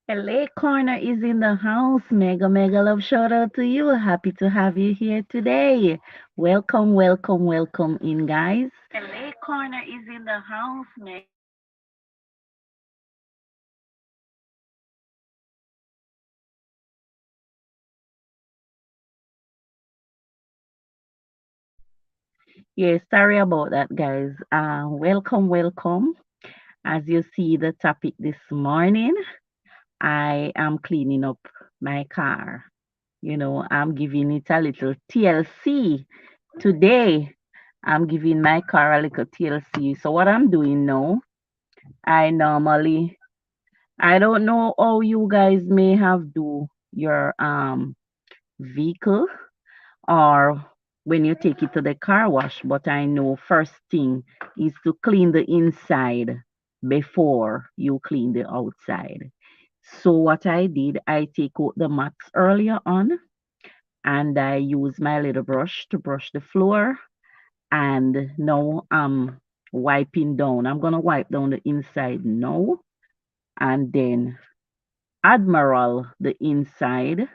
LA Corner is in the house. Mega, mega love shout out to you. Happy to have you here today. Welcome, welcome, welcome in, guys. LA Corner is in the house. Mega, mega love shout out to you. Happy to have you here today. Welcome, welcome, welcome in, guys. Yeah, sorry about that, guys. Welcome, welcome. As you see the topic this morning, I am cleaning up my car. I'm giving it a little TLC today. I'm giving my car a little TLC. So what I'm doing now, I normally, I don't know how you guys may have do your vehicle or when you take it to the car wash, but I know first thing is to clean the inside before you clean the outside. So what I did, I take out the mats earlier on and I use my little brush to brush the floor. And now I'm wiping down. I'm gonna wipe down the inside now and then Admiral the inside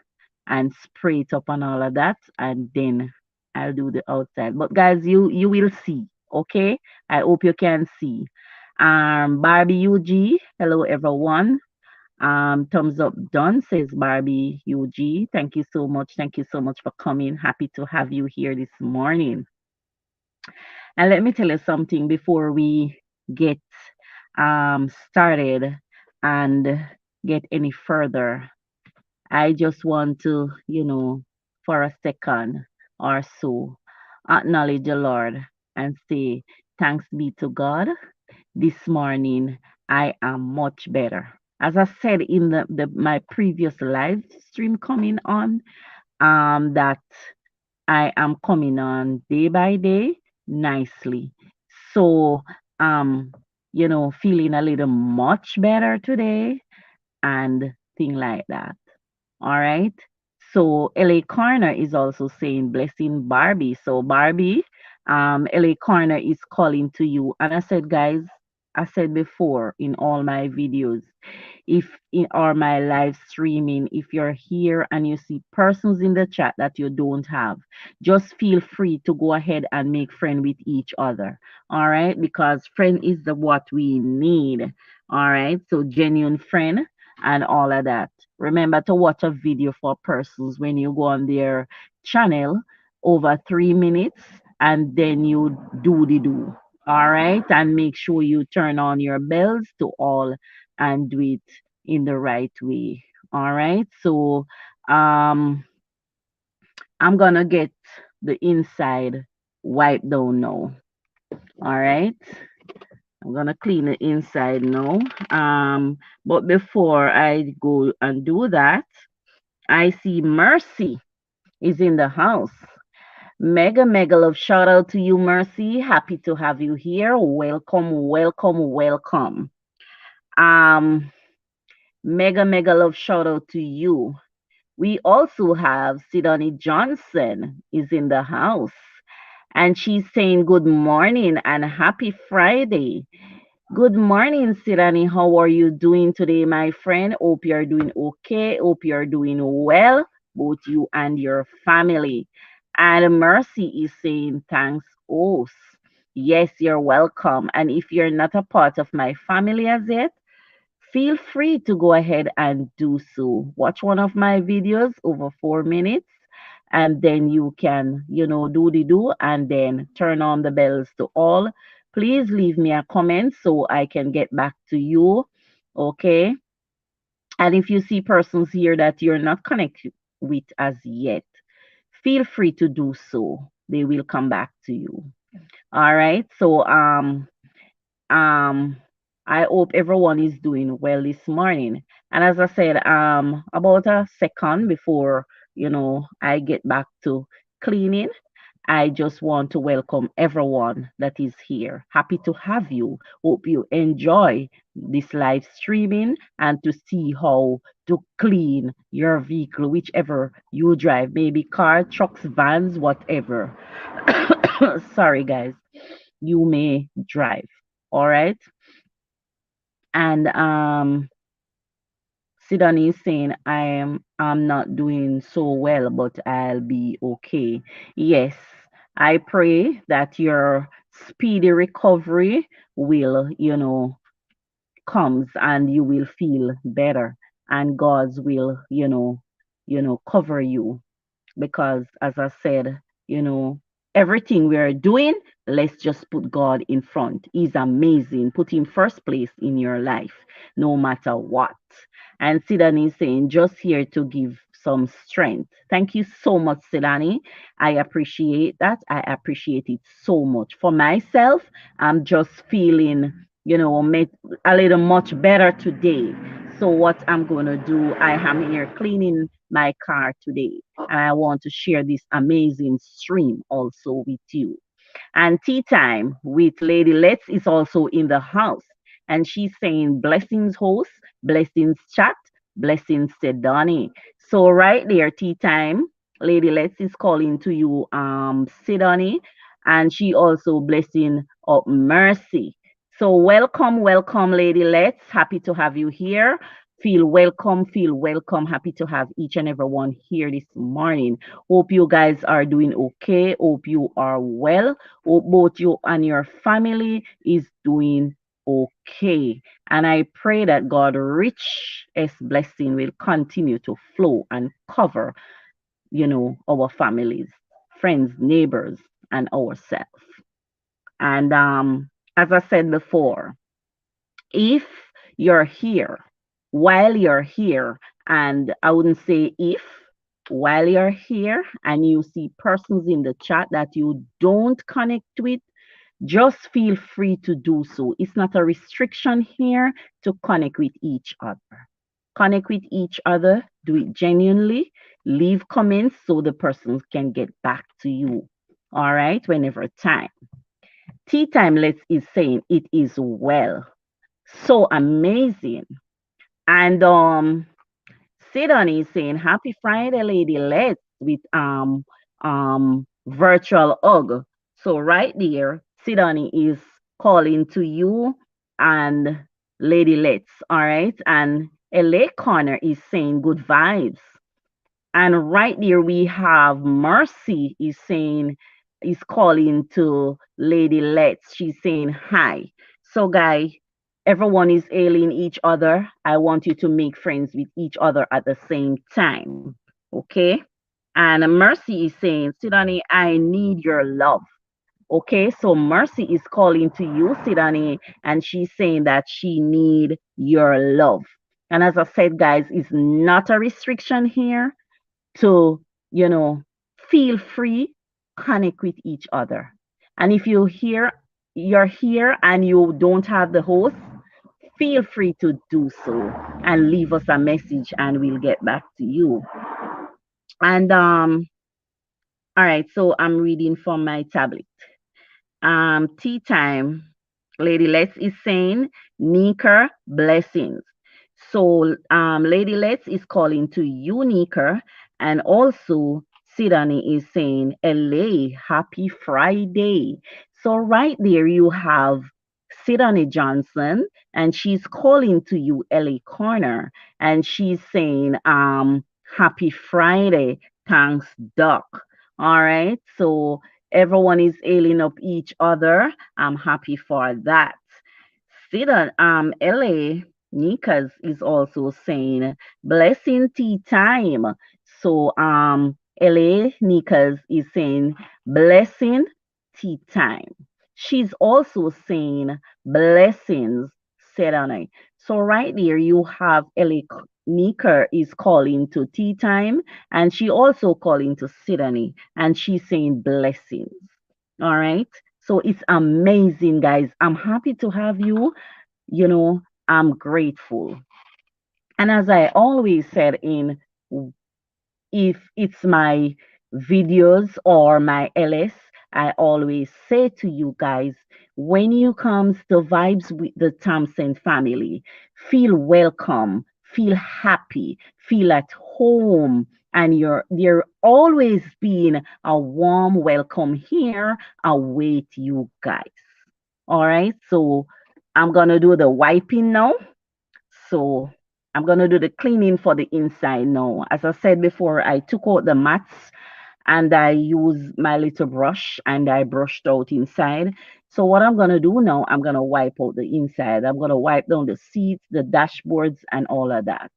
and spray it up and all of that, and then I'll do the outside. But guys, you will see, okay? I hope you can see. Barbie UG, hello everyone. Thumbs up done, says Barbie UG. Thank you so much. Thank you so much for coming. Happy to have you here this morning. And let me tell you something before we get started and get any further. I just want to, for a second or so, acknowledge the Lord and say, thanks be to God. This morning, I am much better. As I said in my previous live stream coming on, that I am coming on day by day nicely. So, um, feeling a little much better today and thing like that. All right. So LA Corner is also saying blessing Barbie. So Barbie, LA Corner is calling to you. And I said, guys, I said before in all my videos, if in or my live streaming, if you're here and you see persons in the chat that you don't have, just feel free to go ahead and make friend with each other. All right, because friend is the what we need. All right, so genuine friend and all of that. Remember to watch a video for persons when you go on their channel over 3 minutes and then you do the do. All right. And make sure you turn on your bells to all and do it in the right way. All right. So I'm gonna get the inside wiped down now. All right. I'm gonna clean the inside now. But before I go and do that, I see Mercy is in the house. Mega, mega love shout out to you, Mercy. Happy to have you here. Welcome, welcome, welcome. Um, Mega, mega love shout out to you. We also have Sidoni Johnson is in the house. And she's saying good morning and happy Friday. Good morning, Sidani. How are you doing today, my friend? Hope you're doing okay. Hope you're doing well, both you and your family. And Mercy is saying thanks, Os. Yes, you're welcome. And if you're not a part of my family as yet, feel free to go ahead and do so. Watch one of my videos over 4 minutes, and then you can, do the do and then turn on the bells to all. Please leave me a comment so I can get back to you. Okay. And if you see persons here that you're not connected with as yet, feel free to do so. They will come back to you. All right. So um, I hope everyone is doing well this morning. And as I said, about a second before, I get back to cleaning, I just want to welcome everyone that is here. Happy to have you. Hope you enjoy this live streaming and to see how to clean your vehicle, whichever you drive, maybe car, trucks, vans, whatever. Sorry, guys. You may drive. All right. And Sidonie is saying, I'm not doing so well, but I'll be okay. Yes, I pray that your speedy recovery will, comes and you will feel better and God's will, cover you because as I said, you know, everything we are doing, let's just put God in front. He's amazing. Put him first place in your life, no matter what. And Sidani is saying, just here to give some strength. Thank you so much, Sidani. I appreciate that. I appreciate it so much. For myself, I'm just feeling, a little much better today. So what I'm going to do, I am here cleaning my car today. And I want to share this amazing stream also with you. And tea time with Lady Let's is also in the house. And she's saying blessings host, blessings chat, blessings Sedani. So right there, tea time, Lady Let's is calling to you, Sedani, and she also blessing up Mercy. So welcome, welcome, Lady Let's. Happy to have you here. Feel welcome, feel welcome. Happy to have each and every one here this morning. Hope you guys are doing okay. Hope you are well. Hope both you and your family is doing okay. And I pray that God rich as blessing will continue to flow and cover, our families, friends, neighbors, and ourselves. And as I said before, if you're here, while you're here, and I wouldn't say if, while you're here and you see persons in the chat that you don't connect with, just feel free to do so. It's not a restriction here to connect with each other. Connect with each other, do it genuinely, leave comments so the persons can get back to you. All right, whenever time. Tea Timeless is saying it is well. So amazing. And Sidney is saying happy Friday, lady. Let's with virtual hug. So right there, Sidney is calling to you and Lady Let's. All right. And LA Corner is saying good vibes. And right there we have Mercy is calling to Lady Let's. She's saying hi. So guys, everyone is hailing each other. I want you to make friends with each other at the same time. Okay? And Mercy is saying, Sidani, I need your love. Okay, so Mercy is calling to you, Sidani, and she's saying that she need your love. And as I said, guys, it's not a restriction here to, feel free, connect with each other. And if you're here and you don't have the host, feel free to do so and leave us a message and we'll get back to you. And all right, so I'm reading from my tablet. Tea time. Lady Let's is saying Nika blessings. So Lady Let's is calling to you, Nika, and also Sidani is saying LA, happy Friday. So right there you have Sidani Johnson, and she's calling to you, LA Corner, and she's saying happy Friday. Thanks, Doc. All right. So everyone is ailing up each other. I'm happy for that. Sida, LA Nikas is also saying blessing tea time. So LA Nikas is saying blessing tea time. She's also saying blessings, said on. So right there you have LA Nika is calling to tea time and she also calling to Sydney and she's saying blessings. All right. So it's amazing, guys. I'm happy to have you. I'm grateful. And as I always said in if it's my videos or my LS, I always say to you guys, when you comes to vibes with the Thompson family, feel welcome, feel happy, feel at home, and you're always being a warm welcome here await you guys. All right, so I'm gonna do the wiping now. So I'm going to do the cleaning for the inside now. As I said before, I took out the mats and I used my little brush and I brushed out inside. So what I'm going to do now, I'm going to wipe out the inside. I'm going to wipe down the seats, the dashboards, and all of that.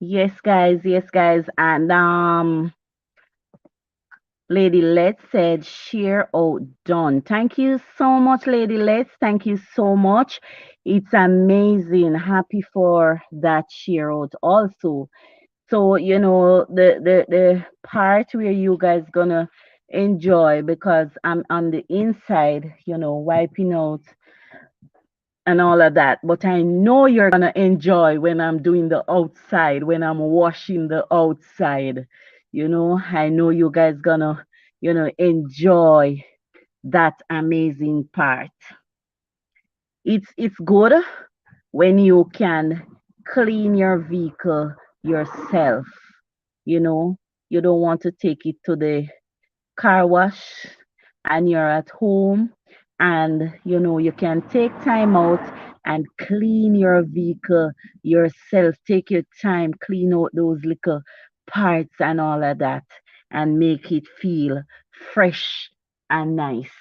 Yes, guys, and Lady Let's said share out done. Thank you so much, Lady Let's. Thank you so much. It's amazing. Happy for that share out also. So, the part where you guys gonna enjoy because I'm on the inside, wiping out and all of that. But I know you're gonna enjoy when I'm doing the outside, when I'm washing the outside. I know you guys gonna, enjoy that amazing part. It's good when you can clean your vehicle yourself. You know, you don't want to take it to the car wash and you're at home and you can take time out and clean your vehicle yourself. Take your time, clean out those little parts and all of that and make it feel fresh and nice.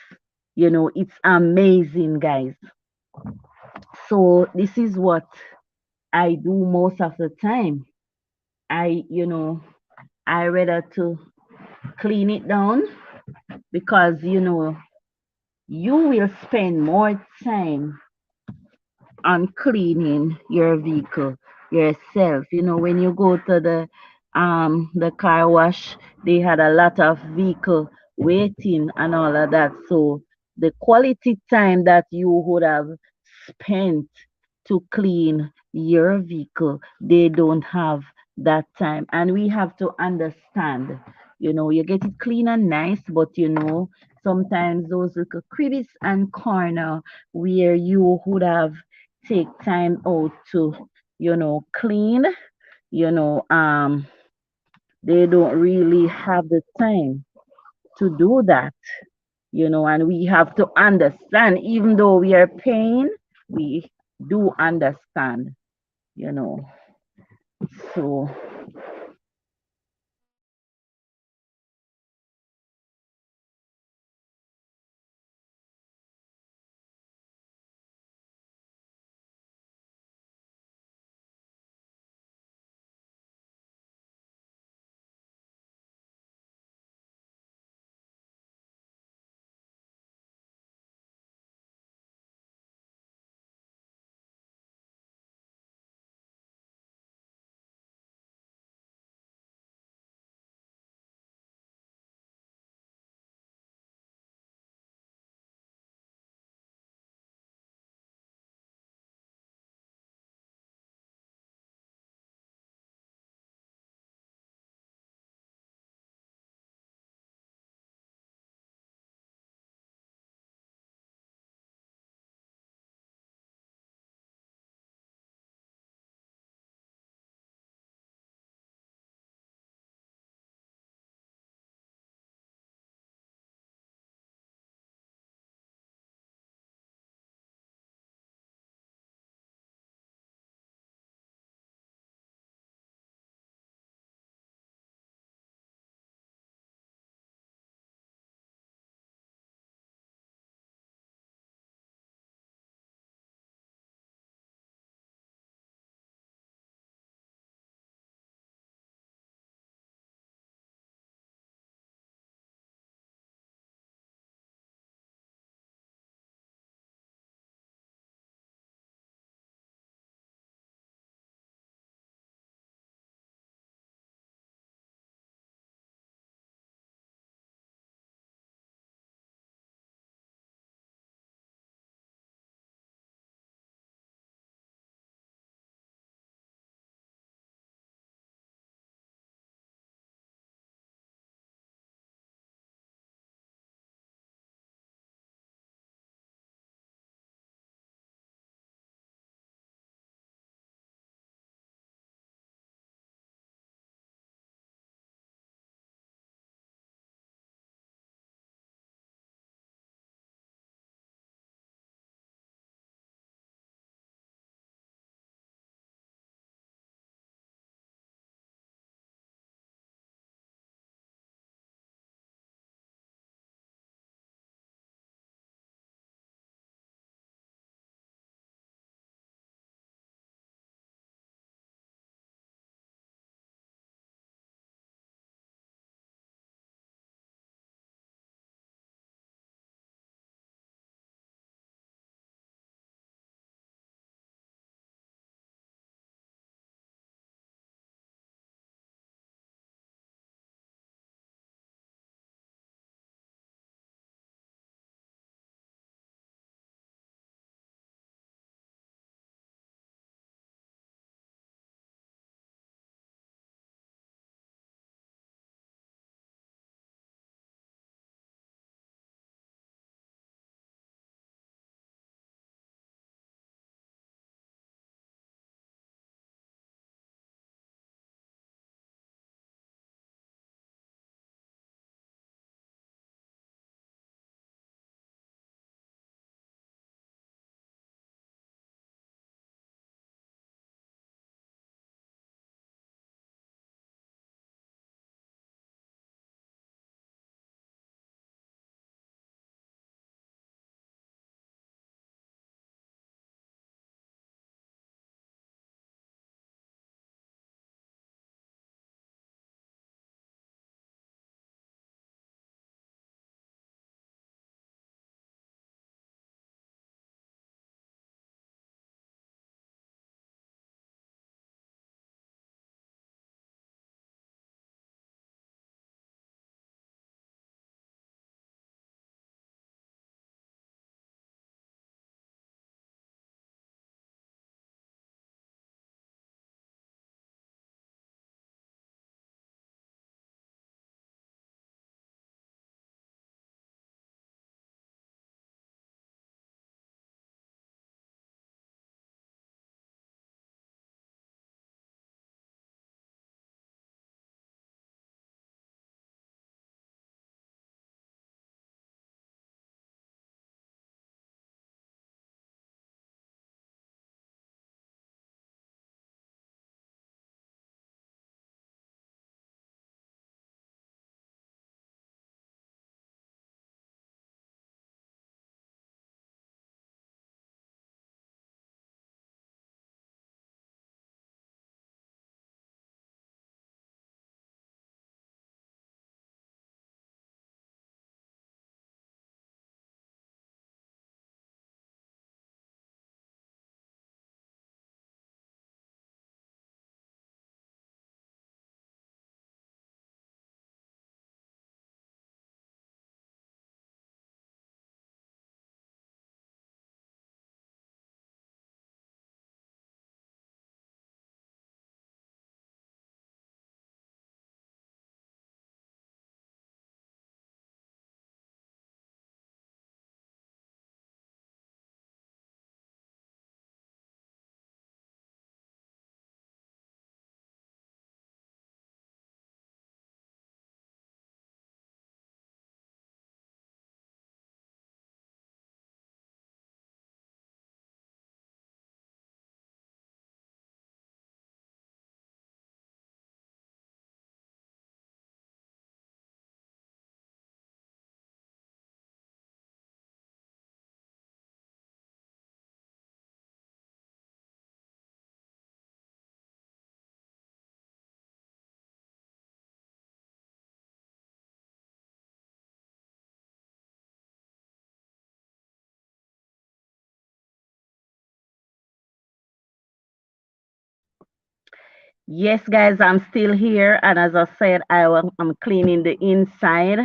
It's amazing, guys. So this is what I do most of the time. I rather to clean it down because you will spend more time on cleaning your vehicle yourself. When you go to the car wash, they had a lot of vehicle waiting and all of that. So the quality time that you would have spent to clean your vehicle, they don't have that time. And we have to understand, you get it clean and nice, but sometimes those little crevices and corner where you would have take time out to, clean, you know, um, they don't really have the time to do that, and we have to understand, even though we are paying, we do understand, you know. So Yes, guys, I'm still here, and as I said, I'm cleaning the inside.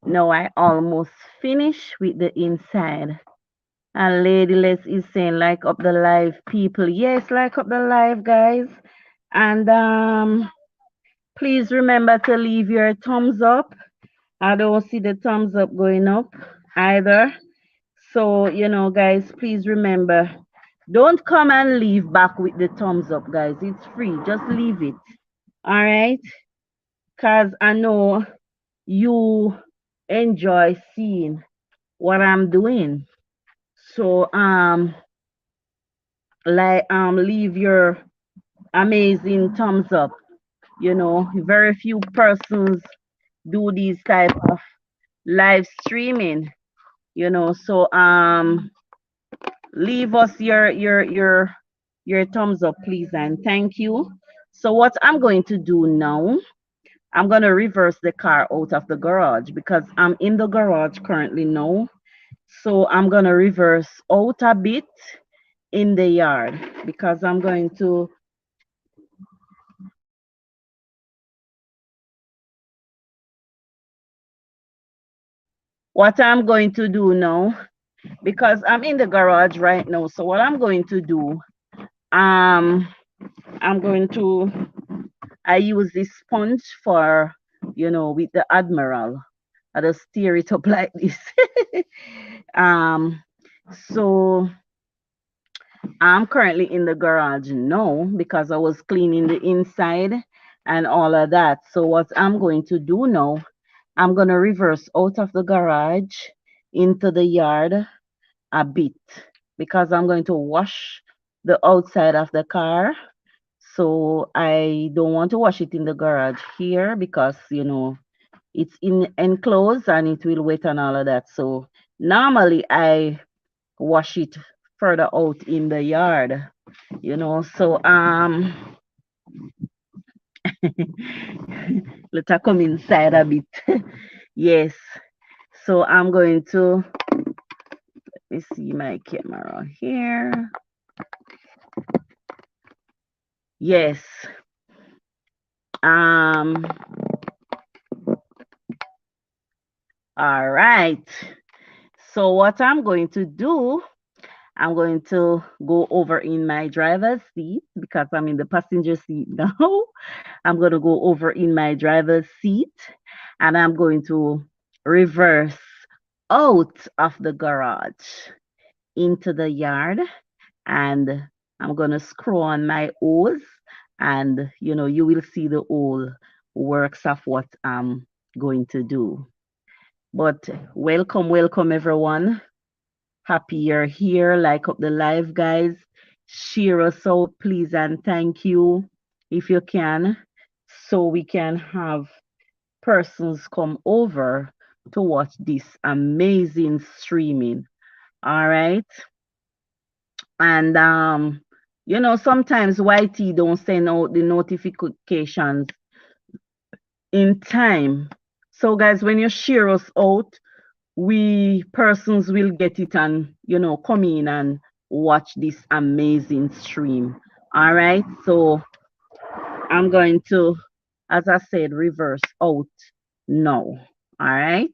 Now I almost finished with the inside. And Lady Les is saying, like up the live, people. Yes, like up the live, guys. And please remember to leave your thumbs up. I don't see the thumbs up going up either. So, guys, please remember, don't come and leave back with the thumbs up, guys. It's free. Just leave it. All right? Because I know you enjoy seeing what I'm doing. So, leave your amazing thumbs up. Very few persons do these type of live streaming, so leave us your thumbs up, please, and thank you. So what I'm going to do now, I'm going to reverse the car out of the garage because I'm in the garage currently now. So I'm going to reverse out a bit in the yard because what I'm going to do now, because I'm in the garage right now. So what I'm going to do, um, I'm going to, I use this sponge for, with the Admiral. I just stir it up like this. um, so I'm currently in the garage now because I was cleaning the inside and all of that. So what I'm going to do now, I'm going to reverse out of the garage into the yard a bit because I'm going to wash the outside of the car. So I don't want to wash it in the garage here because, it's enclosed and it will wet and all of that. So normally I wash it further out in the yard, So let's come inside a bit. Yes. So I'm going to, let me see my camera here. Yes. Um all right. So what I'm going to do, I'm going to go over in my driver's seat because I'm in the passenger seat now. I'm going to go over in my driver's seat and I'm going to reverse out of the garage into the yard, and I'm going to screw on my hose, and you will see the whole works of what I'm going to do. But welcome everyone. Happy you're here. Like up the live, guys. Share us out, please, and thank you if you can, so we can have persons come over to watch this amazing streaming. All right. And sometimes YT don't send out the notifications in time. So guys, when you share us out, we persons will get it and come in and watch this amazing stream. All right. So I'm going to, as I said, reverse out now. All right.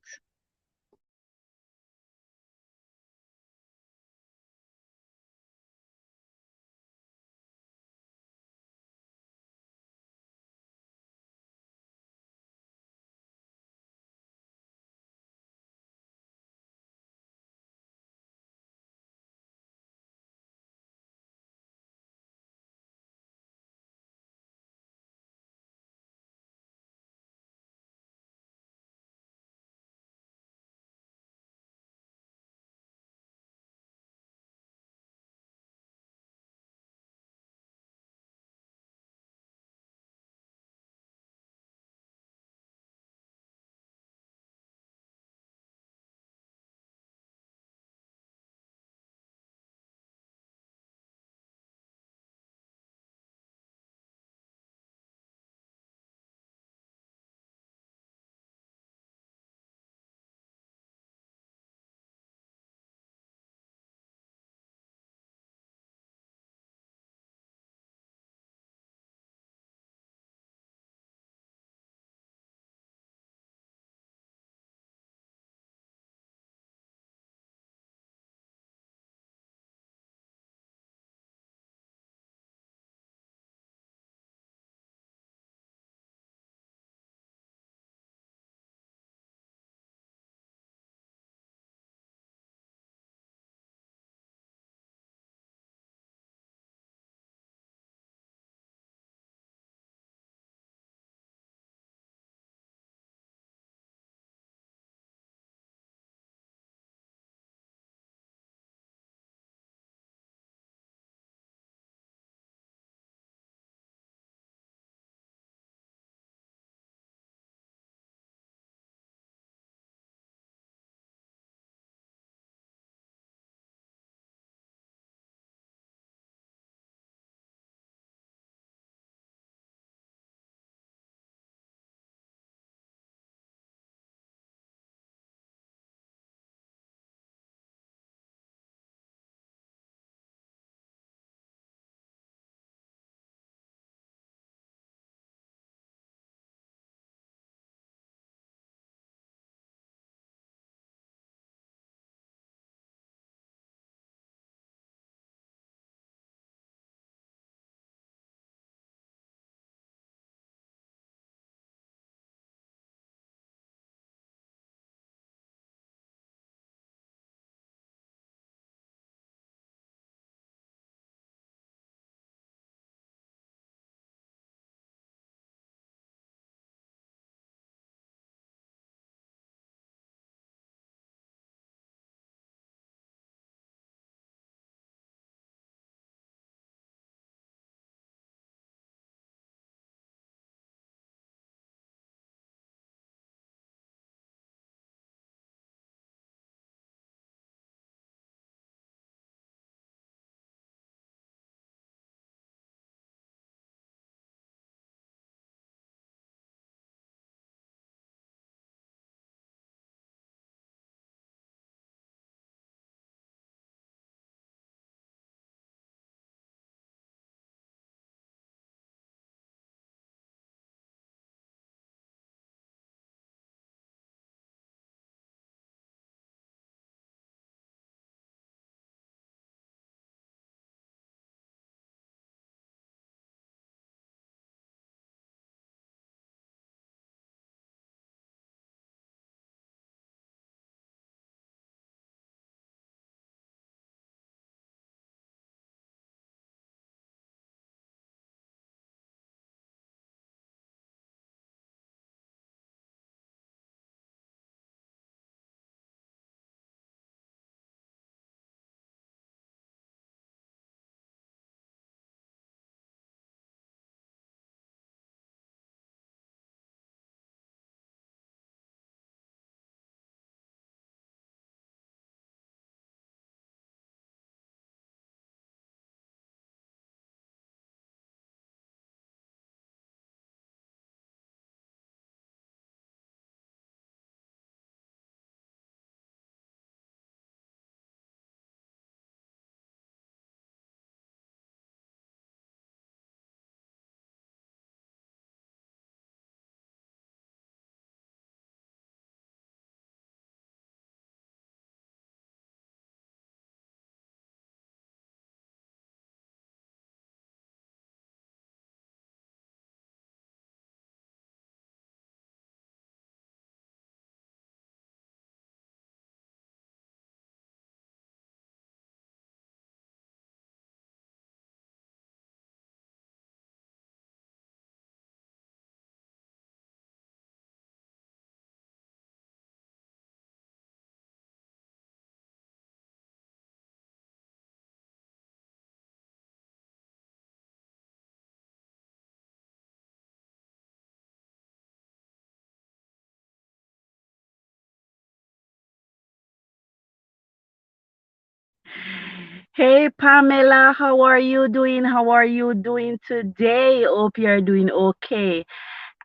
Hey Pamela, how are you doing? How are you doing today? Hope you're doing okay.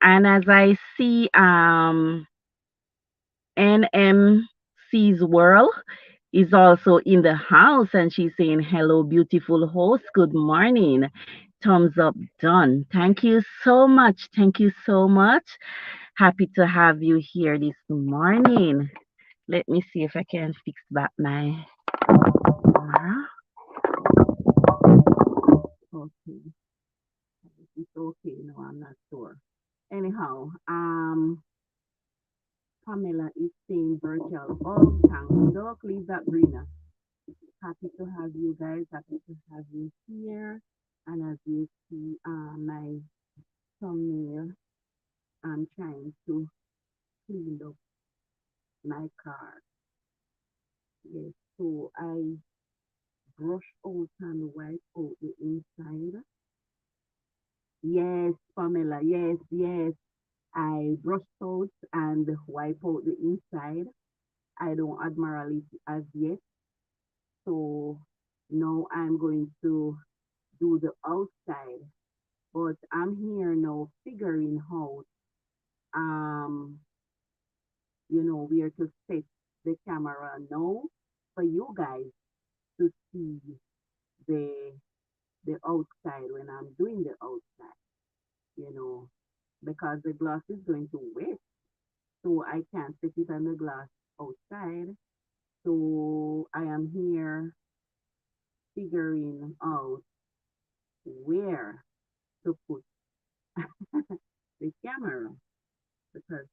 And as I see NMC's World is also in the house and she's saying hello beautiful host. Good morning. Thumbs up done. Thank you so much. Thank you so much. Happy to have you here this morning. Let me see if I can fix back my camera. Okay. It's okay. No, I'm not sure. Anyhow, Pamela is saying virtual. Oh, thanks. Doc, leave that greener. Happy to have you guys. Happy to have you here. And as you see, my thumbnail, I'm trying to clean up my car. Yes, so I brush out and wipe out the inside. Yes, Pamela. Yes, yes. I brush out and wipe out the inside. I don't admiral it as yet. So now I'm going to do the outside. But I'm here now figuring out, um, where to set the camera now for you guys to see the the outside when I'm doing the outside, you know, because the glass is going to wet. So I can't set it on the glass outside. So I am here figuring out where to put the camera because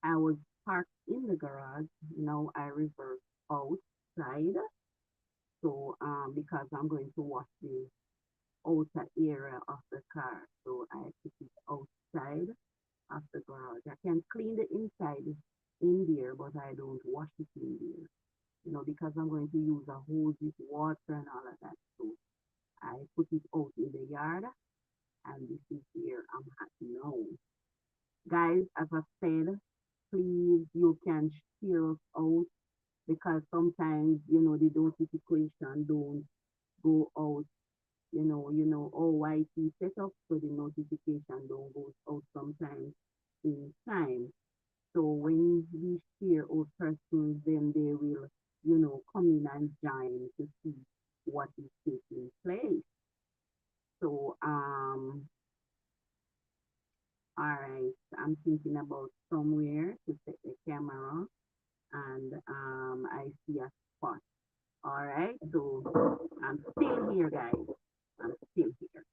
I was parked in the garage. Now I reverse outside. So because I'm going to wash the outer area of the car. So I put it outside of the garage. I can clean the inside in there, but I don't wash it in there. Because I'm going to use a hose with water and all of that. So I put it out in the yard and this is where I'm at now. Guys, as I said, please you can share us out because sometimes the notification don't go out. OYT set up so the notification don't go out sometimes in time. So when we share our persons, then they will, come in and join to see what is taking place. So all right, I'm thinking about somewhere to set the camera and I see a spot. All right, so I'm still here, guys. I'm still here.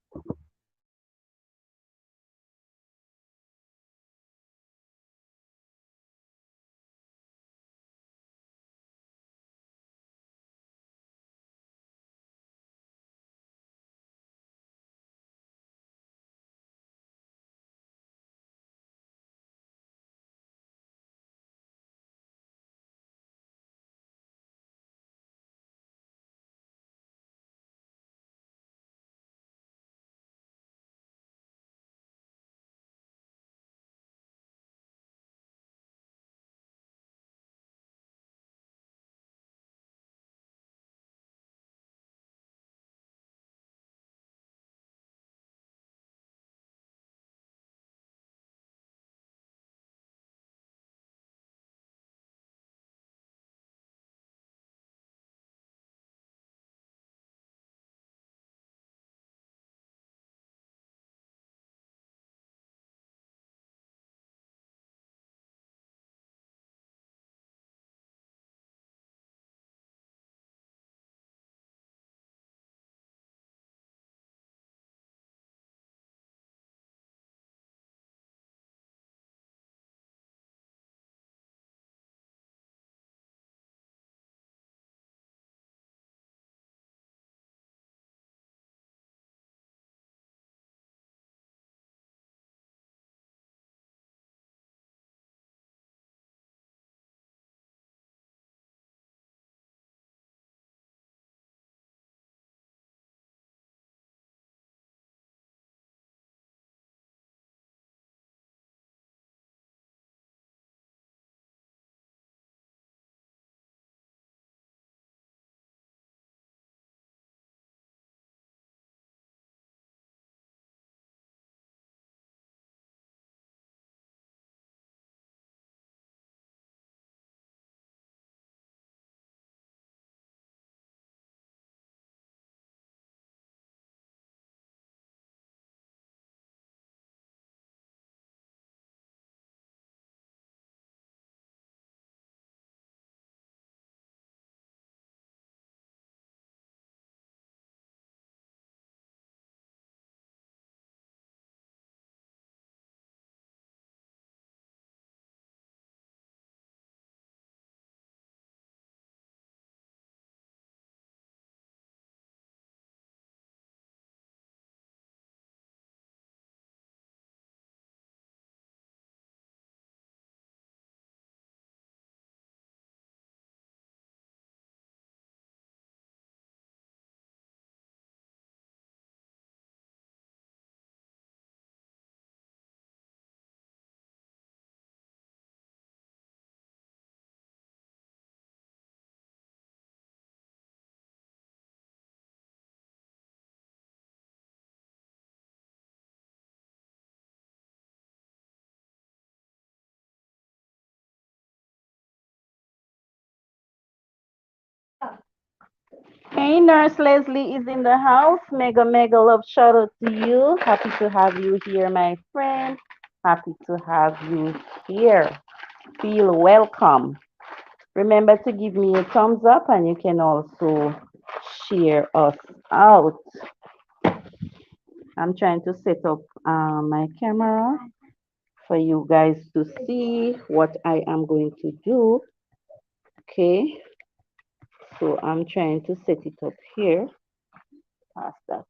Hey, Nurse Leslie is in the house. Mega, mega love shout out to you. Happy to have you here, my friend. Happy to have you here. Feel welcome. Remember to give me a thumbs up and you can also share us out. I'm trying to set up my camera for you guys to see what I am going to do. Okay, so I'm trying to set it up here. Past that.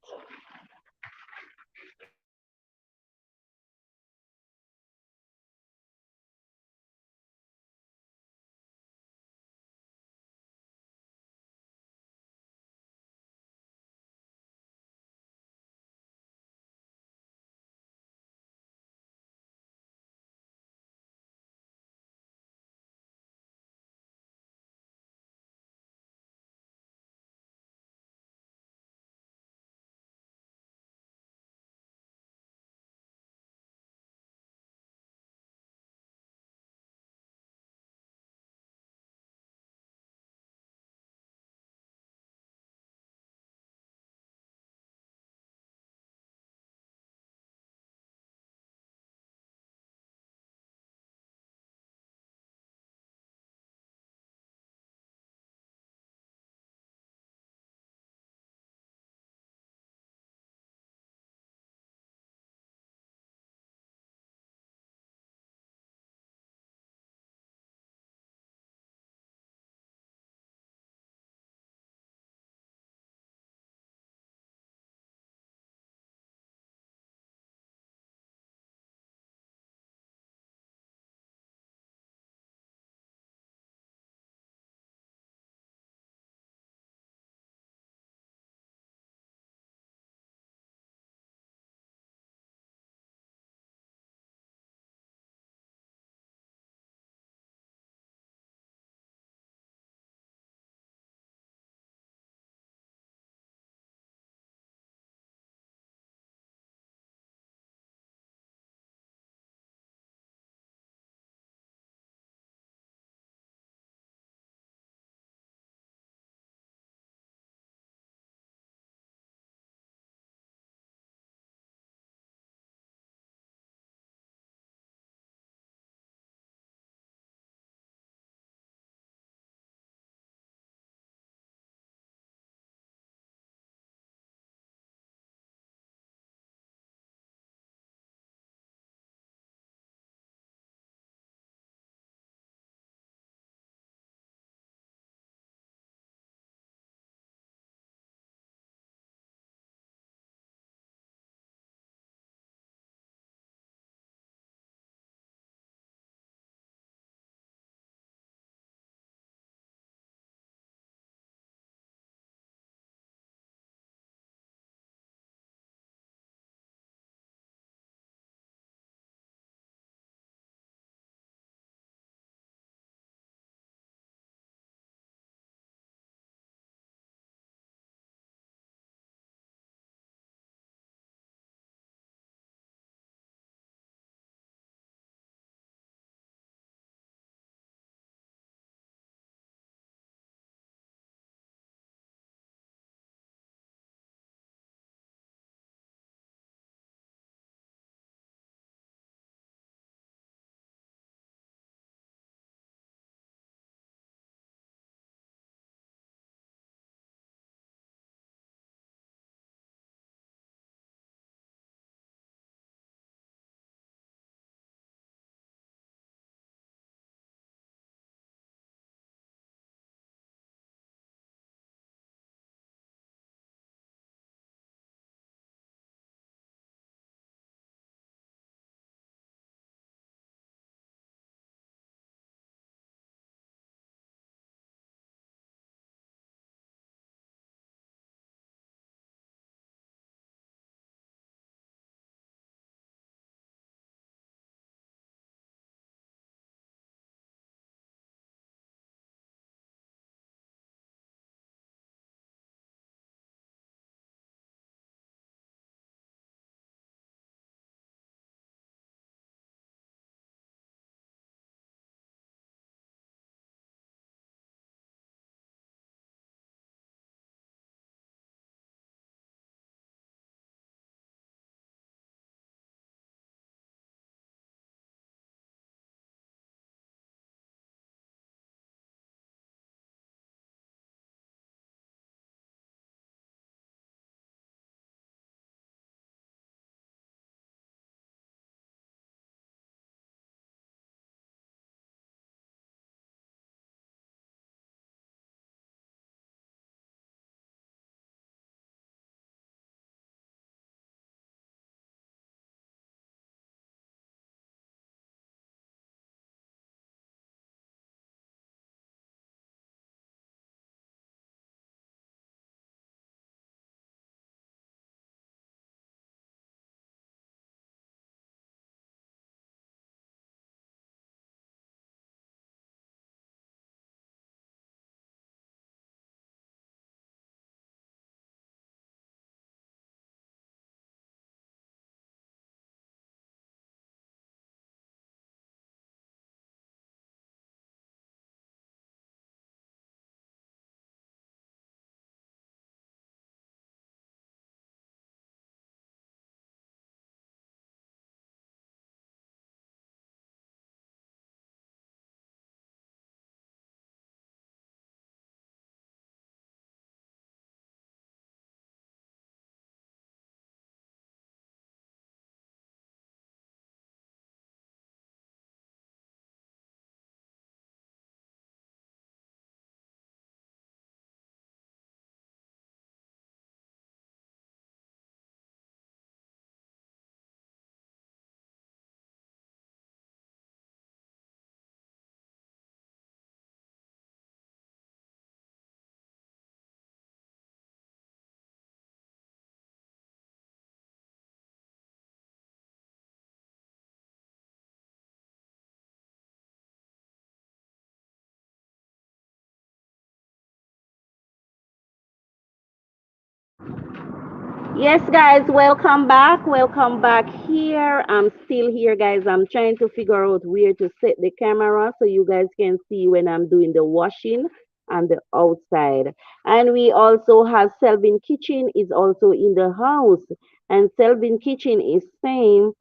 Yes, guys, welcome back. Welcome back here. I'm still here, guys. I'm trying to figure out where to set the camera so you guys can see when I'm doing the washing on the outside. And we also have Selvin Kitchen is also in the house. And Selvin Kitchen is saying,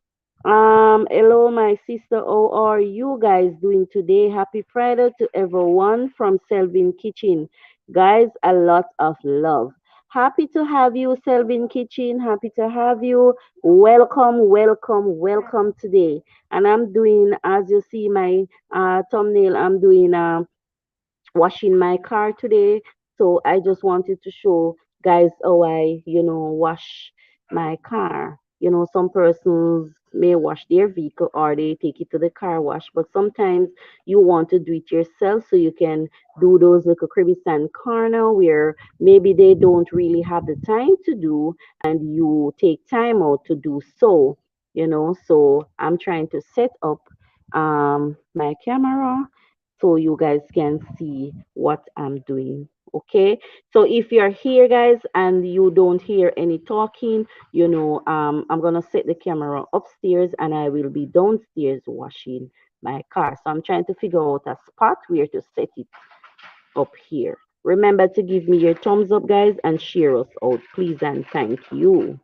hello, my sister. How are you guys doing today? Happy Friday to everyone from Selvin Kitchen. Guys, a lot of love. Happy to have you, Selvin Kitchen. Happy to have you. Welcome, welcome, welcome today. And I'm doing, as you see my thumbnail, I'm doing washing my car today. So I just wanted to show guys how I, wash my car. Some persons may wash their vehicle or they take it to the car wash, but sometimes you want to do it yourself so you can do those little crevice and corner where maybe they don't really have the time to do and you take time out to do so. So I'm trying to set up my camera so you guys can see what I'm doing. Okay, so if you're here, guys, and you don't hear any talking, I'm gonna set the camera upstairs and I will be downstairs washing my car. So I'm trying to figure out a spot where to set it up here. Remember to give me your thumbs up, guys, and share us out, please, and thank you.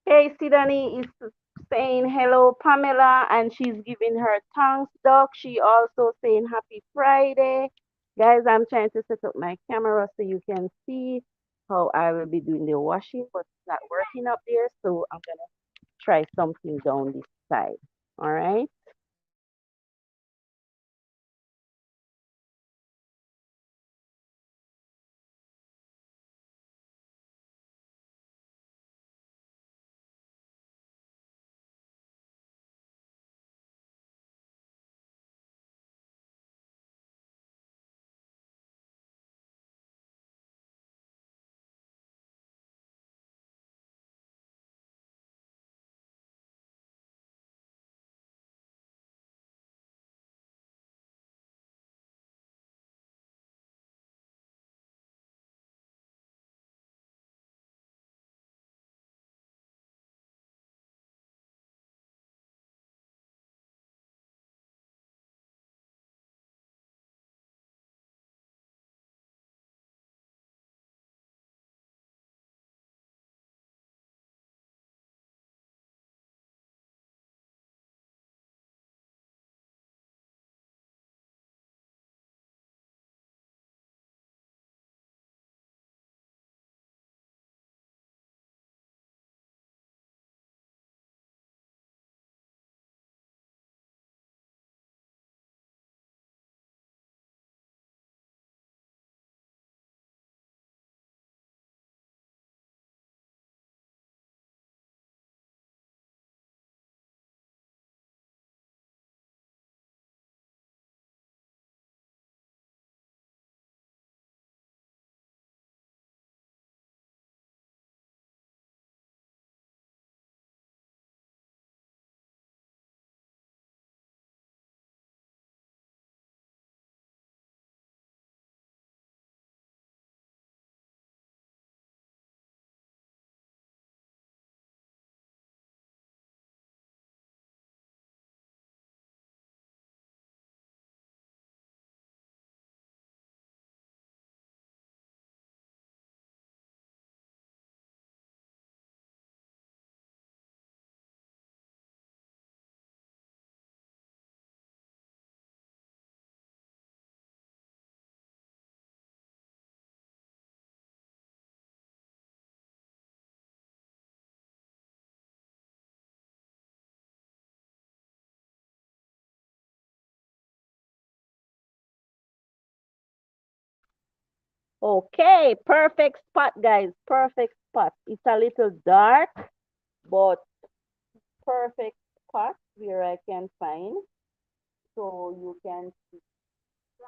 Hey, Sidani is saying hello, Pamela, and she's giving her thanks, Doc. She also saying happy Friday. Guys, I'm trying to set up my camera so you can see how I will be doing the washing, but it's not working up there, so I'm gonna try something down this side. All right. Okay, perfect spot, guys. Perfect spot. It's a little dark, but perfect spot where I can find. So you can see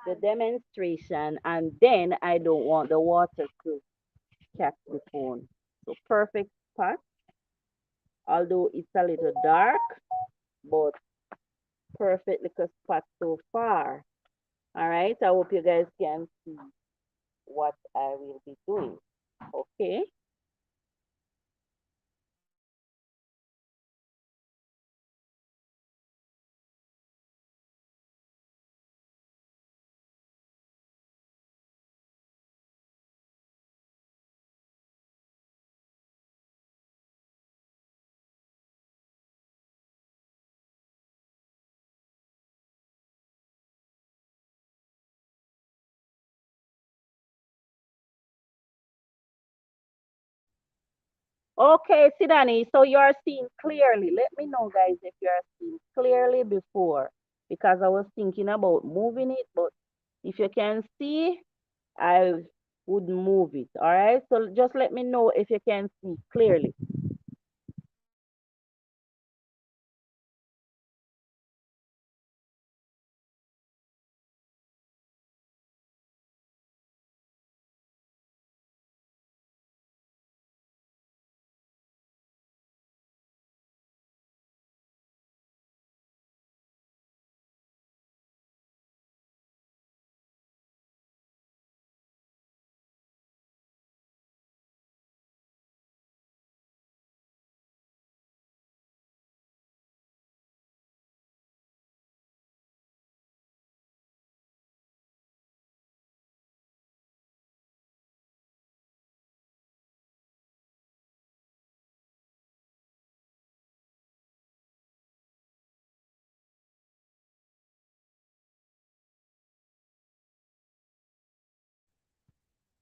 the demonstration, and then I don't want the water to catch the phone. So perfect spot, although it's a little dark, but perfect little spot so far. All right, I hope you guys can see what I will be doing. Okay. Okay, Sidani, so you're seeing clearly. Let me know, guys, if you're seeing clearly before, because I was thinking about moving it, but if you can see, I would move it. All right, so just let me know if you can see clearly.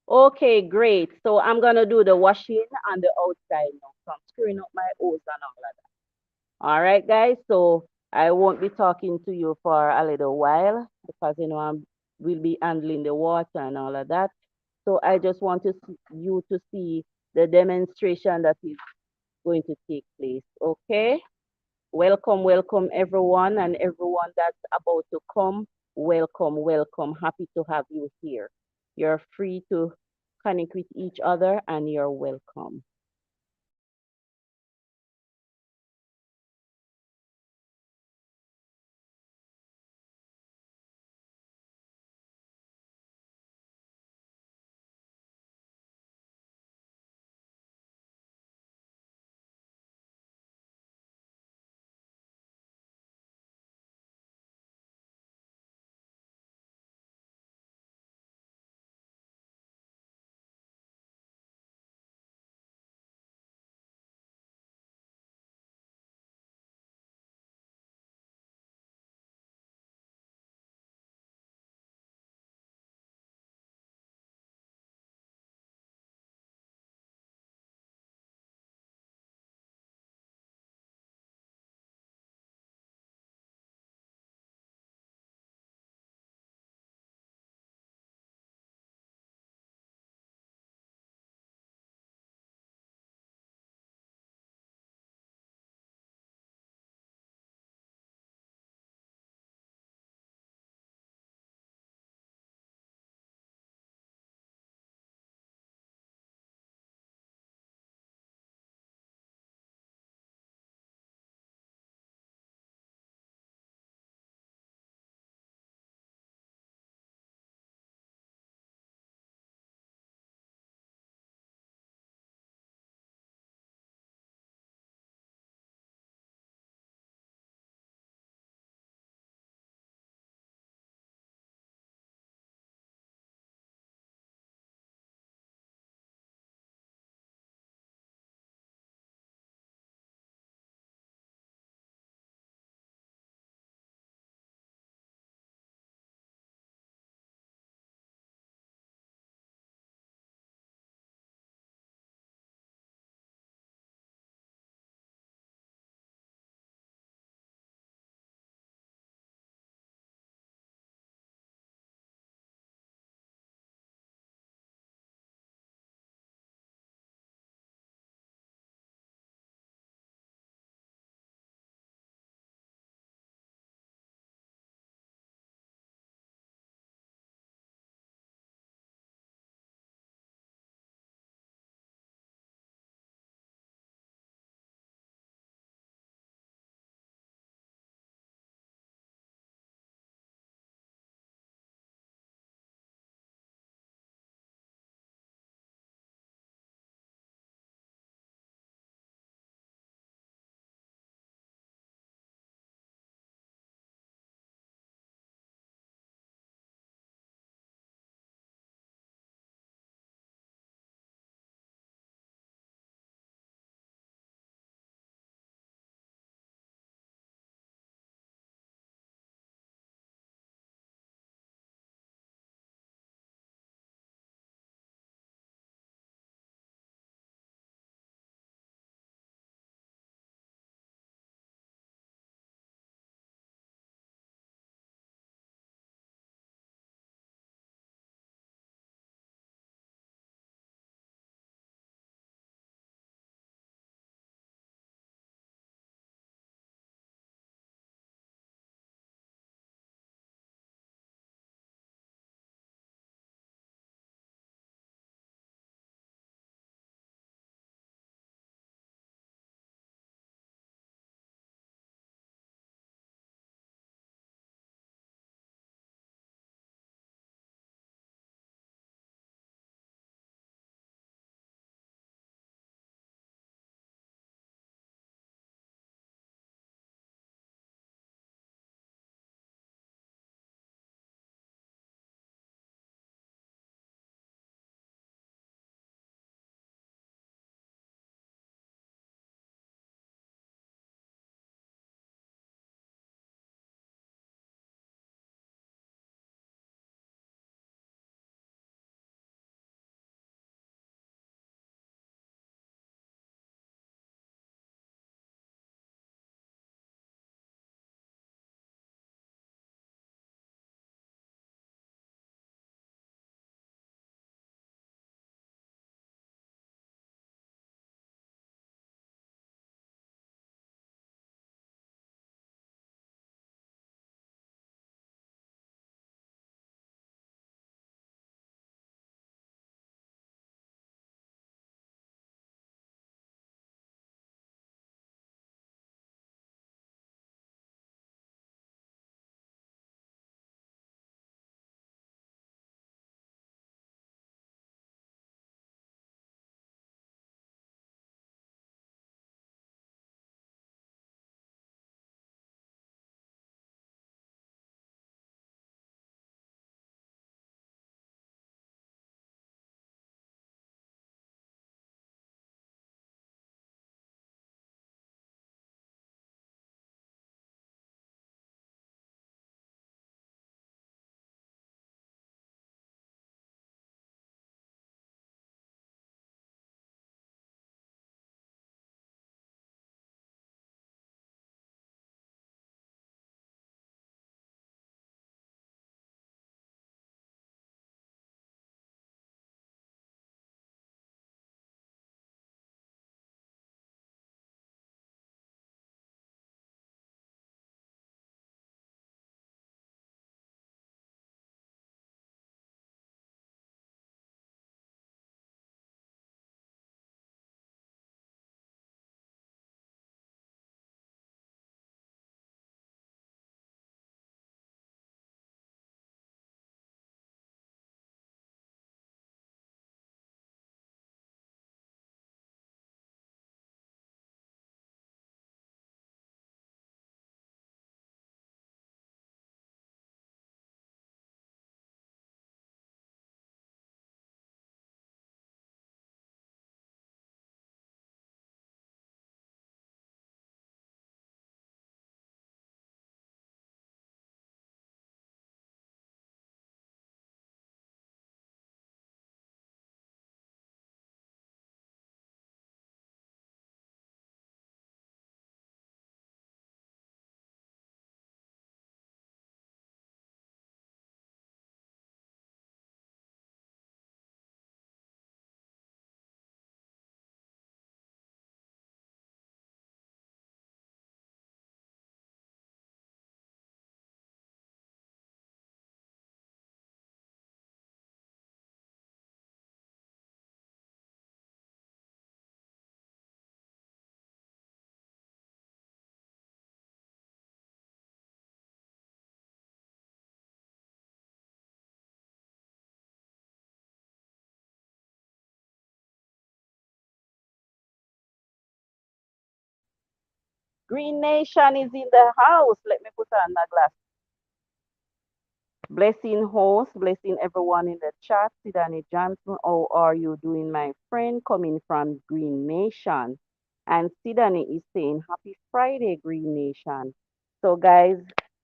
Okay, great. So I'm gonna do the washing on the outside now. So I'm screwing up my hose and all of that. All right, guys. So I won't be talking to you for a little while because we'll be handling the water and all of that. So I just want you to see the demonstration that is going to take place. Okay. Welcome, welcome everyone and everyone that's about to come. Welcome, welcome. Happy to have you here. You're free to connect with each other and you're welcome. Green Nation is in the house. Let me put on my glass. Blessing host, blessing everyone in the chat. Sidani Johnson, how are you doing, my friend? Coming from Green Nation. And Sidani is saying, Happy Friday, Green Nation. So, guys,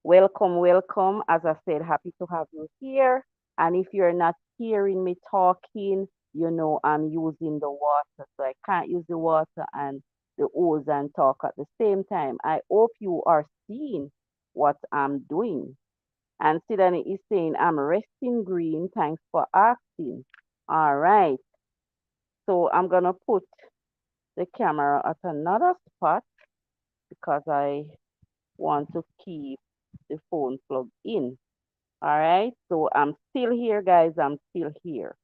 welcome, welcome. As I said, happy to have you here. And if you're not hearing me talking, you know I'm using the water. So I can't use the water and the hose and talk at the same time. I hope you are seeing what I'm doing. And Sidani is saying, I'm resting green. Thanks for asking. All right. So I'm going to put the camera at another spot because I want to keep the phone plugged in. All right. So I'm still here, guys. I'm still here.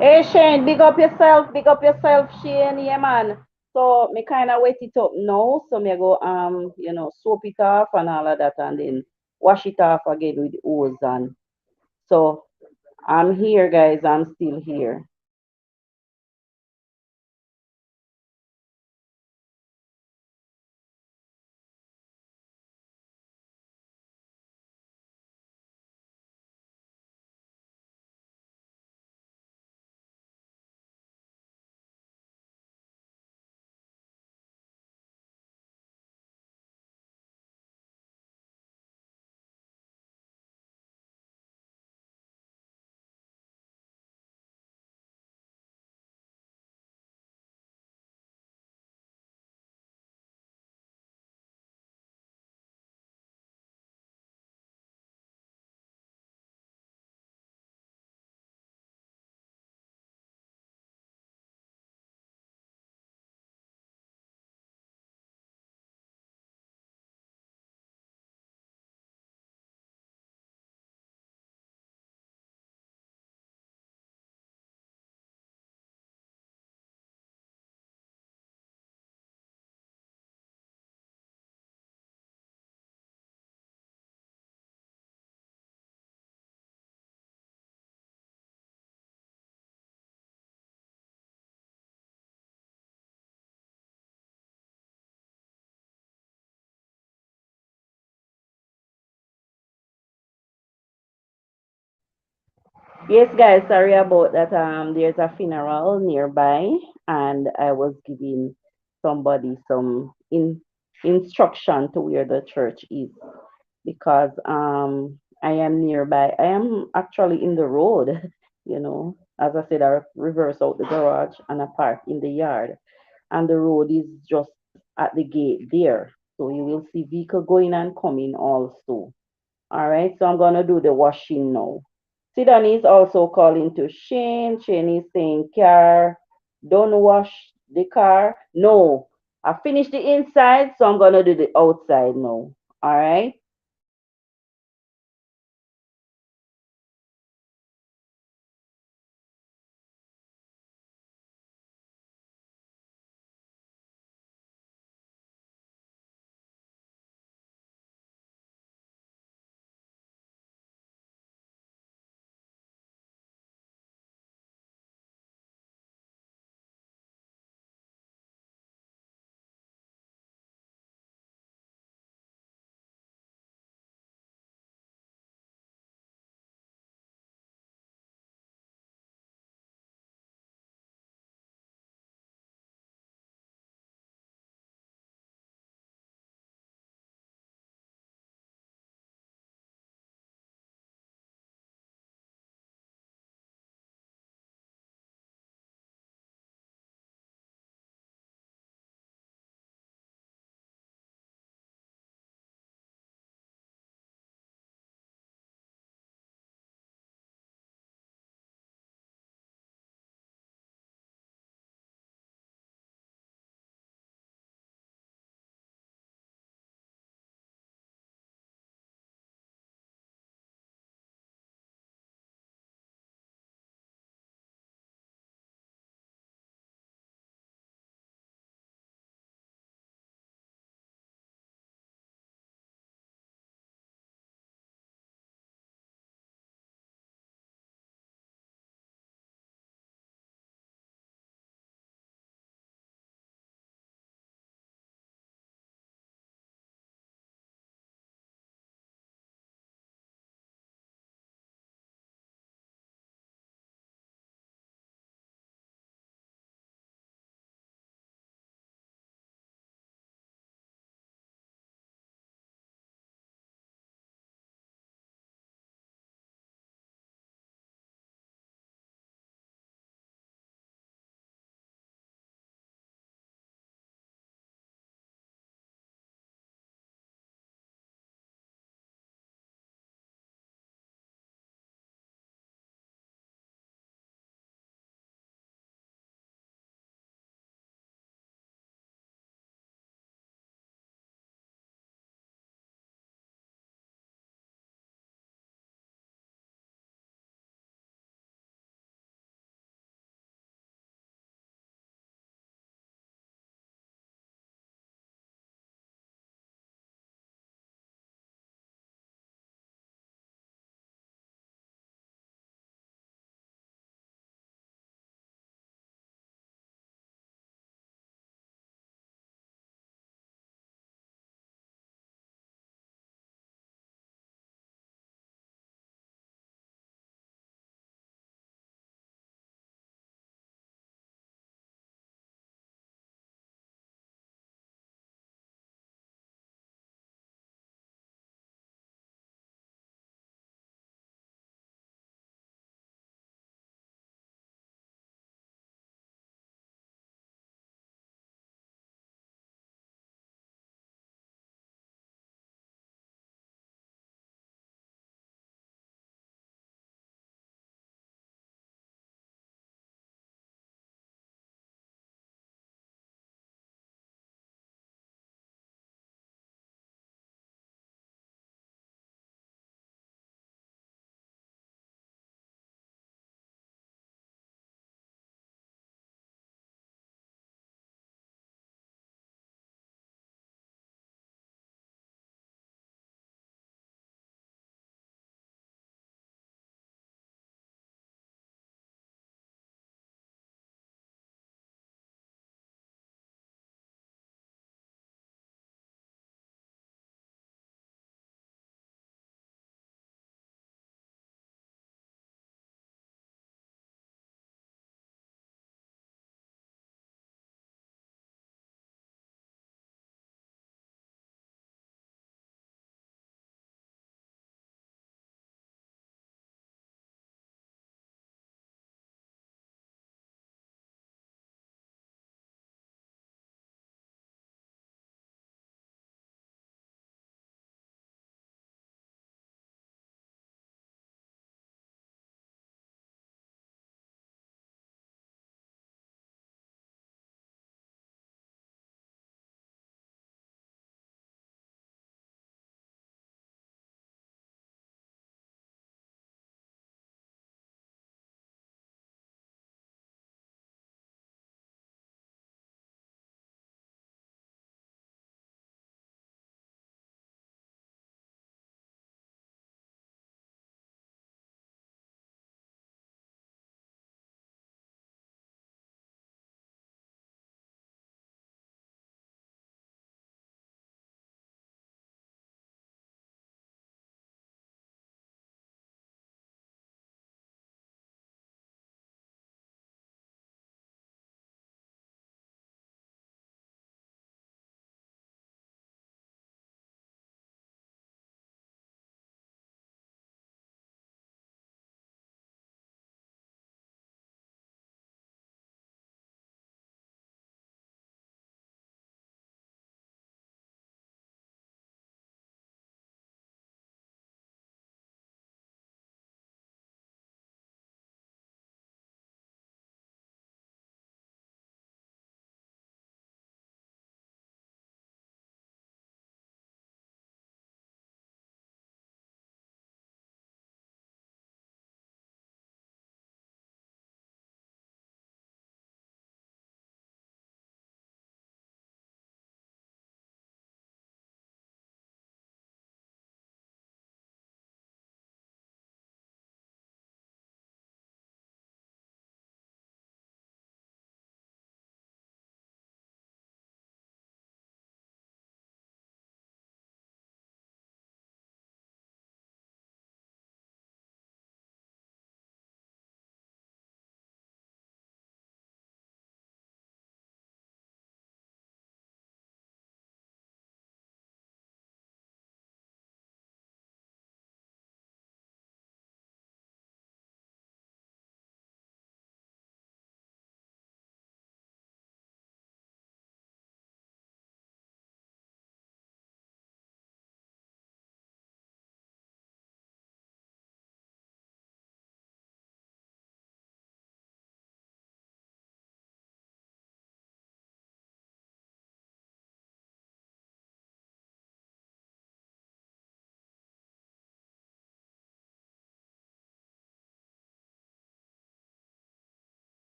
Hey Shane, big up yourself, Shane, yeah man. So me kinda wet it up now, so me go soap it off and all of that and then wash it off again with the hose and so I'm here guys, I'm still here. Yes, guys, sorry about that. There's a funeral nearby, and I was giving somebody some instruction to where the church is because I am nearby. I am actually in the road, you know. As I said, I reverse out the garage and I park in the yard, and the road is just at the gate there. So you will see vehicle going and coming also. All right, so I'm gonna do the washing now. Sidonie is also calling to Shane. Shane is saying, car, don't wash the car. No, I finished the inside, so I'm gonna do the outside now. All right.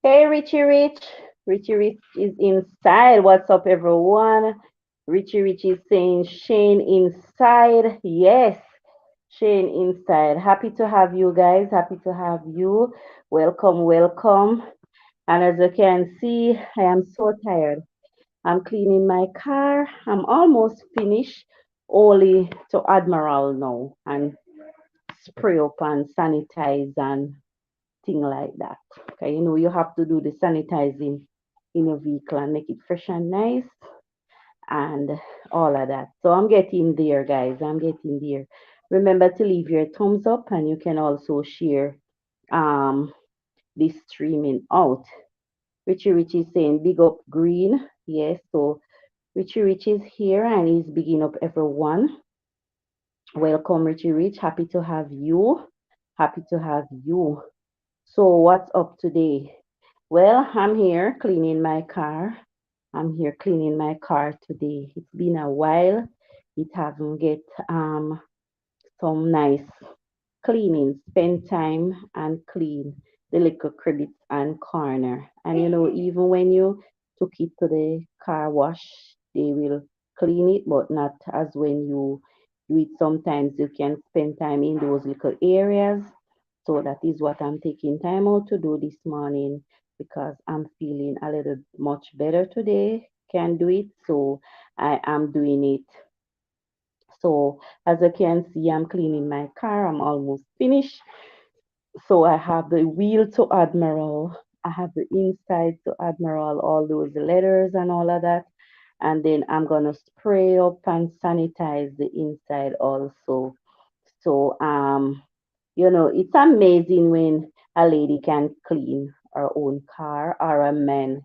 Hey, Richie Rich. Richie Rich is inside. What's up, everyone? Richie Rich is saying Shane inside. Yes, Shane inside. Happy to have you guys. Happy to have you. Welcome, welcome. And as you can see, I am so tired. I'm cleaning my car. I'm almost finished. Only to Admiral now and spray up and sanitize and thing like that. Okay, you know, you have to do the sanitizing in your vehicle and make it fresh and nice and all of that. So I'm getting there, guys. I'm getting there. Remember to leave your thumbs up and you can also share um this streaming out. Richie Rich is saying big up green. Yes, so Richie Rich is here and he's bigging up everyone. Welcome, Richie Rich. Happy to have you. Happy to have you. So, what's up today? Well, I'm here cleaning my car. I'm here cleaning my car today. It's been a while. It haven't get some nice cleaning, spend time and clean the little credits and corner. And you know, even when you took it to the car wash, they will clean it, but not as when you do it. Sometimes you can spend time in those little areas. So that is what I'm taking time out to do this morning because I'm feeling a little much better today. Can do it. So I am doing it. So as you can see, I'm cleaning my car. I'm almost finished. So I have the wheel to Admiral. I have the inside to Admiral, all those letters and all of that. And then I'm gonna spray up and sanitize the inside also. So you know, it's amazing when a lady can clean her own car or a man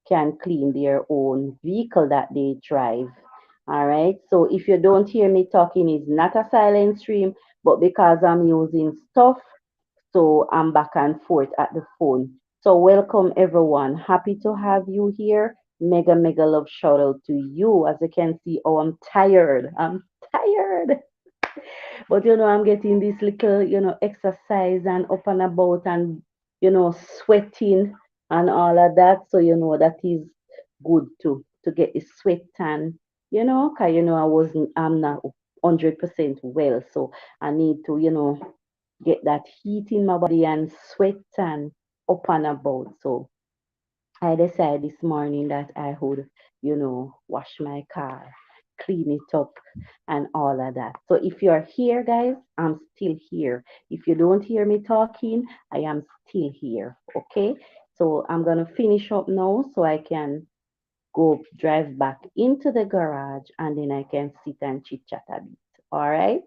can clean their own vehicle that they drive. All right. So if you don't hear me talking, it's not a silent stream, but because I'm using stuff, so I'm back and forth at the phone. So welcome everyone. Happy to have you here. Mega, mega love shout out to you. As you can see, oh, I'm tired. I'm tired. But you know, I'm getting this little, you know, exercise and up and about and, you know, sweating and all of that. So, you know, that is good to get the sweat tan, you know, cause you know, I'm not 100% well. So I need to, you know, get that heat in my body and sweat and up and about. So I decided this morning that I would, you know, wash my car, clean it up, and all of that. So if you're here, guys, I'm still here. If you don't hear me talking, I am still here. Okay. So I'm gonna finish up now so I can go drive back into the garage and then I can sit and chit chat a bit. All right.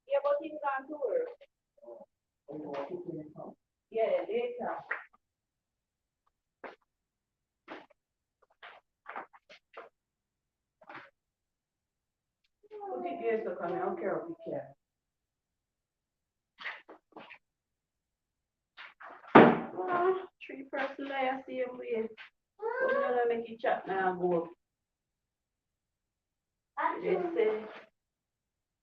Yeah, but he's gone to work. Yeah, later. Put it there so come, I don't care if you care. Three person I see him with. So I'm gonna make you chat now go. They say,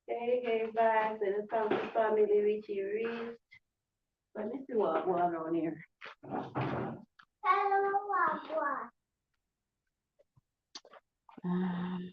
hey, bye. Say the family Richie Reach. Let me see what going on here. Um,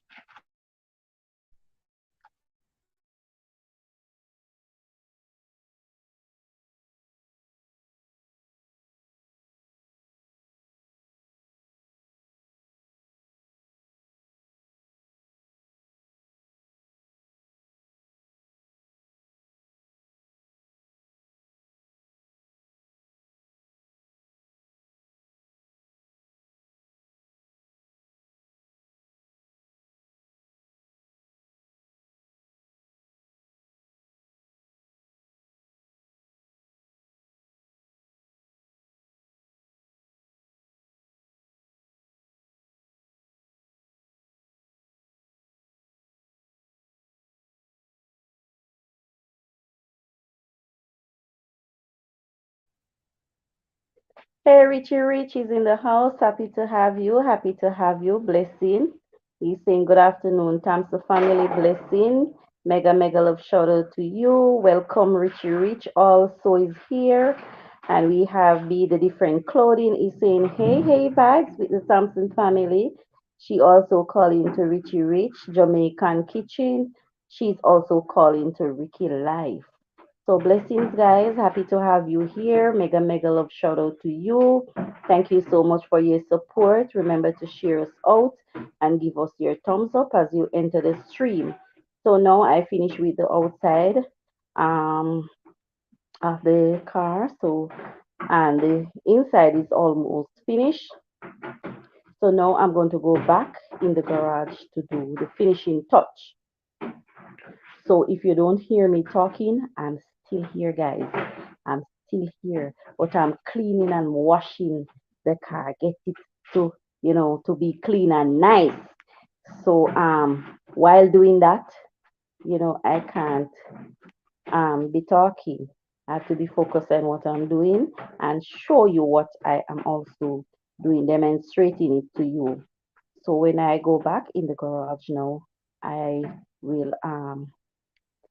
Hey, Richie Rich is in the house. Happy to have you. Happy to have you. Blessing. He's saying good afternoon. Thanks to family. Blessing. Mega, mega love shout out to you. Welcome, Richie Rich. Also is here. And we have Be the Different Clothing. He's saying, hey, hey, bags with the Thompson family. She also calling to Richie Rich, Jamaican Kitchen. She's also calling to Ricky Life. So blessings, guys. Happy to have you here. Mega, mega love shout out to you. Thank you so much for your support. Remember to share us out and give us your thumbs up as you enter the stream. So now I finish with the outside um, of the car. So and the inside is almost finished. So now I'm going to go back in the garage to do the finishing touch. So if you don't hear me talking, I'm still here, guys. I'm still here, but I'm cleaning and washing the car, get it to, to be clean and nice. So while doing that, I can't be talking. I have to be focused on what I'm doing and show you what I am also doing, demonstrating it to you. So when I go back in the garage now, I will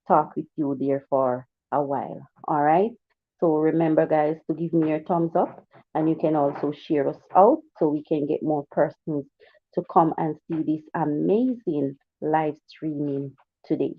talk with you there for a while. All right. So remember, guys, to give me your thumbs up, and you can also share us out so we can get more persons to come and see this amazing live streaming today.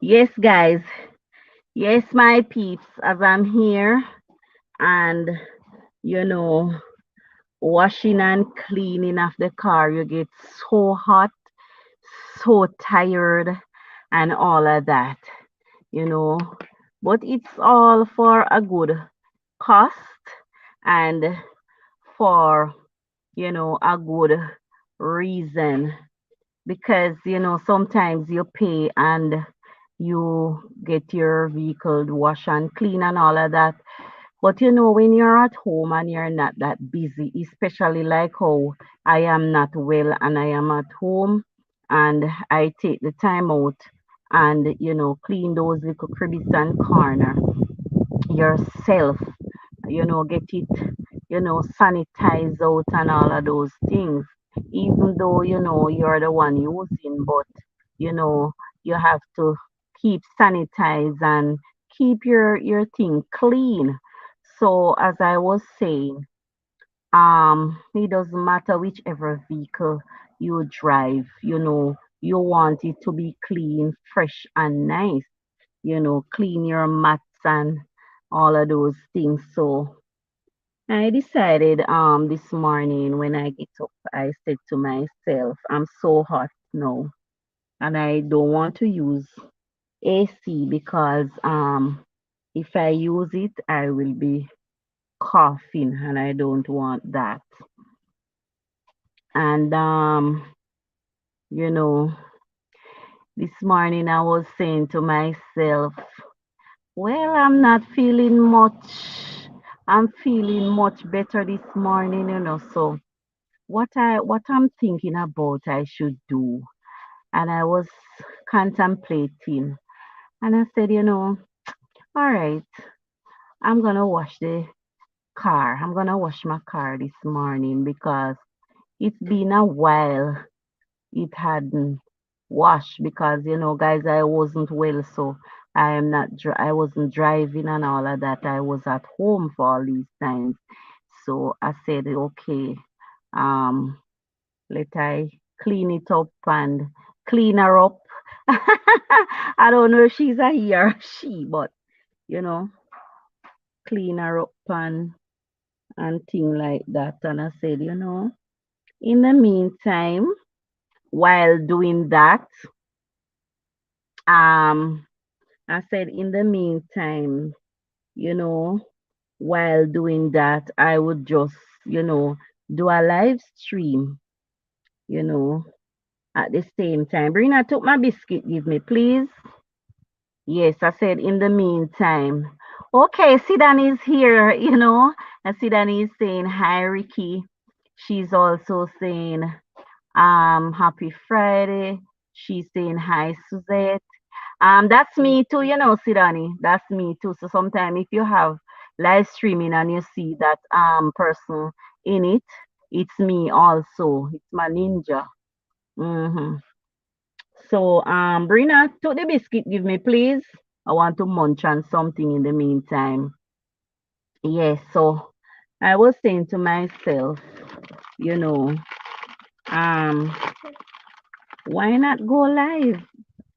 Yes, guys. Yes, my peeps, as I'm here and you know, washing and cleaning of the car, you get so hot, so tired, and all of that, you know. But it's all for a good cost and for, a good reason. Because, sometimes you pay and you get your vehicle wash and clean and all of that. But when you're at home and you're not that busy, especially like how I am not well and I am at home and I take the time out and, clean those little crevices and corner yourself, get it, sanitize out and all of those things. Even though, you're the one using, but, you know, you have to keep sanitize and keep your thing clean. So as I was saying, it doesn't matter whichever vehicle you drive, you want it to be clean, fresh and nice, clean your mats and all of those things. So I decided this morning when I get up, I said to myself, I'm so hot now and I don't want to use AC because if I use it I will be coughing and I don't want that. And you know, this morning I was saying to myself, well, I'm not feeling much. I'm feeling much better this morning, so what I'm thinking about I should do. And I was contemplating and I said, all right, I'm gonna wash the car. I'm gonna wash my car this morning because it's been a while it hadn't washed because guys, I wasn't well, so I wasn't driving and all of that. I was at home for all these times. So I said, okay, um let I clean it up and clean her up. I don't know if she's a he or she, but you know, clean her up and thing like that. And I said, in the meantime, while doing that, um, I said in the meantime, you know, while doing that, I would just, do a live stream, you know, at the same time. Brina took my biscuit, give me, please. Yes, I said in the meantime. Okay, Sidan is here, and Sidan is saying hi, Ricky. She's also saying happy Friday. She's saying hi, Suzette. That's me too, Sidani. That's me too. So sometimes if you have live streaming and you see that person in it, it's me also. It's my ninja. Mm-hmm. So Brina, took the biscuit, give me please. I want to munch on something in the meantime. Yes, so I was saying to myself, you know, um, why not go live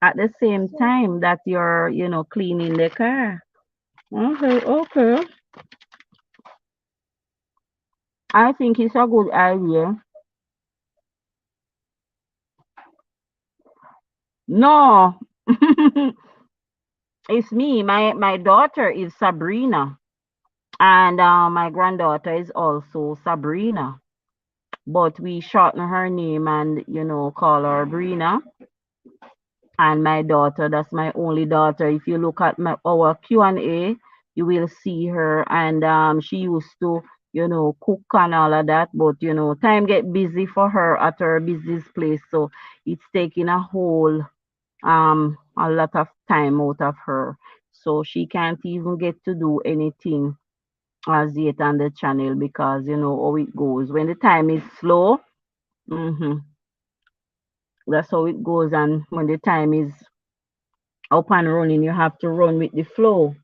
at the same time that you're, cleaning the car? Okay, okay. I think it's a good idea. No, it's me. My daughter is Sabrina, and my granddaughter is also Sabrina. But we shorten her name and call her Brina. And my daughter, that's my only daughter. If you look at our Q&A, you will see her, and she used to cook and all of that, but time get busy for her at her business place, so it's taking a lot of time out of her, so she can't even get to do anything as yet on the channel because how it goes when the time is slow. hmm that's how it goes, and when the time is up and running, you have to run with the flow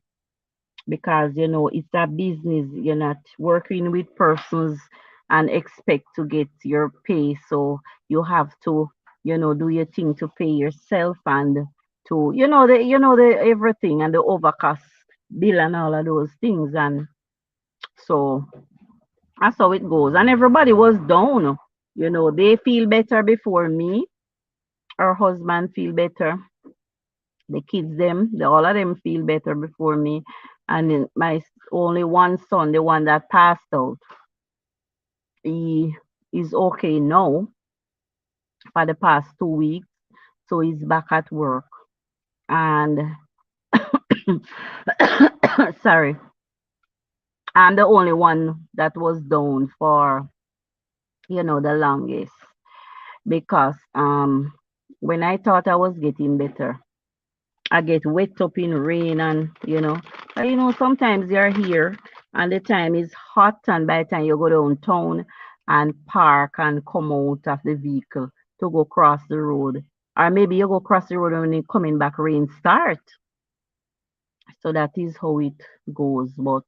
because it's a business. You're not working with persons and expect to get your pay. So you have to, do your thing to pay yourself and to, the everything and the overcast bill and all of those things. And so that's how it goes. And everybody was down. They feel better before me. Her husband feel better. The kids, all of them feel better before me. And then only one son, the one that passed out, he is okay now for the past 2 weeks. So he's back at work. And sorry, I'm the only one that was down for, the longest, because when I thought I was getting better, I get wet up in rain, and sometimes you're here and the time is hot, and by the time you go downtown and park and come out of the vehicle to go cross the road, or maybe you go cross the road and when you coming back rain start. So that is how it goes. But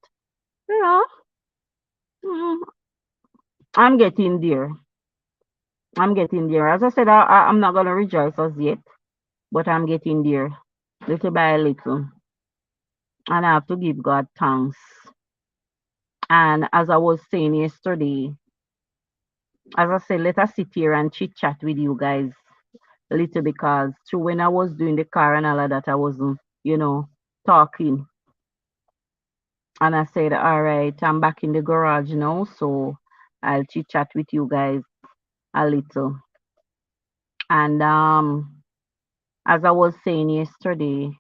yeah, mm, I'm getting there. I'm getting there. As I said, I'm not gonna rejoice as yet, but I'm getting there, little by little, and I have to give God thanks. And as I was saying yesterday, as I said, let us sit here and chit chat with you guys a little, because through when I was doing the car and all of that, I wasn't, talking. And I said, all right, I'm back in the garage now, so I'll chit chat with you guys a little. And as I was saying yesterday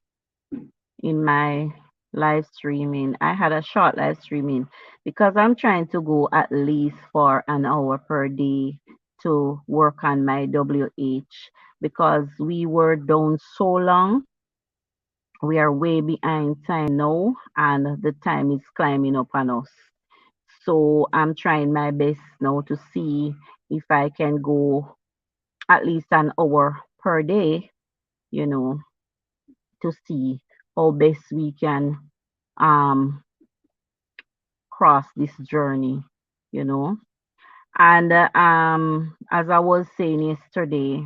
in my live streaming, I had a short live streaming because I'm trying to go at least for an hour per day to work on my WH, because we were down so long. We are way behind time now, and the time is climbing up on us. So I'm trying my best now to see if I can go at least an hour per day, you know, to see how best we can um cross this journey, you know. And as I was saying yesterday,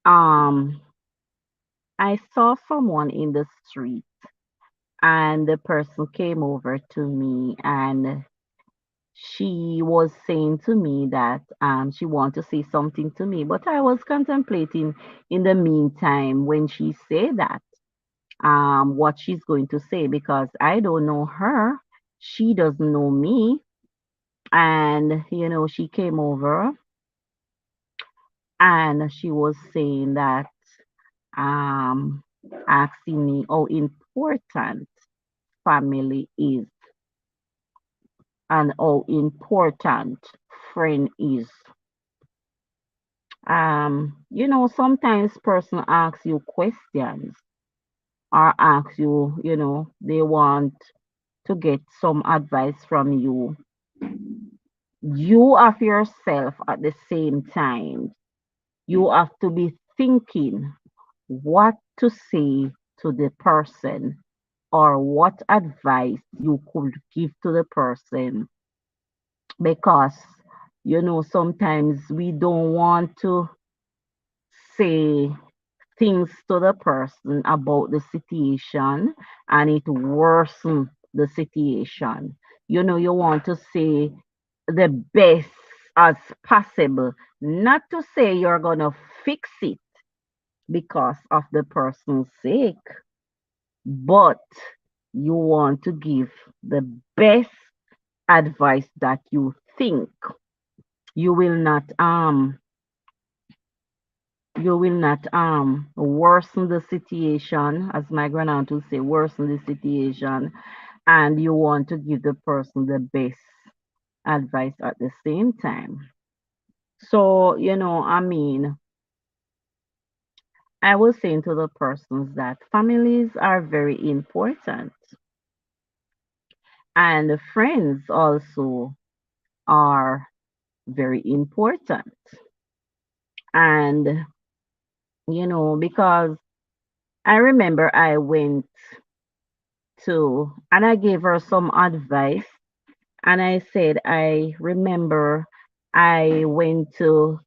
um I saw someone in the street, and the person came over to me, and she was saying to me that she wanted to say something to me, but I was contemplating in the meantime when she said that what she's going to say, because I don't know her, she doesn't know me. And she came over and she was saying that um asking me how important family is and how important friend is. Sometimes person asks you questions, or asks you, they want to get some advice from you. You of yourself at the same time, you have to be thinking what to say to the person, or what advice you could give to the person, because sometimes we don't want to say things to the person about the situation and it worsen the situation. You want to say the best as possible, not to say you're gonna fix it because of the person's sake, but you want to give the best advice that you think you will not worsen the situation, as my grandaunt would say, worsen the situation, and you want to give the person the best advice at the same time. So, I was saying to the persons that families are very important, and friends also are very important. And, because I remember I went and I gave her some advice, and I said, I remember I went to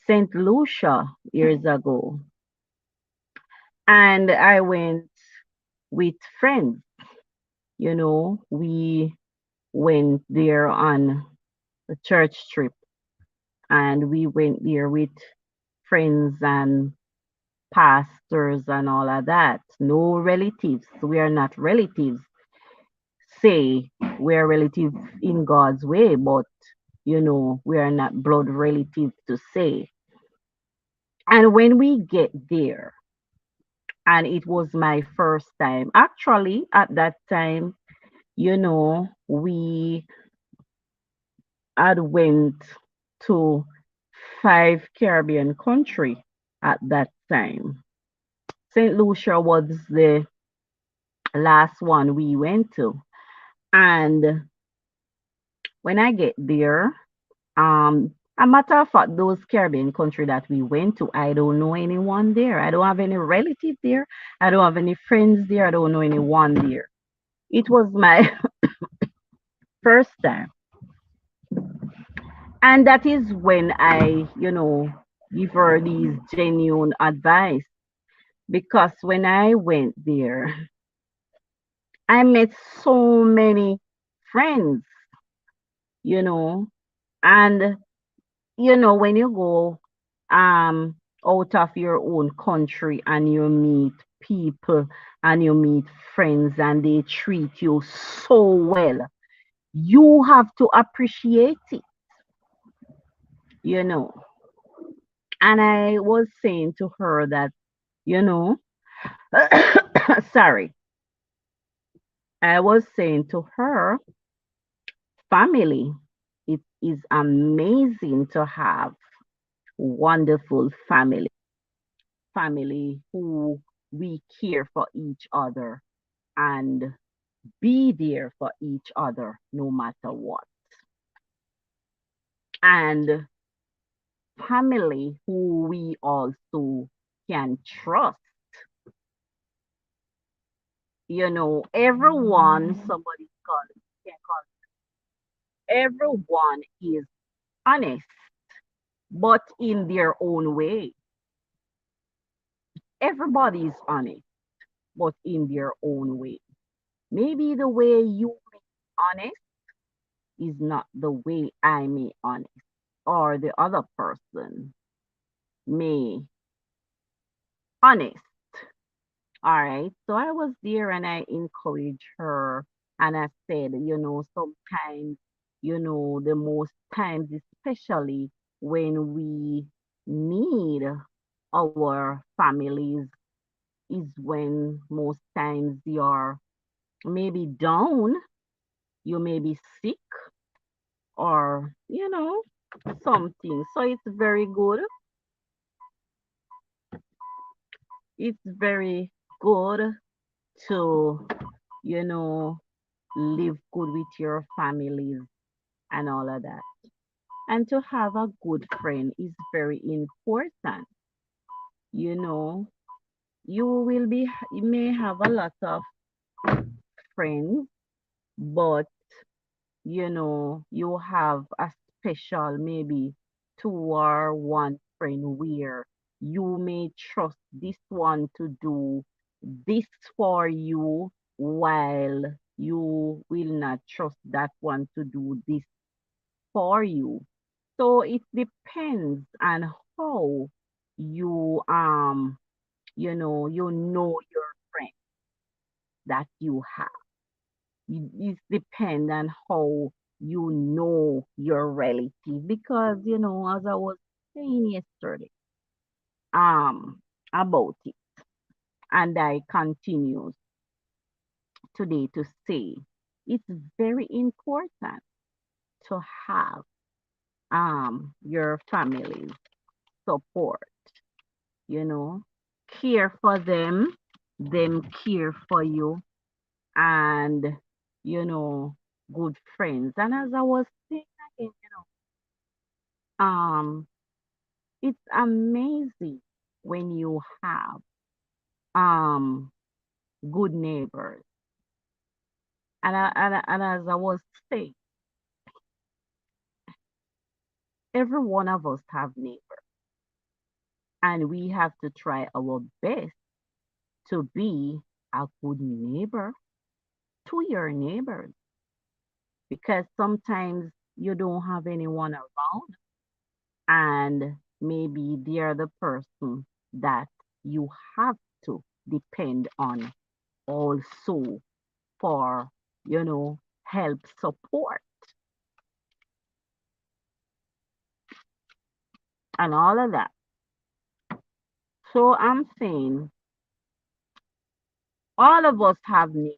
St. Lucia years ago, And I went with friends. We went there on a church trip, and we went there with friends and pastors and all of that. No relatives. We are not relatives. Say we're relatives in God's way, but we are not blood relatives to say. And when we get there, and it was my first time, actually, at that time, we had went to 5 Caribbean country at that time. St. Lucia was the last one we went to. And when I get there, a matter of fact, those Caribbean country that we went to, I don't know anyone there. I don't have any relative there. I don't have any friends there. I don't know anyone there. It was my first time. And that is when I, give her these genuine advice. Because when I went there, I met so many friends, you know, and when you go um out of your own country and you meet people and you meet friends and they treat you so well, you have to appreciate it, you know. And I was saying to her that, you know, sorry, I was saying to her, family, it is amazing to have wonderful family who we care for each other and be there for each other no matter what. And family who we also can trust. Everyone, somebody can call, everyone is honest, but in their own way. Everybody is honest, but in their own way. Maybe the way you may honest is not the way I may honest, or the other person may honest. All right. So I was there and I encouraged her and I said, sometimes, the most times, especially when we need our families, is when most times you're maybe down, you may be sick, or, something. So it's very good. It's very good to, you know, live good with your families and all of that. And to have a good friend is very important. You know, you may have a lot of friends, but you have a special maybe two or one friend where you may trust this one to do this for you while you will not trust that one to do this for you. So it depends on how you you know your friend that you have. It depends on how you know your relative because as I was saying yesterday about it, and I continue today to say it's very important to have your family's support, you know, care for them care for you, and you know, good friends. And as I was saying again, it's amazing when you have um good neighbors. And as I was saying, every one of us have neighbors, and we have to try our best to be a good neighbor to your neighbors, because sometimes you don't have anyone around, and maybe they're the person that you have to depend on also for, help, support, and all of that. So I'm saying all of us have needs,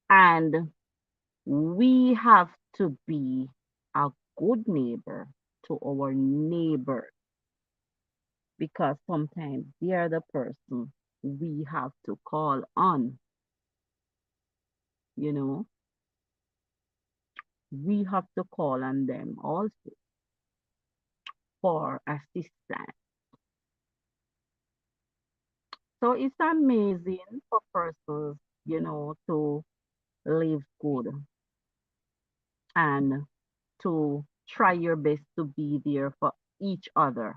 and we have to be a good neighbor to our neighbor, because sometimes they are the person we have to call on, you know. We have to call on them also for assistance. So it's amazing for persons, to live good and to try your best to be there for each other.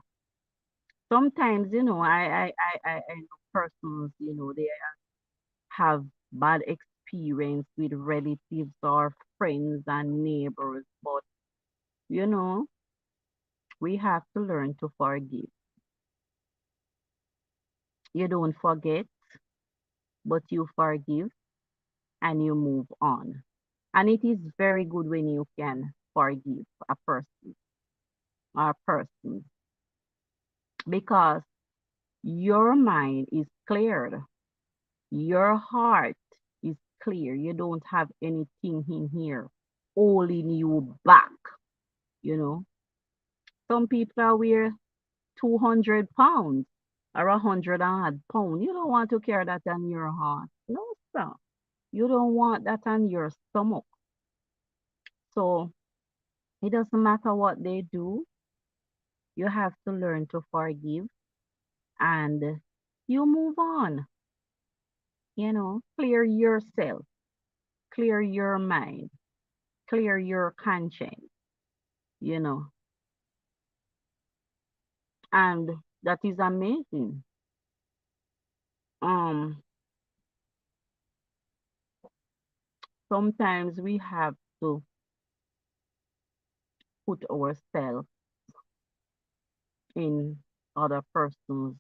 Sometimes, I know persons, they have bad experience with relatives or friends and neighbors, but you know, we have to learn to forgive. You don't forget, but you forgive and you move on. And it is very good when you can forgive a person or persons, because your mind is cleared, your heart is clear. You don't have anything in here holding you back, you know. Some people are wear 200 pounds or 100 odd pounds. You don't want to carry that on your heart. No, sir. You don't want that on your stomach. So it doesn't matter what they do. You have to learn to forgive and you move on. Clear yourself, clear your mind, clear your conscience, you know, and that is amazing. Um, Sometimes we have to put ourselves in other person's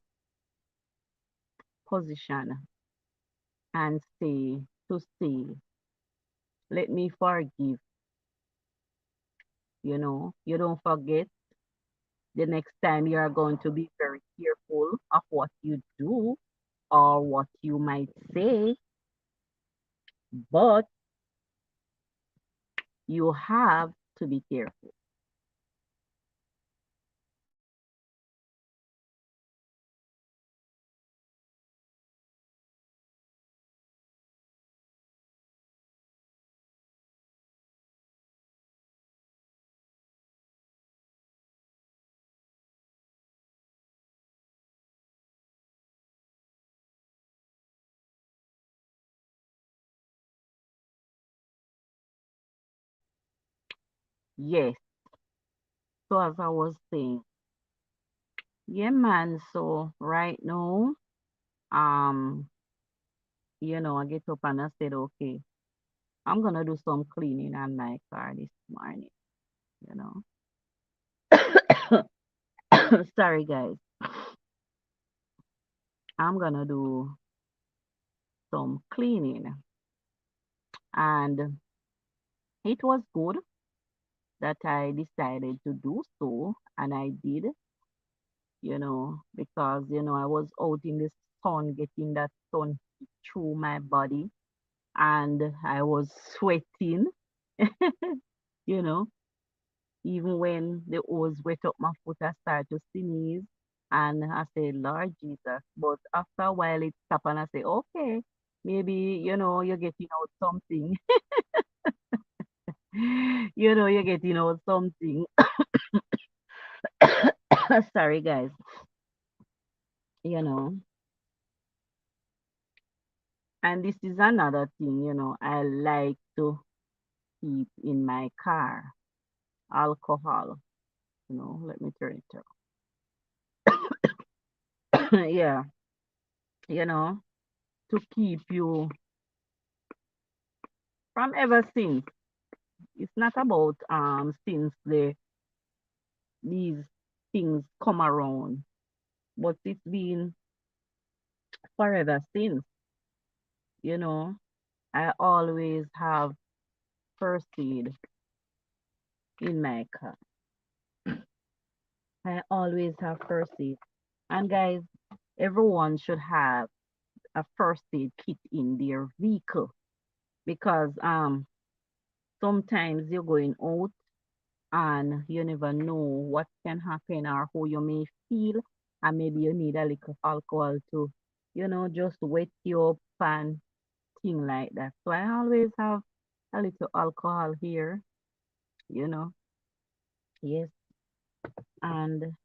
position and say, let me forgive, you don't forget. The next time you are going to be very careful of what you do or what you might say, but you have to be careful. Yes. So as I was saying, yeah, man. So right now, um, I get up and I said, okay, I'm gonna do some cleaning on my car this morning, you know. Sorry guys. I'm gonna do some cleaning, and it was good that I decided to do so, and I did, because I was out in the sun getting that sun through my body, and I was sweating, you know. Even when the hose wet up my foot, I started to sneeze. And I said, Lord Jesus. But after a while, it stopped and I said, okay, maybe, you're getting out something. You're getting out something. Sorry, guys. You know, and this is another thing, I like to keep in my car alcohol. Let me turn it off. Yeah. you know, to keep you from ever since. It's not about since these things come around, but it's been forever since, you know. I always have first aid in my car. I always have first aid. And guys, everyone should have a first aid kit in their vehicle because sometimes you're going out and you never know what can happen or how you may feel, and maybe you need a little alcohol to, just wet you up and thing like that. So I always have a little alcohol here, you know. Yes, and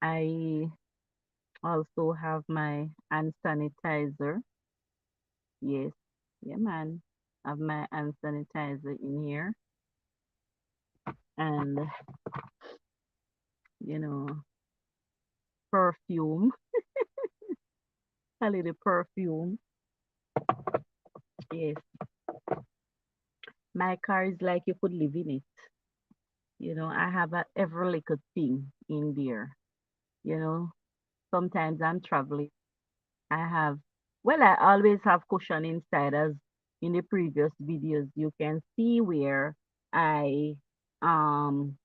I also have my hand sanitizer. Yes, yeah, man. I have my hand sanitizer in here, and you know, perfume, a little perfume. Yes, my car is like you could live in it. I have every little thing in there. You know, sometimes I'm traveling. I have, well, I always have cushion inside, as in the previous videos. You can see where I um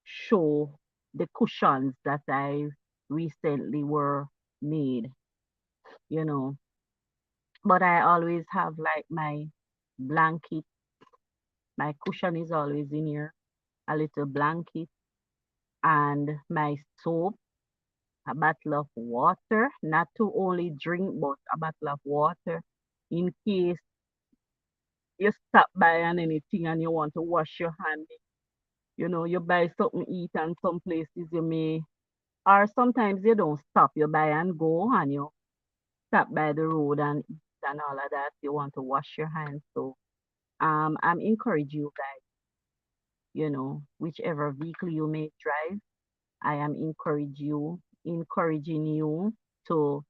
show the cushions that I recently were made, you know. But I always have like my blanket. My cushion is always in here, a little blanket, and my soap, a bottle of water, not to only drink, but a bottle of water in case you stop by and anything and you want to wash your hand. You buy something eat and some places you may, or sometimes you don't stop, you buy and go and you stop by the road and eat and all of that. You want to wash your hands. So I'm encourage you guys, whichever vehicle you may drive, I am encouraging you to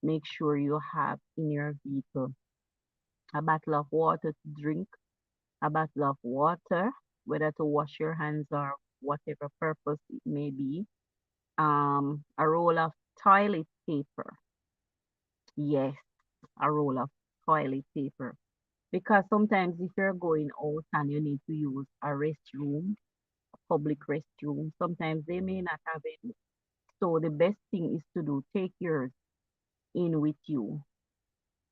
make sure you have in your vehicle a bottle of water to drink, a bottle of water, whether to wash your hands or whatever purpose it may be, a roll of toilet paper. Yes, a roll of toilet paper. Because sometimes if you're going out and you need to use a restroom, a public restroom, sometimes they may not have it. So the best thing is to do, take yours in with you.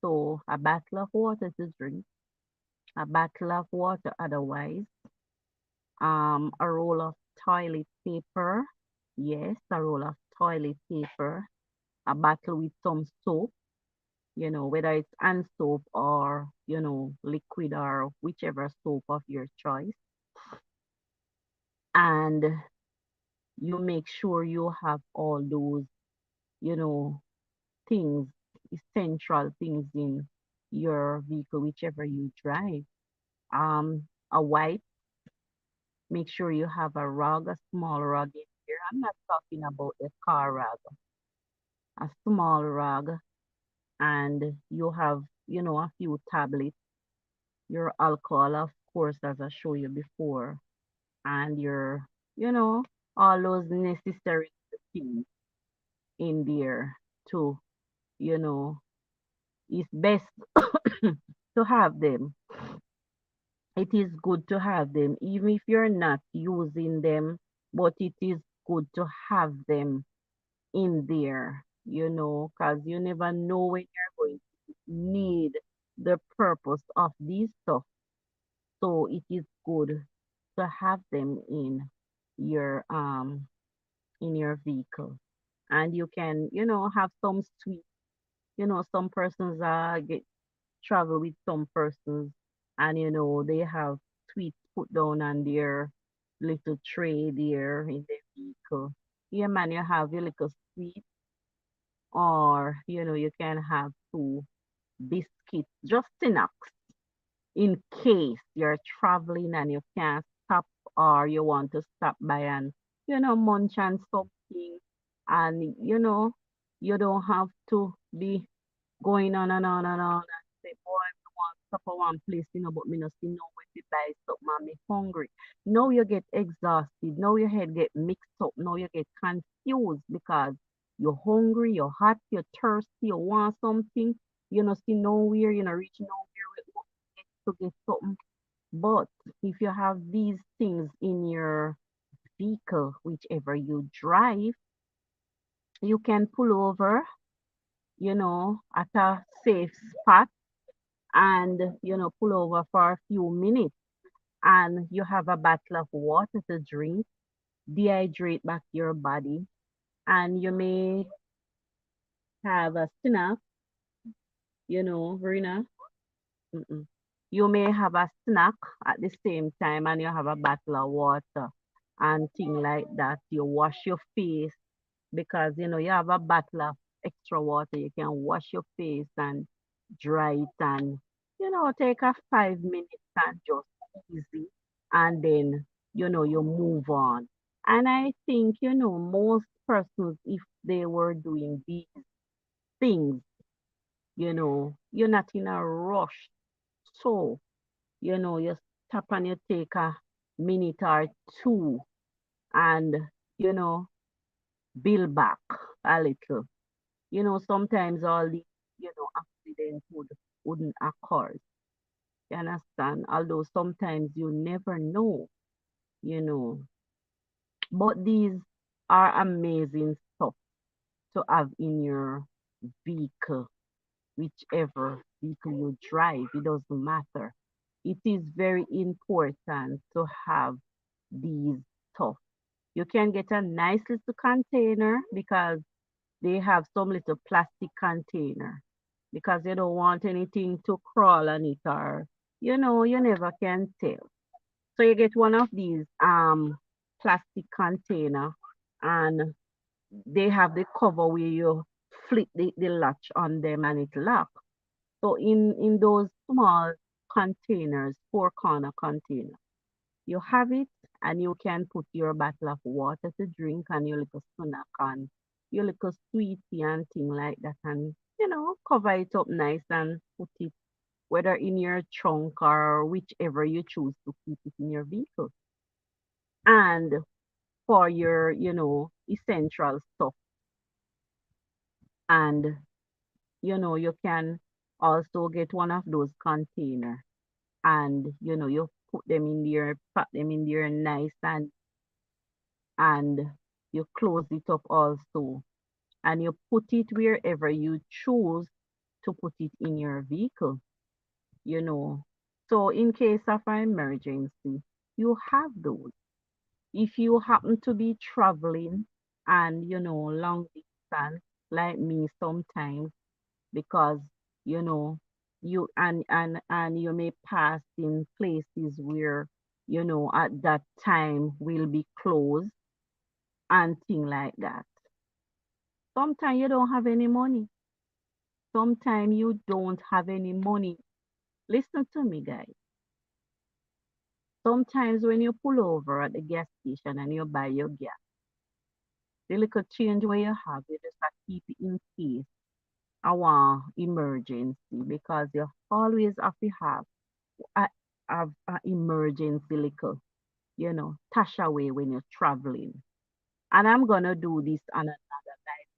So a bottle of water to drink, a bottle of water otherwise, a roll of toilet paper. Yes, a roll of toilet paper, a bottle with some soap, whether it's hand soap or, liquid or whichever soap of your choice. And you make sure you have all those, you know, things, essential things in your vehicle, whichever you drive. A wipe, make sure you have a rug, a small rug in here. I'm not talking about a car rug, a small rug, and you have, a few tablets, your alcohol, of course, as I showed you before, and your, you know, all those necessary things in there too, you know, it's best to have them. It is good to have them, even if you're not using them, but it is good to have them in there, because you never know when you're going to need the purpose of these stuff. So it is good to have them your in your vehicle. And you can, have some sweet, some persons get travel with some persons and they have sweets put down on their little tray there in the vehicle. Yeah, man, you have your little sweet, or you can have two biscuits, just snacks in case you're traveling and you can't stop, or you want to stop by and munch on something, and you don't have to be going on and on and on and say, boy, I want stop at one place, but me no see no way to buy something and me hungry. Now you get exhausted, now your head get mixed up, now you get confused because you're hungry, you're hot, you're thirsty, you want something, you know see nowhere, you know reach nowhere with what to get something. But if you have these things in your vehicle, whichever you drive, you can pull over, at a safe spot and, pull over for a few minutes and you have a bottle of water to drink, dehydrate back your body, and you may have a snack, Verena. Mm-mm. You may have a snack at the same time and you have a bottle of water and thing like that. You wash your face because you have a bottle of extra water. You can wash your face and dry it and take a 5 minutes and just easy and then you move on. And I think most persons, if they were doing these things, you're not in a rush. So you stop and you take a minute or two and you know build back a little. Sometimes all the, accidents wouldn't occur. You understand? Although sometimes you never know, you know. But these are amazing stuff to have in your vehicle, whichever vehicle you drive, it doesn't matter. It is very important to have these stuff. You can get a nice little container because they have some little plastic container because you don't want anything to crawl on it or you never can tell. So you get one of these plastic container and they have the cover where you flip the latch on them and it lock. So in those small containers, four corner container, you have it and you can put your bottle of water to drink and your little snack and your little sweetie and thing like that and cover it up nice and put it whether in your trunk or whichever you choose to keep it in your vehicle. And for your, essential stuff. And you can also get one of those container and you put them in there, pack them in there nice and you close it up also and you put it wherever you choose to put it in your vehicle, you know. So in case of an emergency, you have those. If you happen to be traveling and long distance like me sometimes because you know and you may pass in places where at that time will be closed and thing like that. Sometimes you don't have any money. Sometimes you don't have any money. Listen to me, guys. Sometimes when you pull over at the gas station and you buy your gas, the little change where you have, you just have to keep it in case I want emergency because you always have to a, have a emergency little, stash away when you're traveling. And I'm gonna do this on another live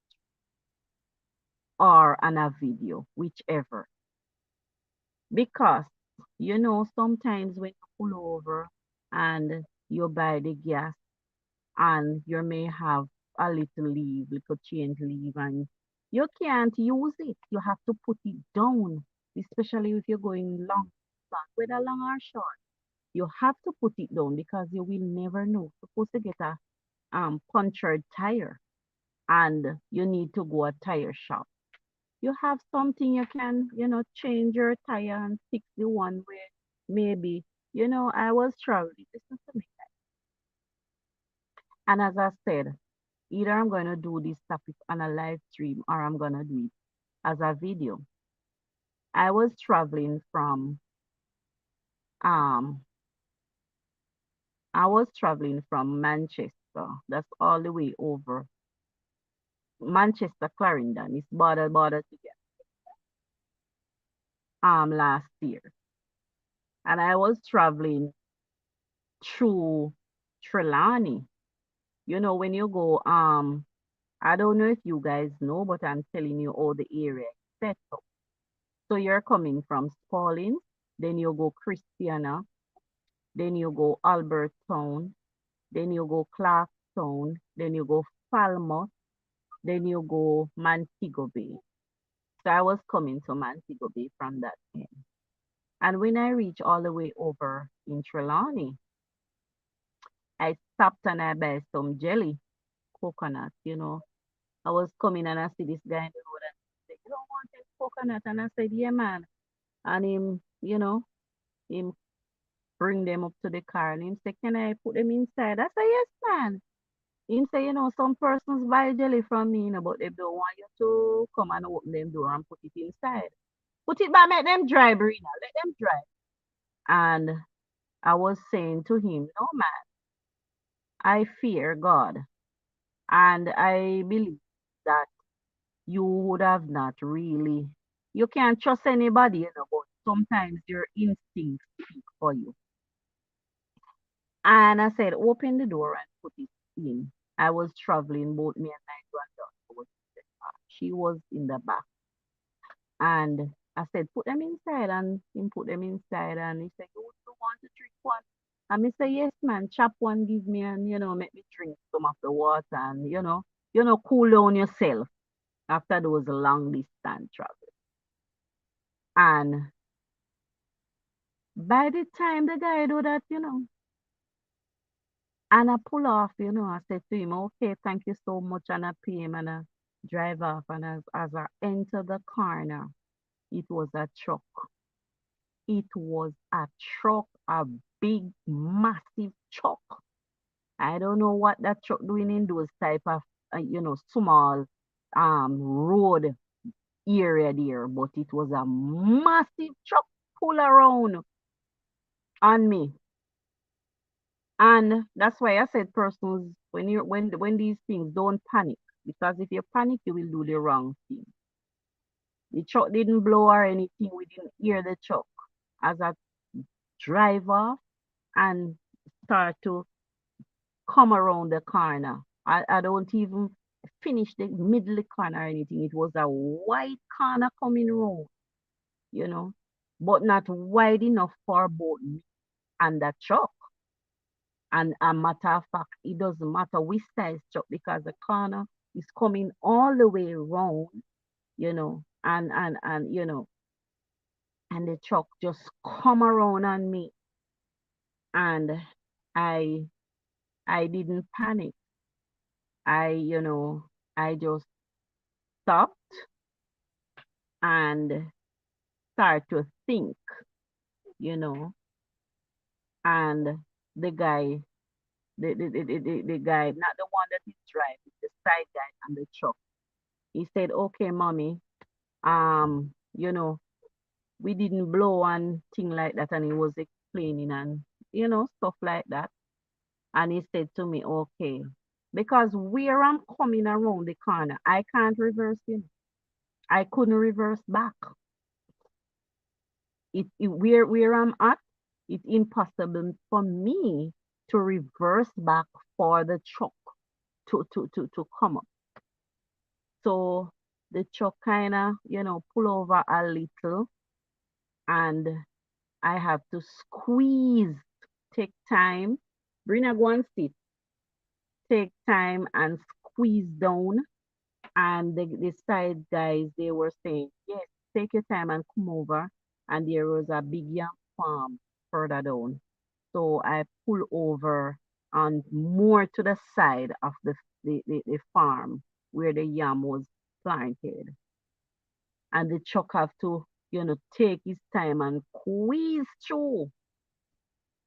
or on a video, whichever. Because sometimes when you pull over and you buy the gas and you may have a little leave, little change leave, and you can't use it. You have to put it down, especially if you're going whether long or short. You have to put it down because you will never know. Supposed to get a punctured tire and you need to go a tire shop. You have something you can, change your tire and fix the one where maybe, I was traveling. Listen to me. And as I said, either I'm going to do this topic on a live stream or I'm going to do it as a video. I was traveling um from Manchester. That's all the way over Manchester, Clarendon. It's border together. last year. And I was traveling through Trelawney. You know, when you go, I don't know if you guys know, but I'm telling you all the area is set up. So you're coming from Spalding, then you go Christiana, then you go Albertown, then you go Clarkstown, then you go Falmouth, then you go Montego Bay. So I was coming to Montego Bay from that end. And when I reached all the way over in Trelawney, I stopped and I buy some jelly, coconut, you know. I was coming and I see this guy in the road and he said, you don't want this coconut? And I said, yeah, man. And him, you know, him bring them up to the car and him say, can I put them inside? I say, yes, man. Him say, you know, some persons buy jelly from me, you know, but they don't want you to come and open them door and put it inside. Put it back, make them dry, Brina. Let them dry. And I was saying to him, no, man, I fear God. And I believe that you would have not really, you can't trust anybody, you know, but sometimes your instincts speak for you. And I said, open the door and put it in. I was traveling, both me and my granddaughter was in the car. She was in the back. And I said, put them inside. And he put them inside. And he said, you want to drink one? And I said, yes, man, chop one, give me and, you know, make me drink some of the water and, you know, cool down yourself after those long distance travel. And by the time the guy do that, you know, and I pull off, you know, I said to him, okay, thank you so much. And I pay him and I drive off. And as I enter the corner, it was a truck. It was a truck, a big, massive truck. I don't know what that truck doing in those type of, you know, small road area there, but it was a massive truck pull around on me. And that's why I said persons when these things don't panic. Because if you panic, you will do the wrong thing. The truck didn't blow or anything, we didn't hear the truck. As I drive off and start to come around the corner. I don't even finish the middle corner or anything. It was a wide corner coming round, you know, but not wide enough for both me and the truck. And a matter of fact, it doesn't matter which size truck because the corner is coming all the way around, you know, and you know, and the truck just come around on me, and I I didn't panic. You know, I just stopped and start to think, you know, and the guy, the guy, not the one that is driving, the side guy on the truck, he said, okay, mommy, you know, we didn't blow and thing like that, and he was explaining and, you know, stuff like that. And he said to me, okay, because where I'm coming around the corner, I can't reverse in. I couldn't reverse back. Where I'm at, it's impossible for me to reverse back for the truck to come up. So the truck kind of, you know, pull over a little and I have to squeeze, take time. Brina, go and sit. Take time and squeeze down. And the side guys, they were saying, yes, take your time and come over. And there was a big yam farm further down. So I pull over and more to the side of the farm where the yam was planted. And the truck have to, you know, take his time and squeeze through,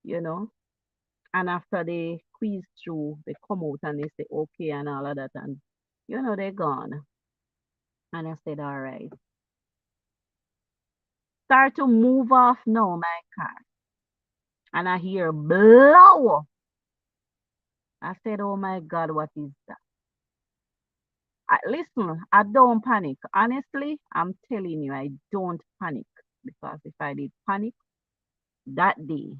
you know. And after they squeeze through, they come out and they say, okay, and all of that. And, you know, they're gone. And I said, all right. Start to move off now, my car. And I hear blow. I said, oh my God, what is that? Listen, I don't panic. Honestly, I'm telling you, I don't panic. because if I did panic that day,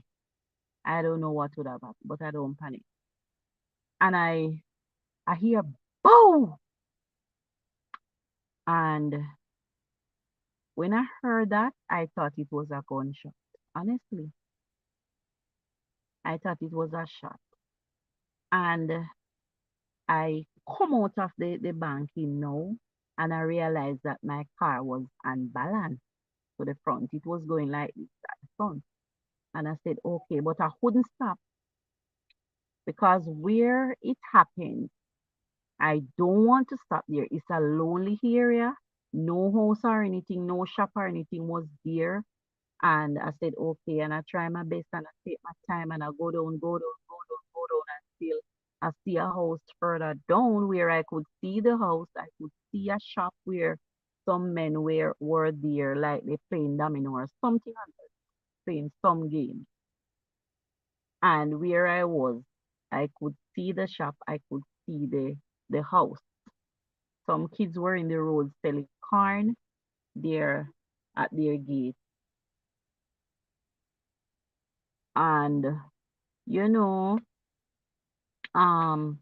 I don't know what would have happened, but I don't panic. And I hear boom, and when I heard that, I thought it was a gunshot. Honestly, I thought it was a shot. And I come out of the banking now, and I realized that my car was unbalanced to the front. It was going like this at the front. And I said, okay, but I couldn't stop because where it happened, I don't want to stop there. It's a lonely area. No house or anything, no shop or anything was there. And I said, okay. And I try my best and I take my time and I go down, go down, go down, go down. And still I see a house further down where I could see the house. I could see a shop where some men were there, like they playing domino or something, and playing some game. And where I was, I could see the shop, I could see the house. Some kids were in the road selling corn there at their gate. And you know, um,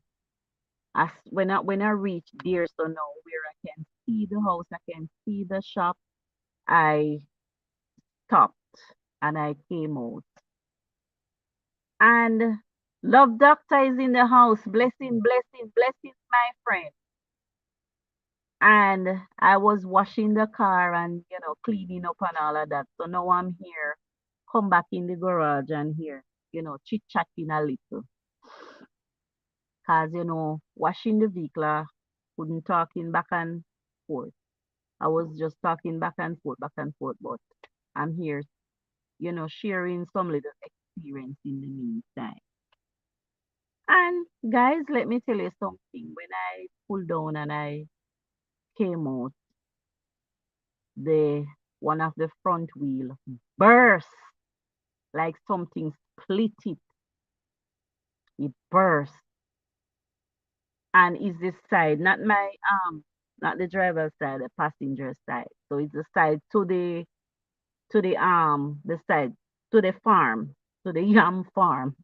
as when I reached there, so now where I can see the house, I can see the shop, I stopped and I came out. And Love Doctor is in the house. Blessing, blessing, blessings, my friend. And I was washing the car and cleaning up and all of that. So now I'm here, come back in the garage and here, chit chatting a little. Cause washing the vehicle, couldn't talking back and forth. I was just talking back and forth, but I'm here, sharing some little experience in the meantime. And guys, let me tell you something. When I pulled down and I came out, the one of the front wheel burst like something split it. It burst. And it's this side, not my not the driver's side, the passenger side. So it's the side to the side to the farm, to the yam farm.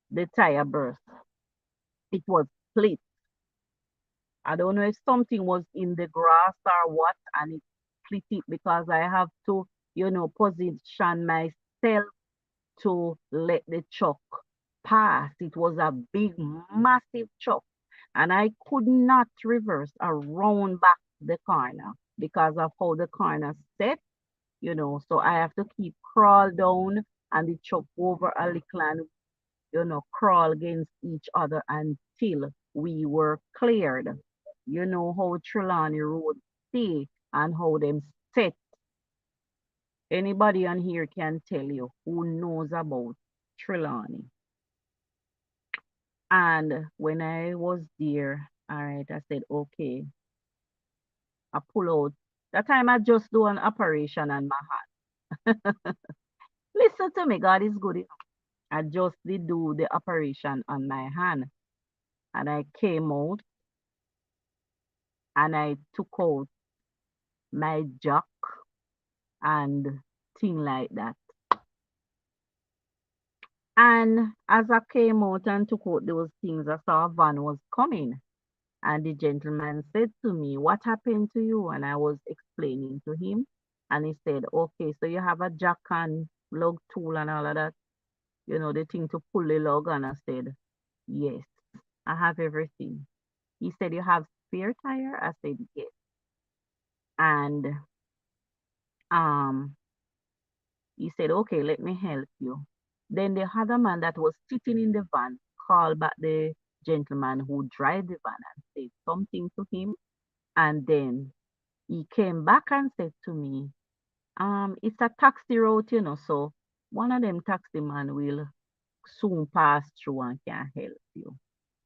The tire burst. It was split. I don't know if something was in the grass or what, and it split it because I have to, position myself to let the truck pass. It was a big, massive truck, and I could not reverse around back the corner because of how the corner set, So I have to keep crawl down and the truck over a little and crawl against each other until we were cleared. You know how Trelawney Road stay and how them set. Anybody on here can tell you who knows about Trelawney. And when I was there, all right, I said, okay, I pull out. That time I just do an operation on my hand. Listen to me, God is good. I just did do the operation on my hand. And I came out and I took out my jack and thing like that. And as I came out and took out those things, I saw a van was coming. And the gentleman said to me, what happened to you? And I was explaining to him. And he said, okay, so you have a jack and lug tool and all of that, the thing to pull the log. And I said, yes, I have everything. He said, you have spare tire? I said, yes. And um, he said, okay, let me help you. Then the other man that was sitting in the van called back the gentleman who drive the van and said something to him. And then he came back and said to me, it's a taxi route, so one of them taxi man will soon pass through and can help you.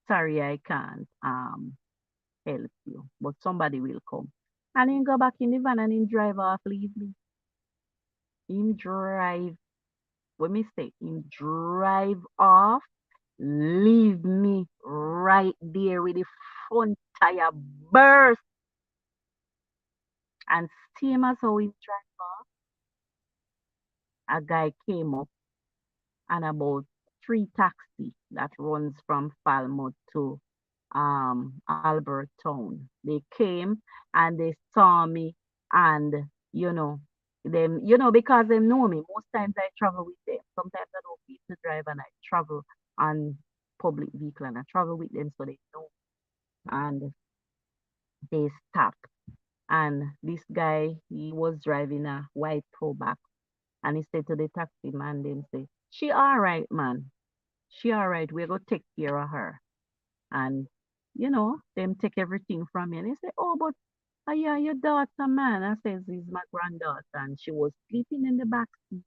Sorry, I can't help you, but somebody will come. And he go back in the van and he drive off, leave me. Him drive, when me say him drive off, leave me right there with the front tire burst. And same as how he drive off, a guy came up and about three taxi that runs from Falmouth to Albert Town. They came and they saw me and you know them because they know me. Most times I travel with them. Sometimes I don't need to drive and I travel on public vehicle and I travel with them so they know. And they stop. And this guy, he was driving a white Probox and he said to the taxi man, them say, she all right, man. She all right. We're gonna take care of her. And them take everything from me. And they say, oh, but yeah, your daughter, man. I says, is my granddaughter. And she was sleeping in the back seat.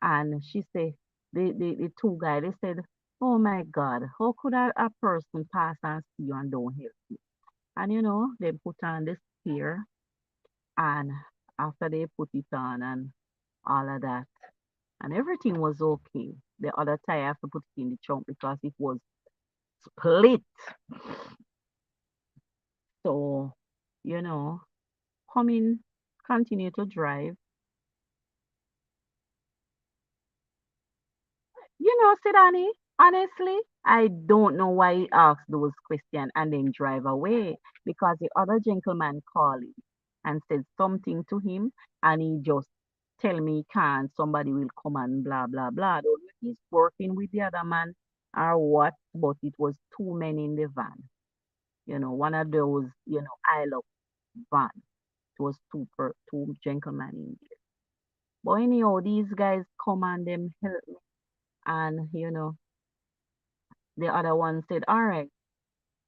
And she said, the two guys, they said, oh my God, how could a person pass and see you and don't help you? And they put on the spear. And after they put it on and all of that, and everything was okay. The other tire I have to put it in the trunk because it was split. So, you know, coming, continue to drive. Sidani, honestly, I don't know why he asked those questions and then drive away because the other gentleman called him and said something to him and he just tell me he can't, somebody will come and blah, blah, blah. I don't know if he's working with the other man or what, but it was two men in the van. One of those, I love van. It was two gentlemen in there. But anyhow, these guys come and them help me. And the other one said, all right,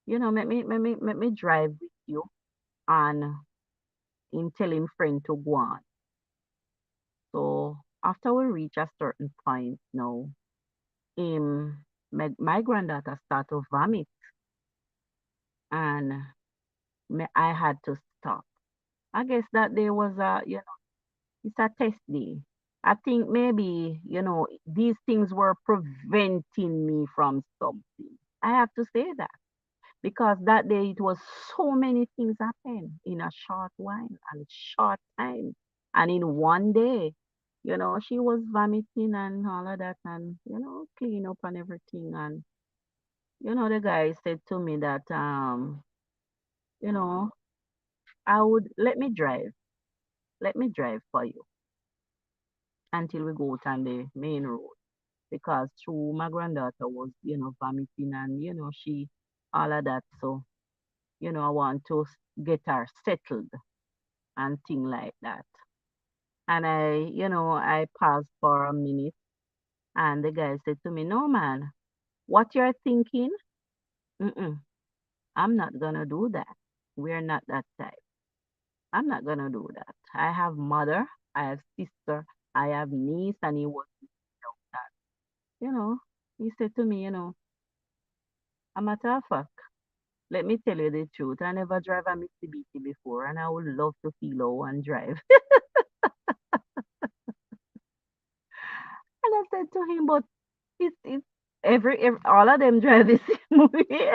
let me drive with you. And in telling friend to go on. So after we reach a certain point now, my granddaughter started to vomit and I had to stop. I guess that there was it's a test day. I think maybe, these things were preventing me from something. I have to say that because that day it was so many things happened in a short while and short time. And in one day, she was vomiting and all of that and, clean up and everything. And, the guy said to me that, you know, I would let me drive for you until we go out on the main road. Because through my granddaughter was, vomiting and, she, all of that. So, I want to get her settled and thing like that. And I paused for a minute and the guy said to me, no, man, what you're thinking, mm-mm, I'm not gonna do that. We're not that type. I'm not gonna do that. I have mother, I have sister, I have niece, and he was, you know, he said to me, a matter of fact, let me tell you the truth. I never drive a Mitsubishi before, and I would love to feel how and drive. And I said to him, but it's every all of them drive the same way.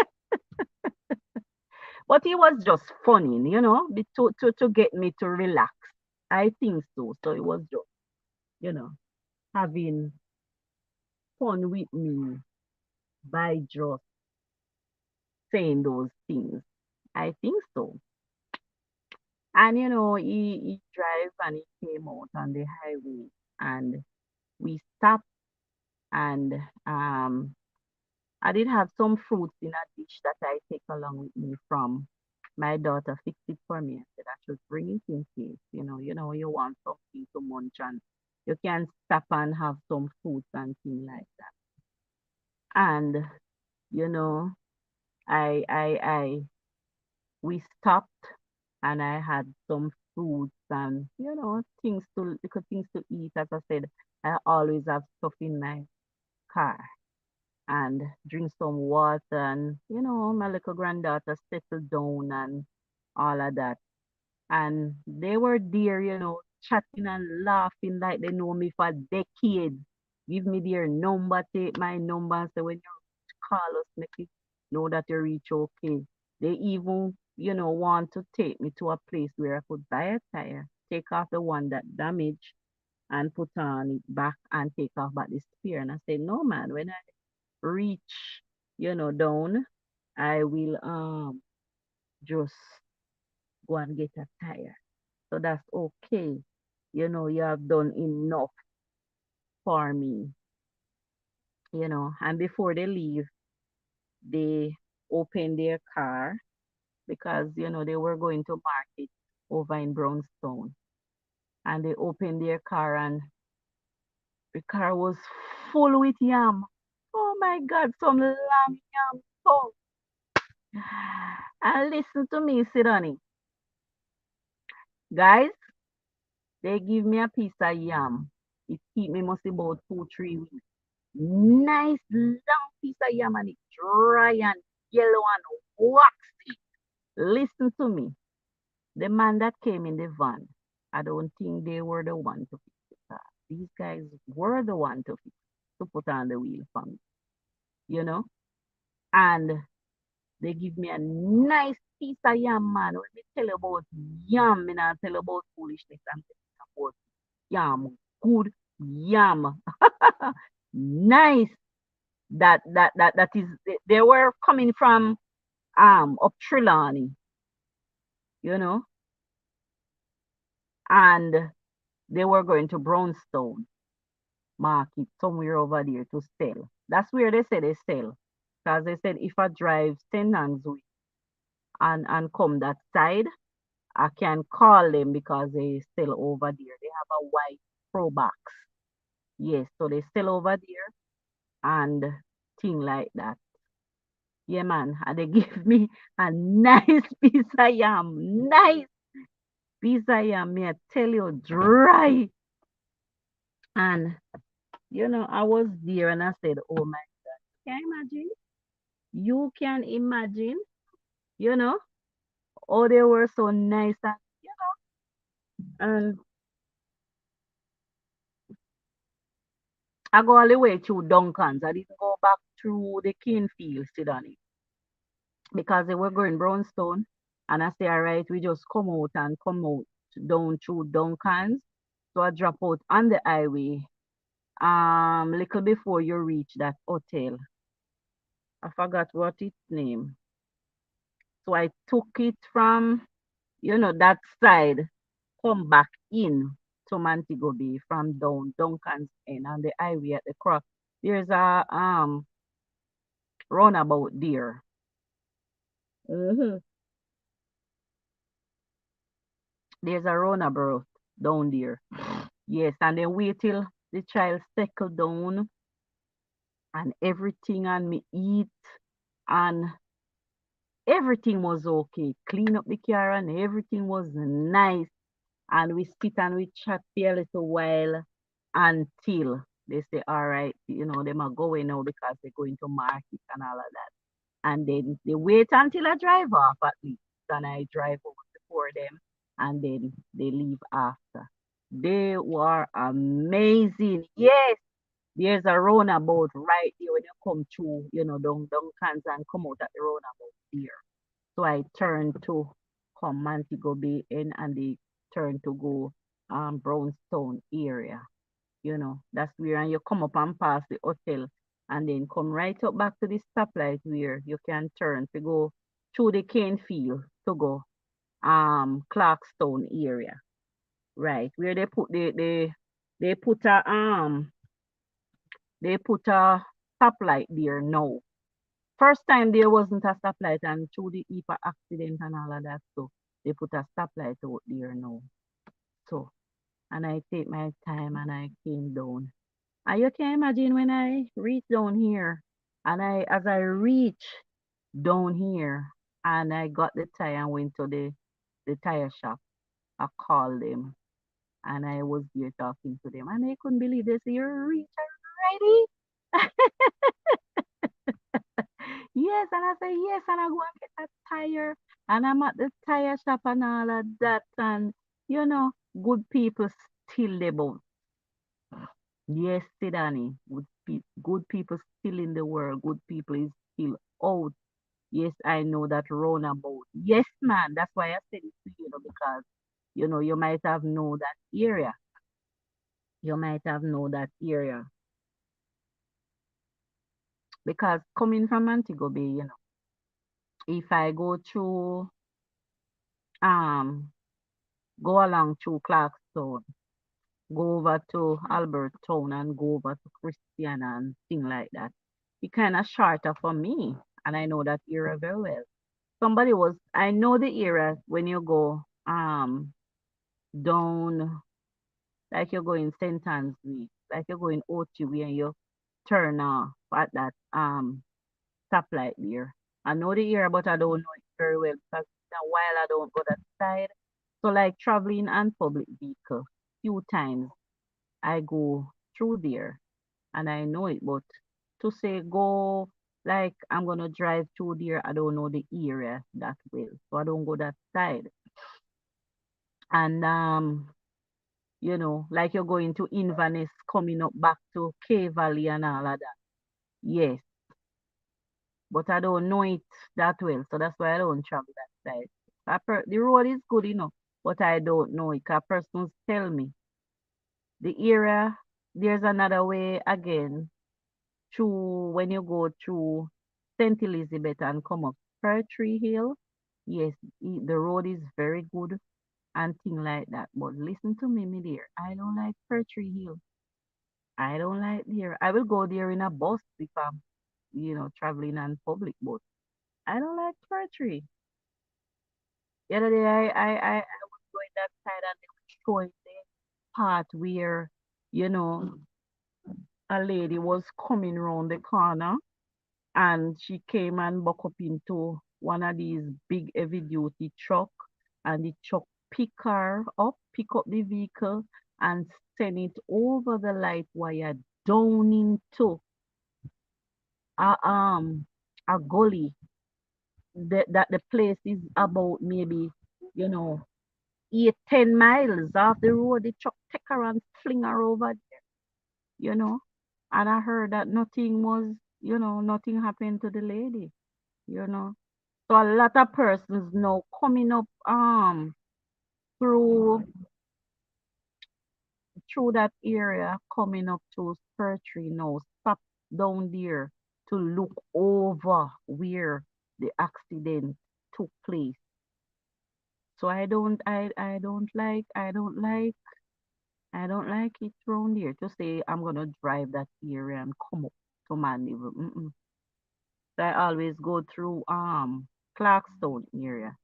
But it was just funny, to get me to relax. I think so. So it was just, you know, having fun with me by just saying those things. I think so. And he drive and he came out on the highway and we stopped and I did have some fruits in a dish that I take along with me from my daughter fixed it for me. I said I should bring it in case, you want something to munch and you can stop and have some fruits and things like that. And, you know, I we stopped and I had some fruits and, little things to eat. As I said, I always have stuff in my car and drink some water and my little granddaughter settled down and all of that. And they were there, chatting and laughing like they know me for decades. Give me their number, take my number, and say when you call us, make it know that you reach okay. They even want to take me to a place where I could buy a tire, take off the one that damaged and put on it back and take off back the spare. And I said, no man, when I reach, down, I will just go and get a tire. So that's okay. You have done enough for me, and before they leave, they open their car because, they were going to market over in Brownstone. And they opened their car and the car was full with yam. Oh my God, some lamb yam. Oh, and listen to me, Sidani. Guys, they give me a piece of yam. It keep me must about 2, 3 weeks. Nice long piece of yam and it dry and yellow and waxy. Listen to me. The man that came in the van, I don't think they were the one to fix the car. These guys were the one to put on the wheel for me, you know? And they give me a nice piece of yam, man. When they tell you about yam, and I tell you about foolishness, I'm telling you about yam. Good yam. Nice. That is they were coming from up Trelawney, you know, and they were going to Brownstone Market somewhere over there to sell. That's where they said they sell. Because they said if I drive St. Anne's Way and come that side, I can call them because they sell over there. They have a white Pro box. Yes, so they sell over there and thing like that. Yeah, man. And they give me a nice piece of yam. Nice piece of yam. Me, I tell you, dry. And, I was there and I said, oh my God, can you imagine? You can imagine, you know, oh, they were so nice. And I go all the way through Duncan's. I didn't go back through the Canefield, Sidani, because they were going Brownstone. And I say, all right, we just come out down through Duncan's. So I drop out on the highway, little before you reach that hotel. I forgot what its name. So I took it from, that side, come back in to Montego Bay from down Duncan's End on the highway at the cross. There's a roundabout there. hmm There's a roundabout down there. Yes, and then wait till the child settle down and everything and me eat and everything was okay. Clean up the car and everything was nice. And we sit and we chat for a little while until they say, all right, they are going now because they're going to market and all of that. And then they wait until I drive off at least. And I drive over before them and then they leave after. They were amazing. Yes, there's a roundabout right there when you come through, down Cans and come out at the roundabout there. So I turned to come Montego Bay in and they turned to go Brownstone area. That's where and you come up and pass the hotel and then come right up back to the stoplight where you can turn to go through the cane field to go Clarkstone area. Right. Where they put a stoplight there now. First time there wasn't a stoplight and through the EPA accident and all of that, so they put a stoplight out there now. So, and I take my time and I came down. And you can imagine when I reach down here, and as I reach down here, and I got the tire and went to the tire shop, I called them and I was there talking to them, and they couldn't believe they say, "You're rich already?" Yes, and I say, yes, and I go and get a tire, and I'm at the tire shop and all of that, and good people still about. Yes, Sidani, good people still in the world. Good people is still out. Yes, I know that roundabout. Yes, man. That's why I said it to you, because you might have know that area. You might have know that area because coming from Montego Bay, if I go through um go along through Clarkstown, go over to Albert Town and go over to Christiana and thing like that, it kind of shorter for me, and I know that area very well. I know the area when you go down, like you're going St. Anne's Way, like you're going OT and you turn off at that stoplight there. I know the area, but I don't know it very well because in a while I don't go that side. So like traveling on public vehicle, few times I go through there and I know it, but to say go like I'm gonna drive through there, I don't know the area that well. So I don't go that side. And like you're going to Inverness, coming up back to K Valley and all of that. Yes, but I don't know it that well, so that's why I don't travel that side. The road is good, but I don't know it. Cause persons tell me the area. There's another way again through when you go through St. Elizabeth and come up Per Tree Hill. Yes, the road is very good and thing like that. But listen to me dear. I don't like Per Tree Hill. I don't like there. I will go there in a bus if I'm, traveling on public bus. I don't like Per Tree. The other day I was going that side and they were showing the part where, you know, a lady was coming round the corner and she came and buck up into one of these big heavy duty truck and the truck pick up the vehicle and send it over the light wire down into a a gully that the place is about maybe, you know, 8, 10 miles off the road. The truck take her and fling her over, you know. And I heard that nothing happened to the lady, you know. So a lot of persons now coming up through through that area, coming up to Spurtree now, stop down there to look over where the accident took place. So I don't like it round here to say I'm gonna drive that area and come up to Mandeville. Mm-mm. So I always go through Clarkstone area.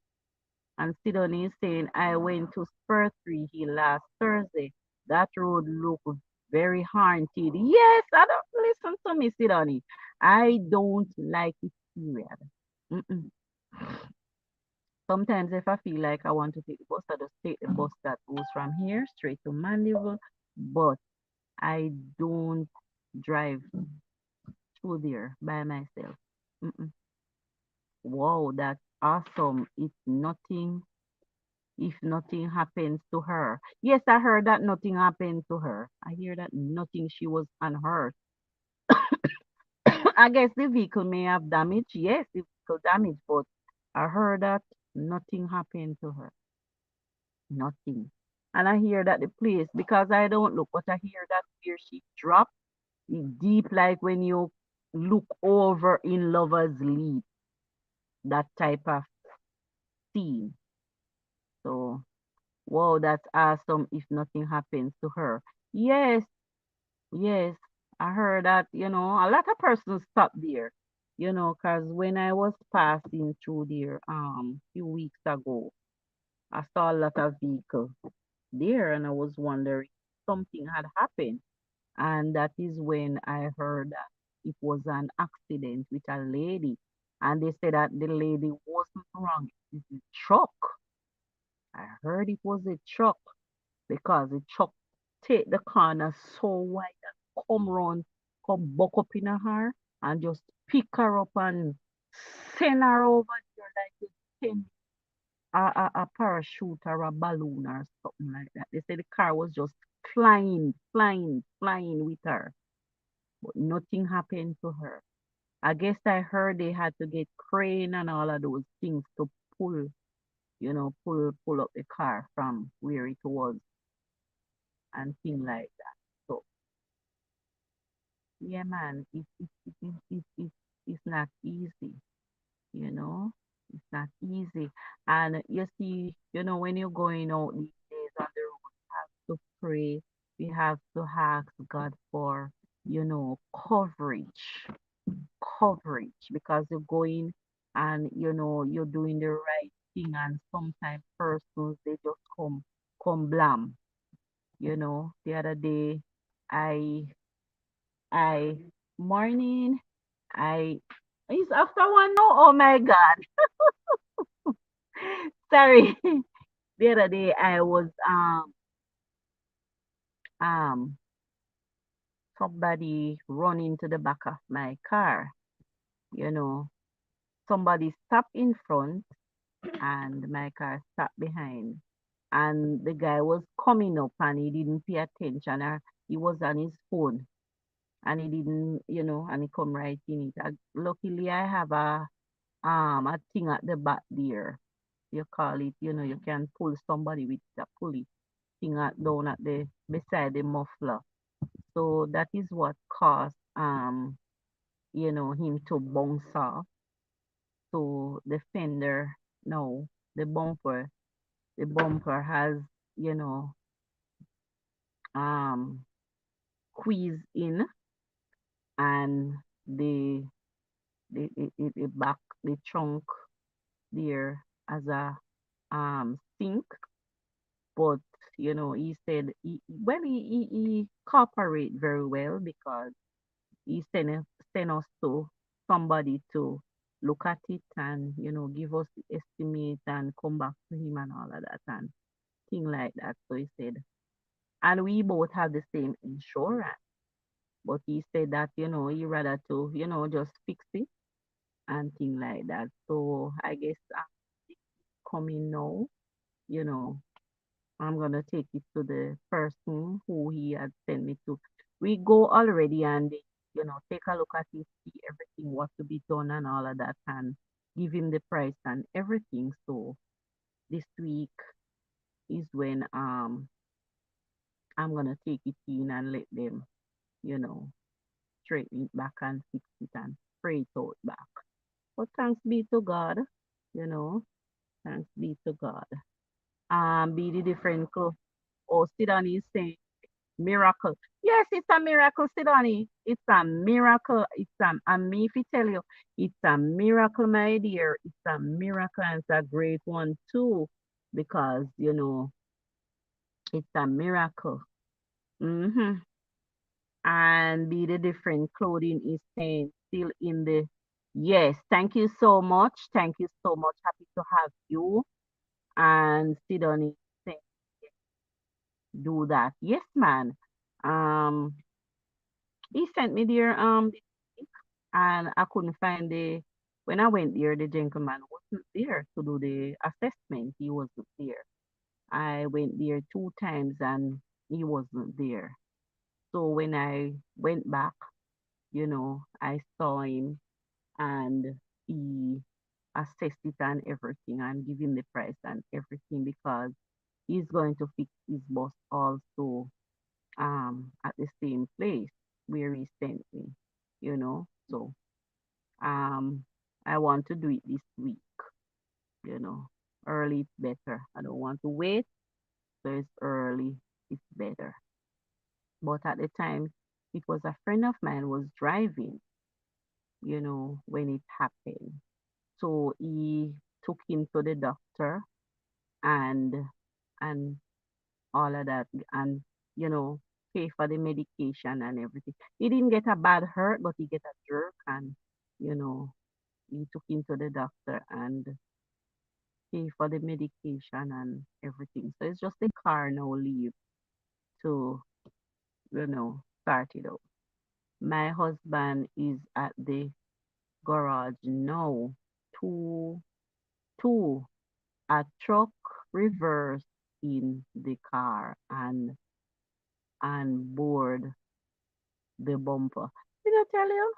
And Sidonie is saying I went to Spur 3 Hill last Thursday. That road looked very haunted. Yes, I don't listen to me, Sidonie. I don't like it period. Mm-mm. Sometimes if I feel like I want to take the bus, I just take the bus that goes from here straight to Mandeville. But I don't drive through there by myself. Mm-mm. Wow, that's awesome. If nothing happens to her. Yes, I heard that nothing happened to her. I hear that nothing, she was unhurt. I guess the vehicle may have damage. Yes, the vehicle damage, but I heard that nothing happened to her. Nothing. And I hear that the place, because I don't look, but I hear that where she dropped deep, like when you look over in Lover's Leap, that type of scene. So, wow, that's awesome if nothing happens to her. Yes, yes. I heard that, a lot of persons stop there, because when I was passing through there few weeks ago, I saw a lot of vehicles there and I was wondering if something had happened. And that is when I heard that it was an accident with a lady. And they said that the lady wasn't wrong. It's a truck. I heard it was a truck because the truck take the corner so wide and come buck up in her and just pick her up and send her over there like you send a parachute or a balloon or something like that. They said the car was just flying, flying, flying with her, but nothing happened to her. I guess I heard they had to get crane and all of those things to pull, pull up the car from where it was and things like that. So yeah, man, it's not easy, you know. It's not easy. And you see, when you're going out these days on the road, to pray, we have to ask God for, coverage, because you're going and, you're doing the right thing, and sometimes persons, they just come blam, The other day, I, I, morning, I, it's after one now, oh my God, sorry. The other day, I was, um, somebody run into the back of my car, you know. Somebody stopped in front and my car stopped behind. And the guy was coming up and he didn't pay attention. Or he was on his phone and he didn't, and he come right in it. Luckily, I have a thing at the back there. You call it, you can pull somebody with a pulley thing down at the beside the muffler. So that is what caused him to bounce off. So the fender now, the bumper, the bumper has, you know, um squeezed in, and the back, the trunk there as a sink. But he said he cooperate very well, because he send us to somebody to look at it and give us the estimate and come back to him and all of that and thing like that. So he said, and we both have the same insurance, but he said that he rather to just fix it and thing like that. So I guess I'm coming now, you know I'm gonna take it to the person who he had sent me to. We go already and they, take a look at it, see everything what to be done and all of that, and give him the price and everything. So this week is when I'm gonna take it in and let them, you know, straighten it back and fix it and spray it out back. But thanks be to God, you know, thanks be to God. Be the different clothes. Oh, Sidani is saying miracle. Yes, it's a miracle, Sidani. It's a miracle. And me if I tell you, it's a miracle, my dear. It's a miracle, and it's a great one too, because it's a miracle. Mm-hmm. And be the different clothing is saying still in the. Yes, thank you so much. Thank you so much. Happy to have you. And Sidoni saying do that. Yes, man. Um, he sent me there this week, and I couldn't find the when I went there, the gentleman wasn't there to do the assessment. He wasn't there. I went there two times and he wasn't there. So when I went back, I saw him, and he assessed it and everything and give him the price and everything, because he's going to fix his bus also at the same place where he sent me. So um I want to do it this week, you know. Early it's better. I don't want to wait, so it's early, it's better. But at the time, it was a friend of mine was driving, when it happened. So he took him to the doctor, and and all of that, and you know pay for the medication and everything. He didn't get a bad hurt, but he get a jerk, and you know he took him to the doctor and pay for the medication and everything. So it's just the car now leave to start it out. My husband is at the garage now. Two two a truck reversed in the car and board the bumper. Did I tell you?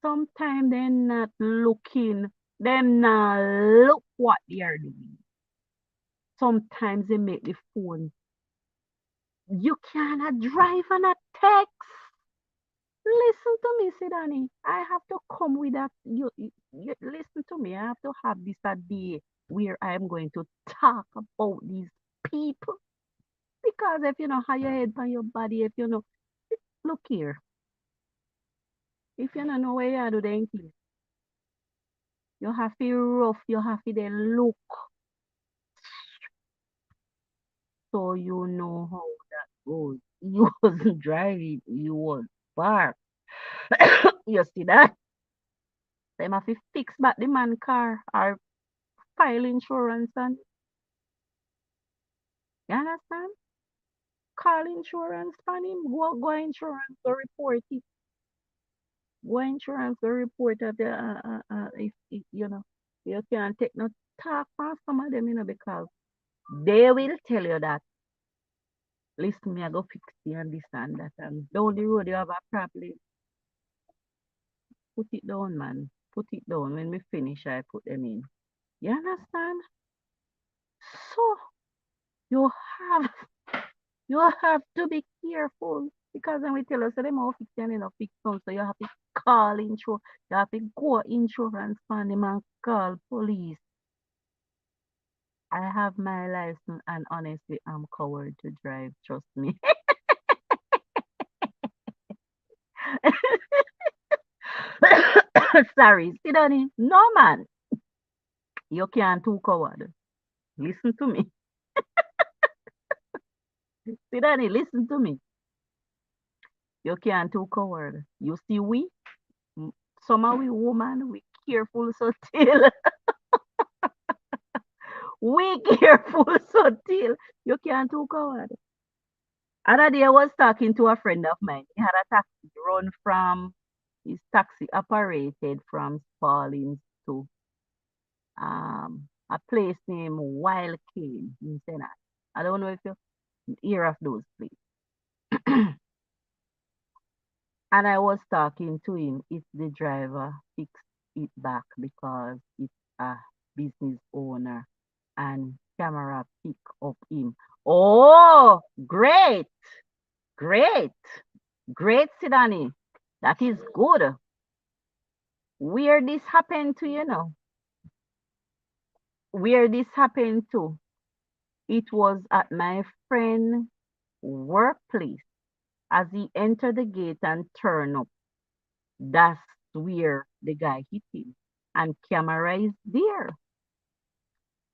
Sometimes they're not looking, them not look what they are doing. Sometimes they make the phone. You cannot drive on a text. Listen to me, Sidani. I have to come with that. You listen to me. I have to have this a day where I am going to talk about these people. Because if you know how your head on your body, if you know, look here. If you don't know where you are, do the English. You have to rough, you have to then look so you know how that goes. You wasn't driving, you was parked. You see that? They have to fix back the man car or file insurance and you understand? Call insurance on him. Go insurance or report it. Go insurance or report that if you know you can't take no talk from some of them, you know, because they will tell you that listen, me, I go fix you and this and that. And down the road, you have a problem. Put it down, man. Put it down. When we finish, I put them in. You understand? So you have you have to be careful because when we tell us that them all fix and you know fix them, so you have to call insurance, you have to go insurance on them and call police. I have my license and honestly I'm coward to drive, trust me. Sorry, Sidani. No man. You can't too coward. Listen to me. Sidani, listen to me. You can't too coward. You see mm, some of we woman, we careful so till. We careful so till. You can't too coward. Other day I was talking to a friend of mine. He had a taxi run from his taxi operated from Spalding to a place named Wild Cane in Senat. I don't know if you hear of those places. And I was talking to him if the driver fixed it back because it's a business owner and camera pick up him. Oh, great, great, great, Sidani. That is good. Where this happened to, you know, where this happened to, it was at my friend workplace. As he entered the gate and turned up, that's where the guy hit him. And camera is there.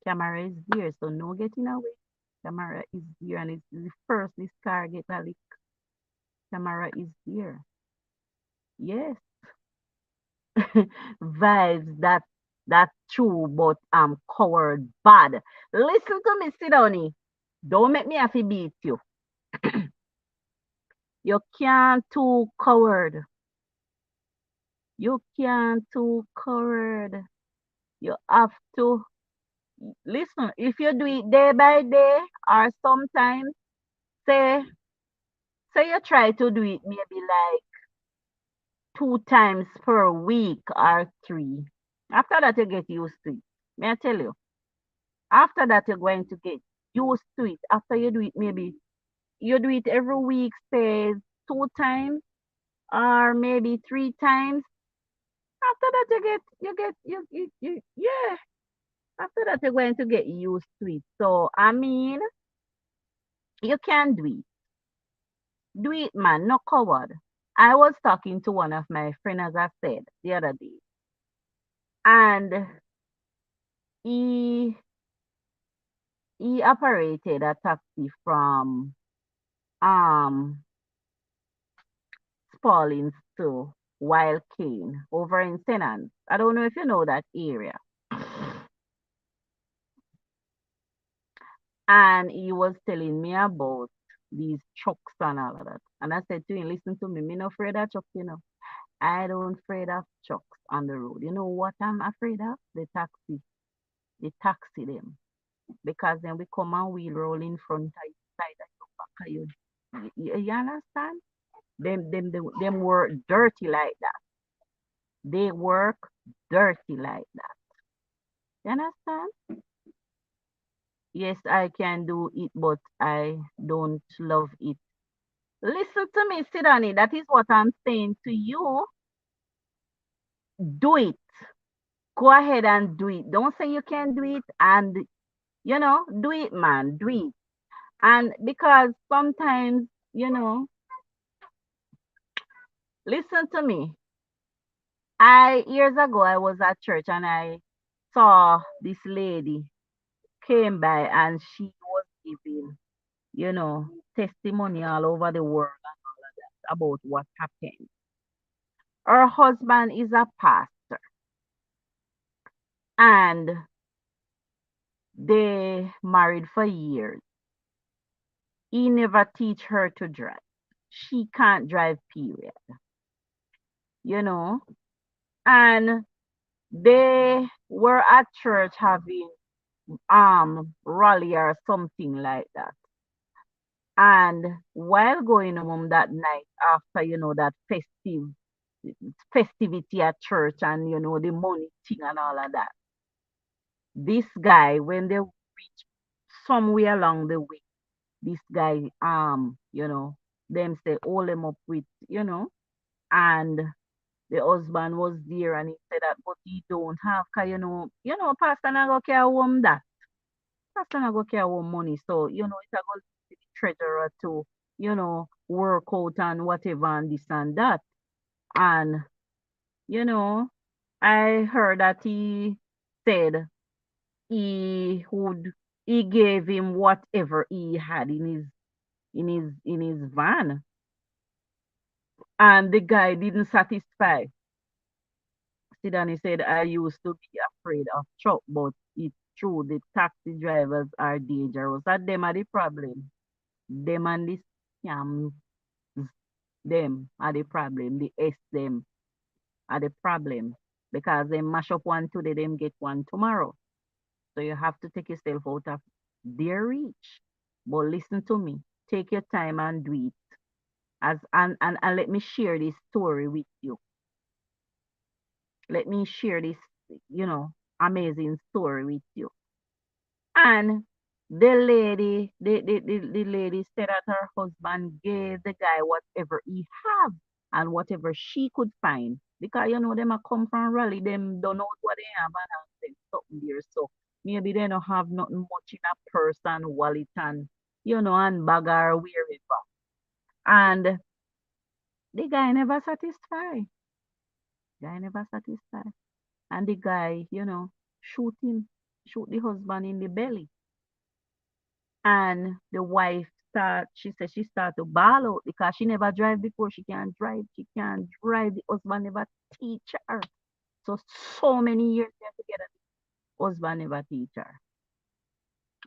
Camera is there, so no getting away. Camera is there, and it's the first this car get a lick. Camera is there. Yes. Vibes that's true, but I'm coward bad. Listen to me, Sidoni. Don't make me have to beat you. You can't too coward. You can't too coward. You have to listen. If you do it day by day, or sometimes say you try to do it maybe like 2 times per week or three. After that, you get used to it. May I tell you? After that, you're going to get used to it. After you do it, maybe you do it every week, say 2 times or maybe 3 times. After that, yeah. After that, you're going to get used to it. So, I mean, you can do it. Do it, man. No coward. I was talking to one of my friends, as I said the other day, and he he operated a taxi from um Spalding to Wild Cane over in Senans. I don't know if you know that area. And he was telling me about these trucks and all of that. And I said to him, listen to me, me not afraid of trucks, you know. I don't afraid of trucks on the road. You know what I'm afraid of? The taxi. The taxi them. Because then we come and wheel roll in front of you, side of your back of you. You understand? Them were dirty like that. They work dirty like that. You understand? Yes, I can do it, but I don't love it. Listen to me, Sidani. That is what I'm saying to you. Do it. Go ahead and do it. Don't say you can do it and do it, man. Do it. And because sometimes, listen to me. I years ago I was at church and I saw this lady came by and she was giving, testimony all over the world about what happened. Her husband is a pastor and they married for years. He never teach her to drive. She can't drive, period. You know? And they were at church having rally or something like that. And while going home that night after, that festivity at church and the money thing and all of that, this guy, when they reach somewhere along the way, this guy, them say hold him up with, and the husband was there and he said that, but he don't have, cause Pastor Nago care home that. Pastor Nago care home money. So, it's a go to the treasurer to, work out and whatever and this and that. And, you know, I heard that he said he would he gave him whatever he had in his van. And the guy didn't satisfy. Sidani said, I used to be afraid of truck, but it's true the taxi drivers are dangerous. And them are the problem. Them and the scams, them are the problem. The S them are the problem. Because they mash up one today, them get one tomorrow. So you have to take yourself out of their reach. But listen to me. Take your time and do it. And let me share this story with you. Let me share this, amazing story with you. And the lady said that her husband gave the guy whatever he have and whatever she could find. Because them a come from rally, them don't know what they have and have them something there. So maybe they don't have nothing much in a purse and wallet and and bag or wherever. And the guy never satisfied. Guy never satisfied. And the guy, shoot the husband in the belly. And the wife she said she started to bawl out because she never drive before. She can't drive. She can't drive. The husband never teach her. So many years they're together. The husband never teach her.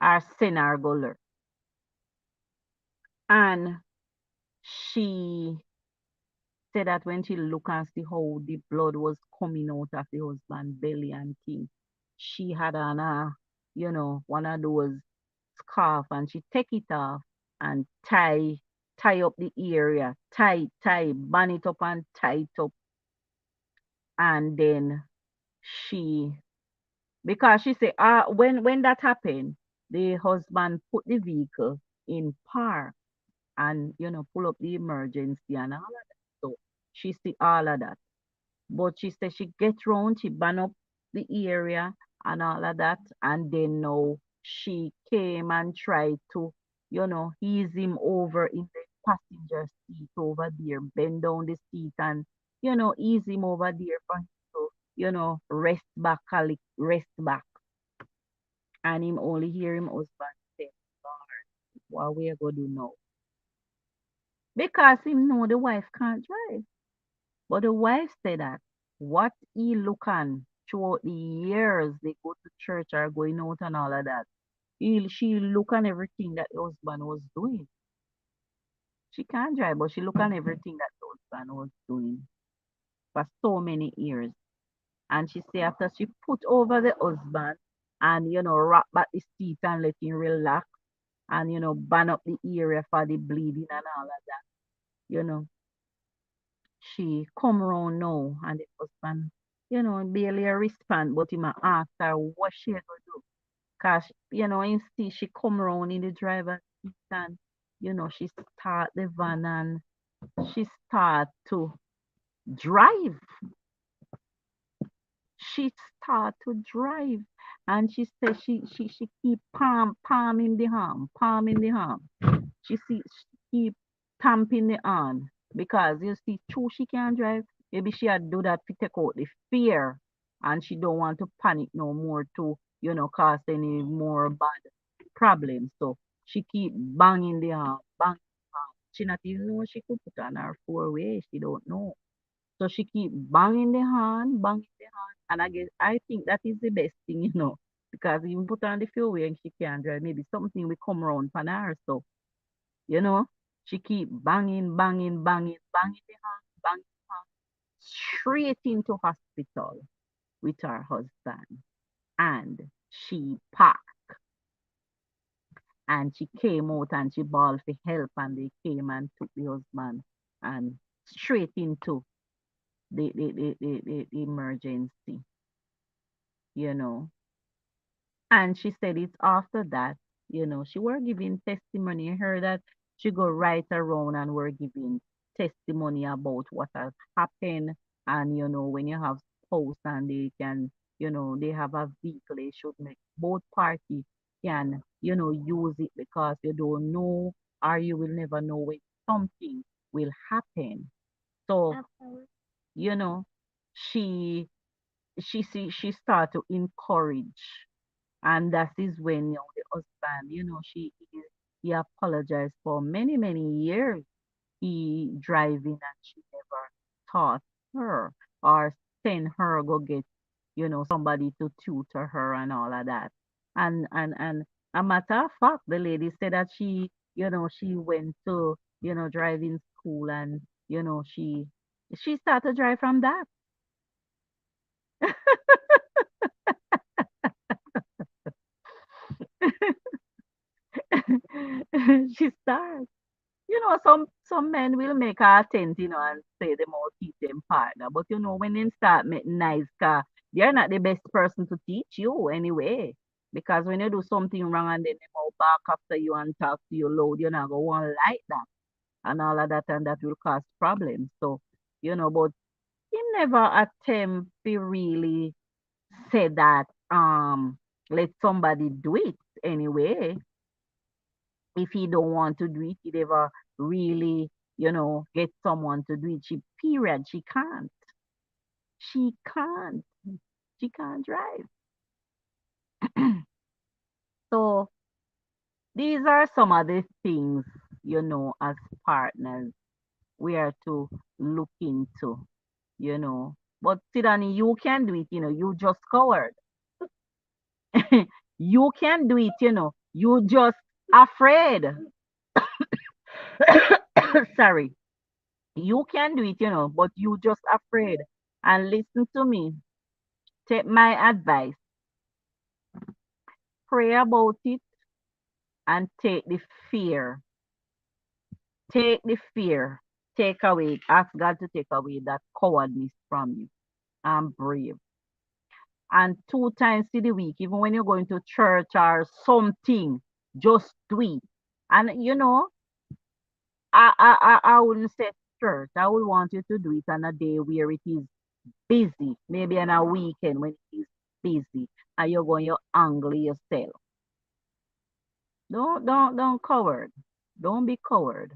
Or send her go learn. And she said that when she look and see how the blood was coming out of the husband belly and thing, she had on one of those scarf and she take it off and tie up the area, band it up and tie it up. And then she, because she said, when that happened, the husband put the vehicle in park and, pull up the emergency and all of that. So she see all of that. But she said she get round, she ban up the area and all of that. And then now she came and tried to, ease him over in the passenger seat over there, bend down the seat and, ease him over there for him to, rest back, rest back. And him only hear him husband say, Lord, what we are going to do now? Because him know the wife can't drive. But the wife said that what he look on throughout the years they go to church or going out and all of that, she look on everything that the husband was doing. She can't drive, but she look on everything that the husband was doing for so many years. And she say after she put over the husband and wrap back the seat and let him relax and ban up the area for the bleeding and all of that, you know, she come round now and the husband, barely a respond, but him a ask her what she gonna do. Cause, you see she come round in the driver's seat and, she start the van and she start to drive. She start to drive. And she said she keep palm in the arm, palm in the arm. She keep tamping the arm because you see, true she can drive. Maybe she had do that to take out the fear, and she don't want to panic no more to cause any more bad problems. So she keep banging the arm, banging the arm. She not even know she could put on her four-way. She don't know. So she keep banging the hand, and I think that is the best thing, because even put on the fuel and she can't drive. Maybe something will come around for her. So you know, she keep banging the hand, banging the hand, straight into hospital with her husband. And she packed and she came out and she bawled for help and they came and took the husband and straight into the emergency, you know. And she said it's after that, she were giving testimony. I heard that she go right around and were giving testimony about what has happened. And, when you have spouse and they can, they have a vehicle, they should make both parties can, use it because you don't know or you will never know when something will happen. So, you know, she she start to encourage and that is when the husband, he apologized for many, many years. He driving and she never taught her or send her go get, somebody to tutor her and all of that. And a matter of fact, the lady said that she went to, driving school and, she started to drive from that. She started. Some men will make a attempt, and say them all teach them partner. But when they start making nice car, they're not the best person to teach you anyway. Because when you do something wrong and then they go back after you and talk to you loud, you're not gonna want to like that and all of that and that will cause problems. So, but he never attempt to really say that let somebody do it anyway if he don't want to do it, he never really, get someone to do it. She period, she can't. She can't. She can't drive. So these are some of the things, as partners we are to look into, you know. But Sidani, you can do it, you just coward. You can do it, you just afraid. Sorry. You can do it, but you just afraid. And listen to me. Take my advice. Pray about it and take the fear. Take the fear. Take away. Ask God to take away that cowardness from you. I'm brave. And 2 times in the week, even when you're going to church or something, just do it. And I wouldn't say church. I would want you to do it on a day where it is busy, maybe on a weekend when it is busy, and you're going to angle yourself. Don't coward. Don't be coward.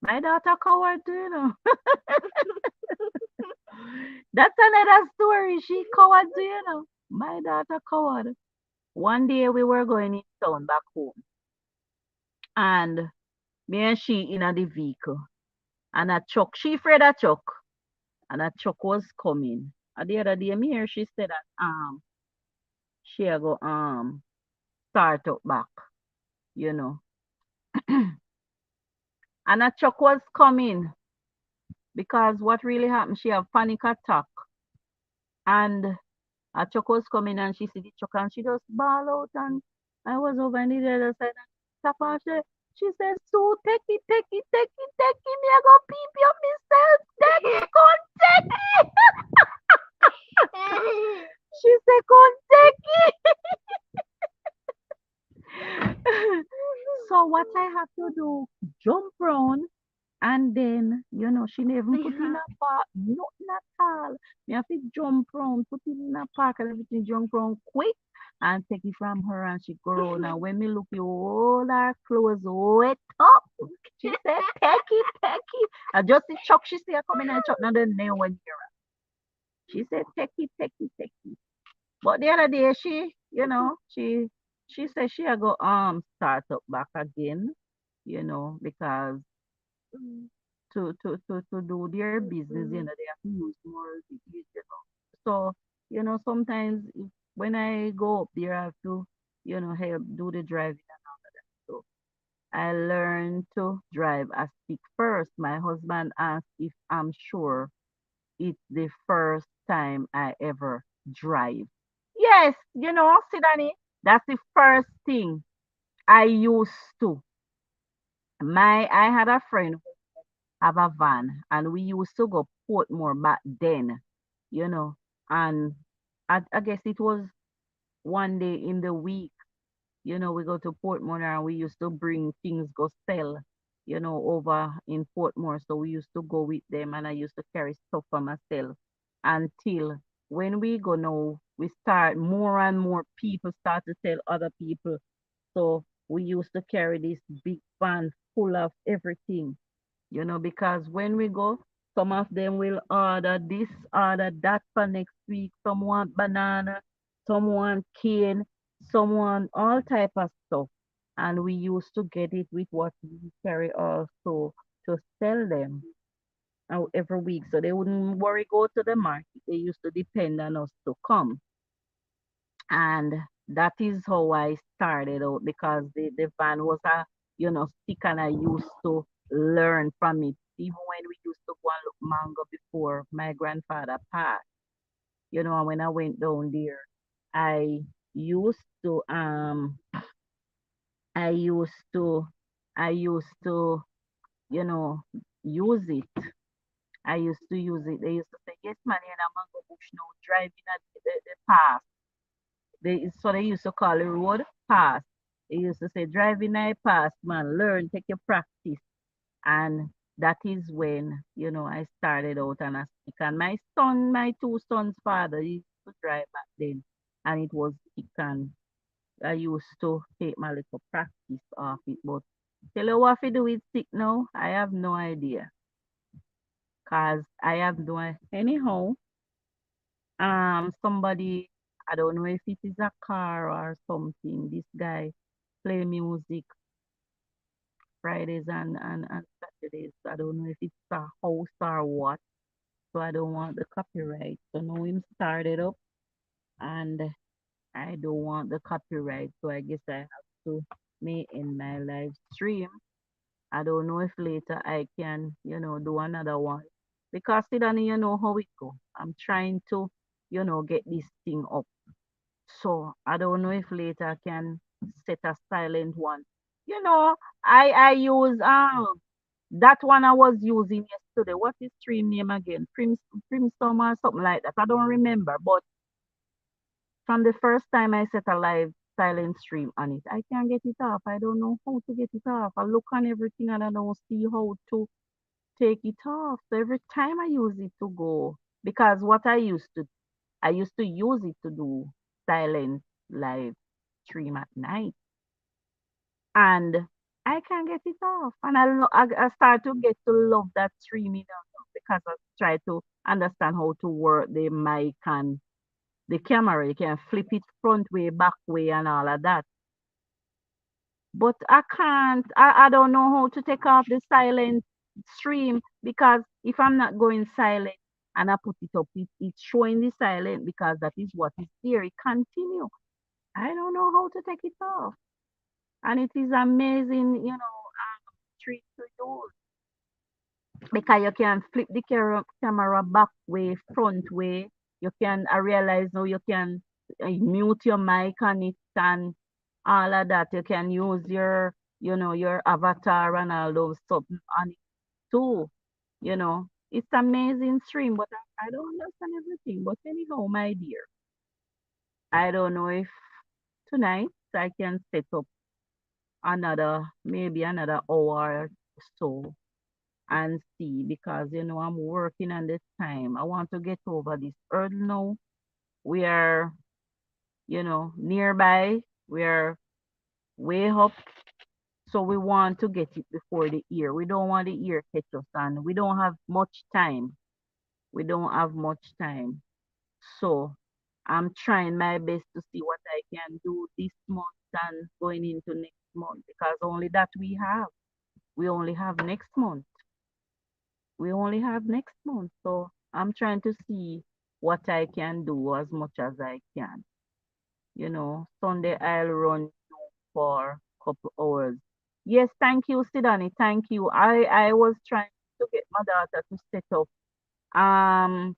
My daughter coward too, That's another story. She coward too, My daughter coward. One day we were going in town back home, and me and she in the vehicle, and a truck. She afraid a truck, and a truck was coming. And the other day, me hear she said that she a go start up back, you know. And a truck was coming because what really happened, she have panic attack. And a truck was coming and she see the truck and she just bawl out and I was over on the other side and stop and say, She said, so take it, take it, take it, take it. Me, I go peep you myself. Take it, come take it. She said, come take it. So what I have to do, jump round and then, she never put in a park, nothing at all. Me have to jump round, put it in a park and everything jump round quick and take it from her and she go round. And when me look, you all her clothes wet up. She said, take it, take it. I just see Chuck, she see her coming and Chuck, now the nail went here. She said, take it, take it, take it. But the other day, she said she a go start up back again, because to do their business, they have to use more vehicles. So, sometimes when I go up there, I have to, help do the driving and all of that. So I learned to drive a stick first. My husband asked if I'm sure it's the first time I ever drive. Yes, Sidani, that's the first thing I used to. I had a friend who have a van and we used to go Portmore back then, you know, and I guess it was one day in the week, we go to Portmore and we used to bring things go sell, over in Portmore. So we used to go with them and I used to carry stuff for myself until when we go now, we start more and more people start to tell other people. So we used to carry this big van full of everything, because when we go, some of them will order this, order that for next week. Some want banana, some want cane, some want all type of stuff. And we used to get it with what we carry also to sell them out every week. So they wouldn't worry go to the market. They used to depend on us to come. And that is how I started out because the van was a stick and I used to learn from it. Even when we used to go and look mango before my grandfather passed, and when I went down there, I used to I used to I used to, you know, use it. I used to use it. They used to say, yes, man, you're in a mango bush now, driving at the path. They used to call the road pass. They used to say, driving I pass, man, learn, take your practice. And that is when, I started out on a stick. And my two sons' father used to drive back then. And it was stick and I used to take my little practice off it. But tell you what to do with stick now, I have no idea. Cause I have no anyhow. Somebody, I don't know if it is a car or something. This guy play music Fridays and Saturdays. I don't know if it's a house or what. So I don't want the copyright. So now him started up and I don't want the copyright. So I guess I have to make in my live stream. I don't know if later I can, do another one. Because then you know how it go. I'm trying to, get this thing up. So I don't know if later I can set a silent one. You know, I use that one I was using yesterday. What is stream name again? Primstorm or something like that. I don't remember. But from the first time I set a live silent stream on it, I can't get it off. I don't know how to get it off. I look on everything and I don't see how to take it off. So every time I use it to go, because what I used to use it to do silent live stream at night, and I can't get it off. And I start to get to love that streaming now because I try to understand how to work the mic and the camera. You can flip it front way, back way, and all of that. But I can't. I don't know how to take off the silent stream because if I'm not going silent and I put it up, it's showing the silent because that is what is there. It continue. I don't know how to take it off. And it is amazing, trick to use because you can flip the camera back way, front way. You can, I realize now you can mute your mic on it and all of that. You can use your your avatar and all those stuff on it too. It's amazing stream, but I don't understand everything. But anyhow, my dear, I don't know if tonight I can set up maybe another hour or so and see because I'm working on this time. I want to get over this hurdle now. We are, nearby. We are way up. So we want to get it before the year. We don't want the year catch us and we don't have much time. We don't have much time. So I'm trying my best to see what I can do this month and going into next month because only that we have. We only have next month. We only have next month. So I'm trying to see what I can do as much as I can. Sunday I'll run for a couple hours. Yes, thank you, Sidani. Thank you. I was trying to get my daughter to set up um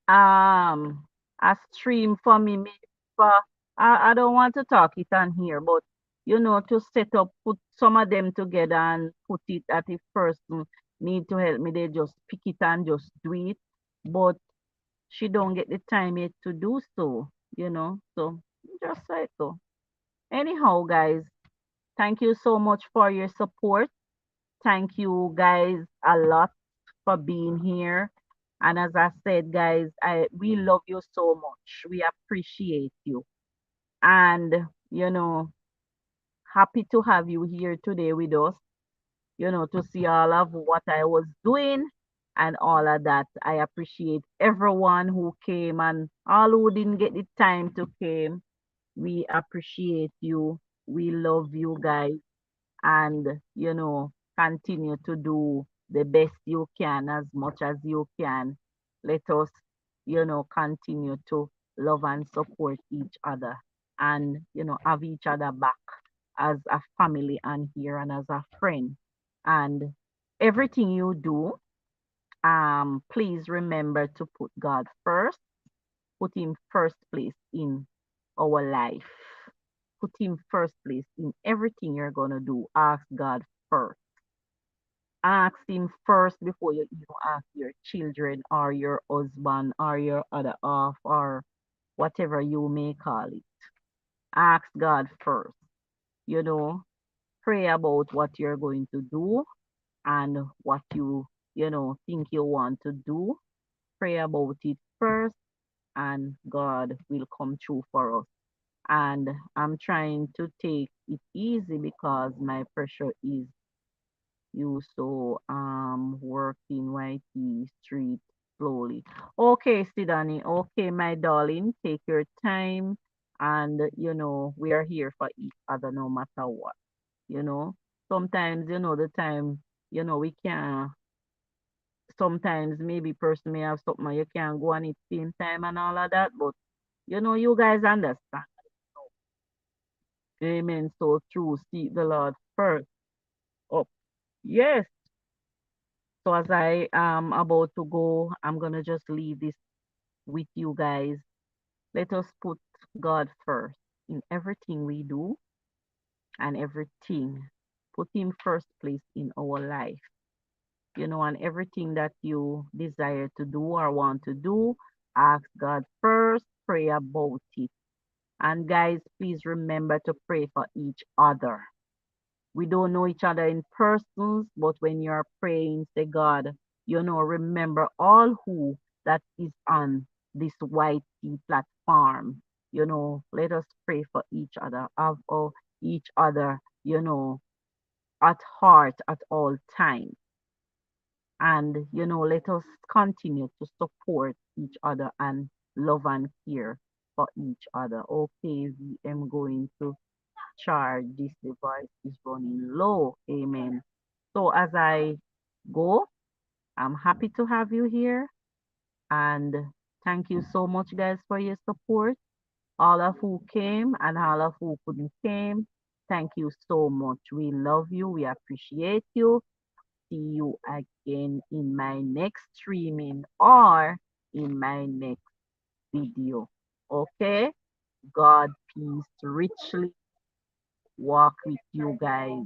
um a stream for me. Maybe for I don't want to talk it on here, but to set up, put some of them together and put it at if person need to help me, they just pick it and just do it. But she don't get the time yet to do so. So just like so. Anyhow, guys, thank you so much for your support. Thank you guys a lot for being here. And as I said, guys, we love you so much. We appreciate you. And, you know, happy to have you here today with us, to see all of what I was doing and all of that. I appreciate everyone who came and all who didn't get the time to came. We appreciate you. We love you guys. And continue to do the best you can as much as you can. Let us continue to love and support each other and have each other back as a family and here and as a friend. And everything you do, please remember to put God first. Put him first place in our life. Put him first place in everything you're gonna do. Ask God first. Ask him first before you even ask your children or your husband or your other half or whatever you may call it. Ask God first. You know, pray about what you're going to do and what you think you want to do. Pray about it first and God will come true for us. And I'm trying to take it easy because my pressure is you so working YT street slowly. Okay, Sidani. Okay, my darling, take your time and we are here for each other no matter what. You know. Sometimes, the time, we can sometimes maybe person may have something you can't go on it same time and all of that, but you guys understand. Amen. So true. Seek the Lord first. Oh, yes. So as I am about to go, I'm gonna just leave this with you guys. Let us put God first in everything we do and everything. Put him first place in our life. And everything that you desire to do or want to do, ask God first, pray about it. And guys, please remember to pray for each other. We don't know each other in persons, but when you're praying, say, God, remember all who that is on this white tea platform. Let us pray for each other, have each other, at heart at all times. And, let us continue to support each other and love and care for each other. Okay, we am going to charge. This device is running low. Amen. So as I go, I'm happy to have you here. And thank you so much, guys, for your support. All of who came and all of who couldn't came. Thank you so much. We love you. We appreciate you. See you again in my next streaming or in my next video. Okay? God peace richly walk with you guys.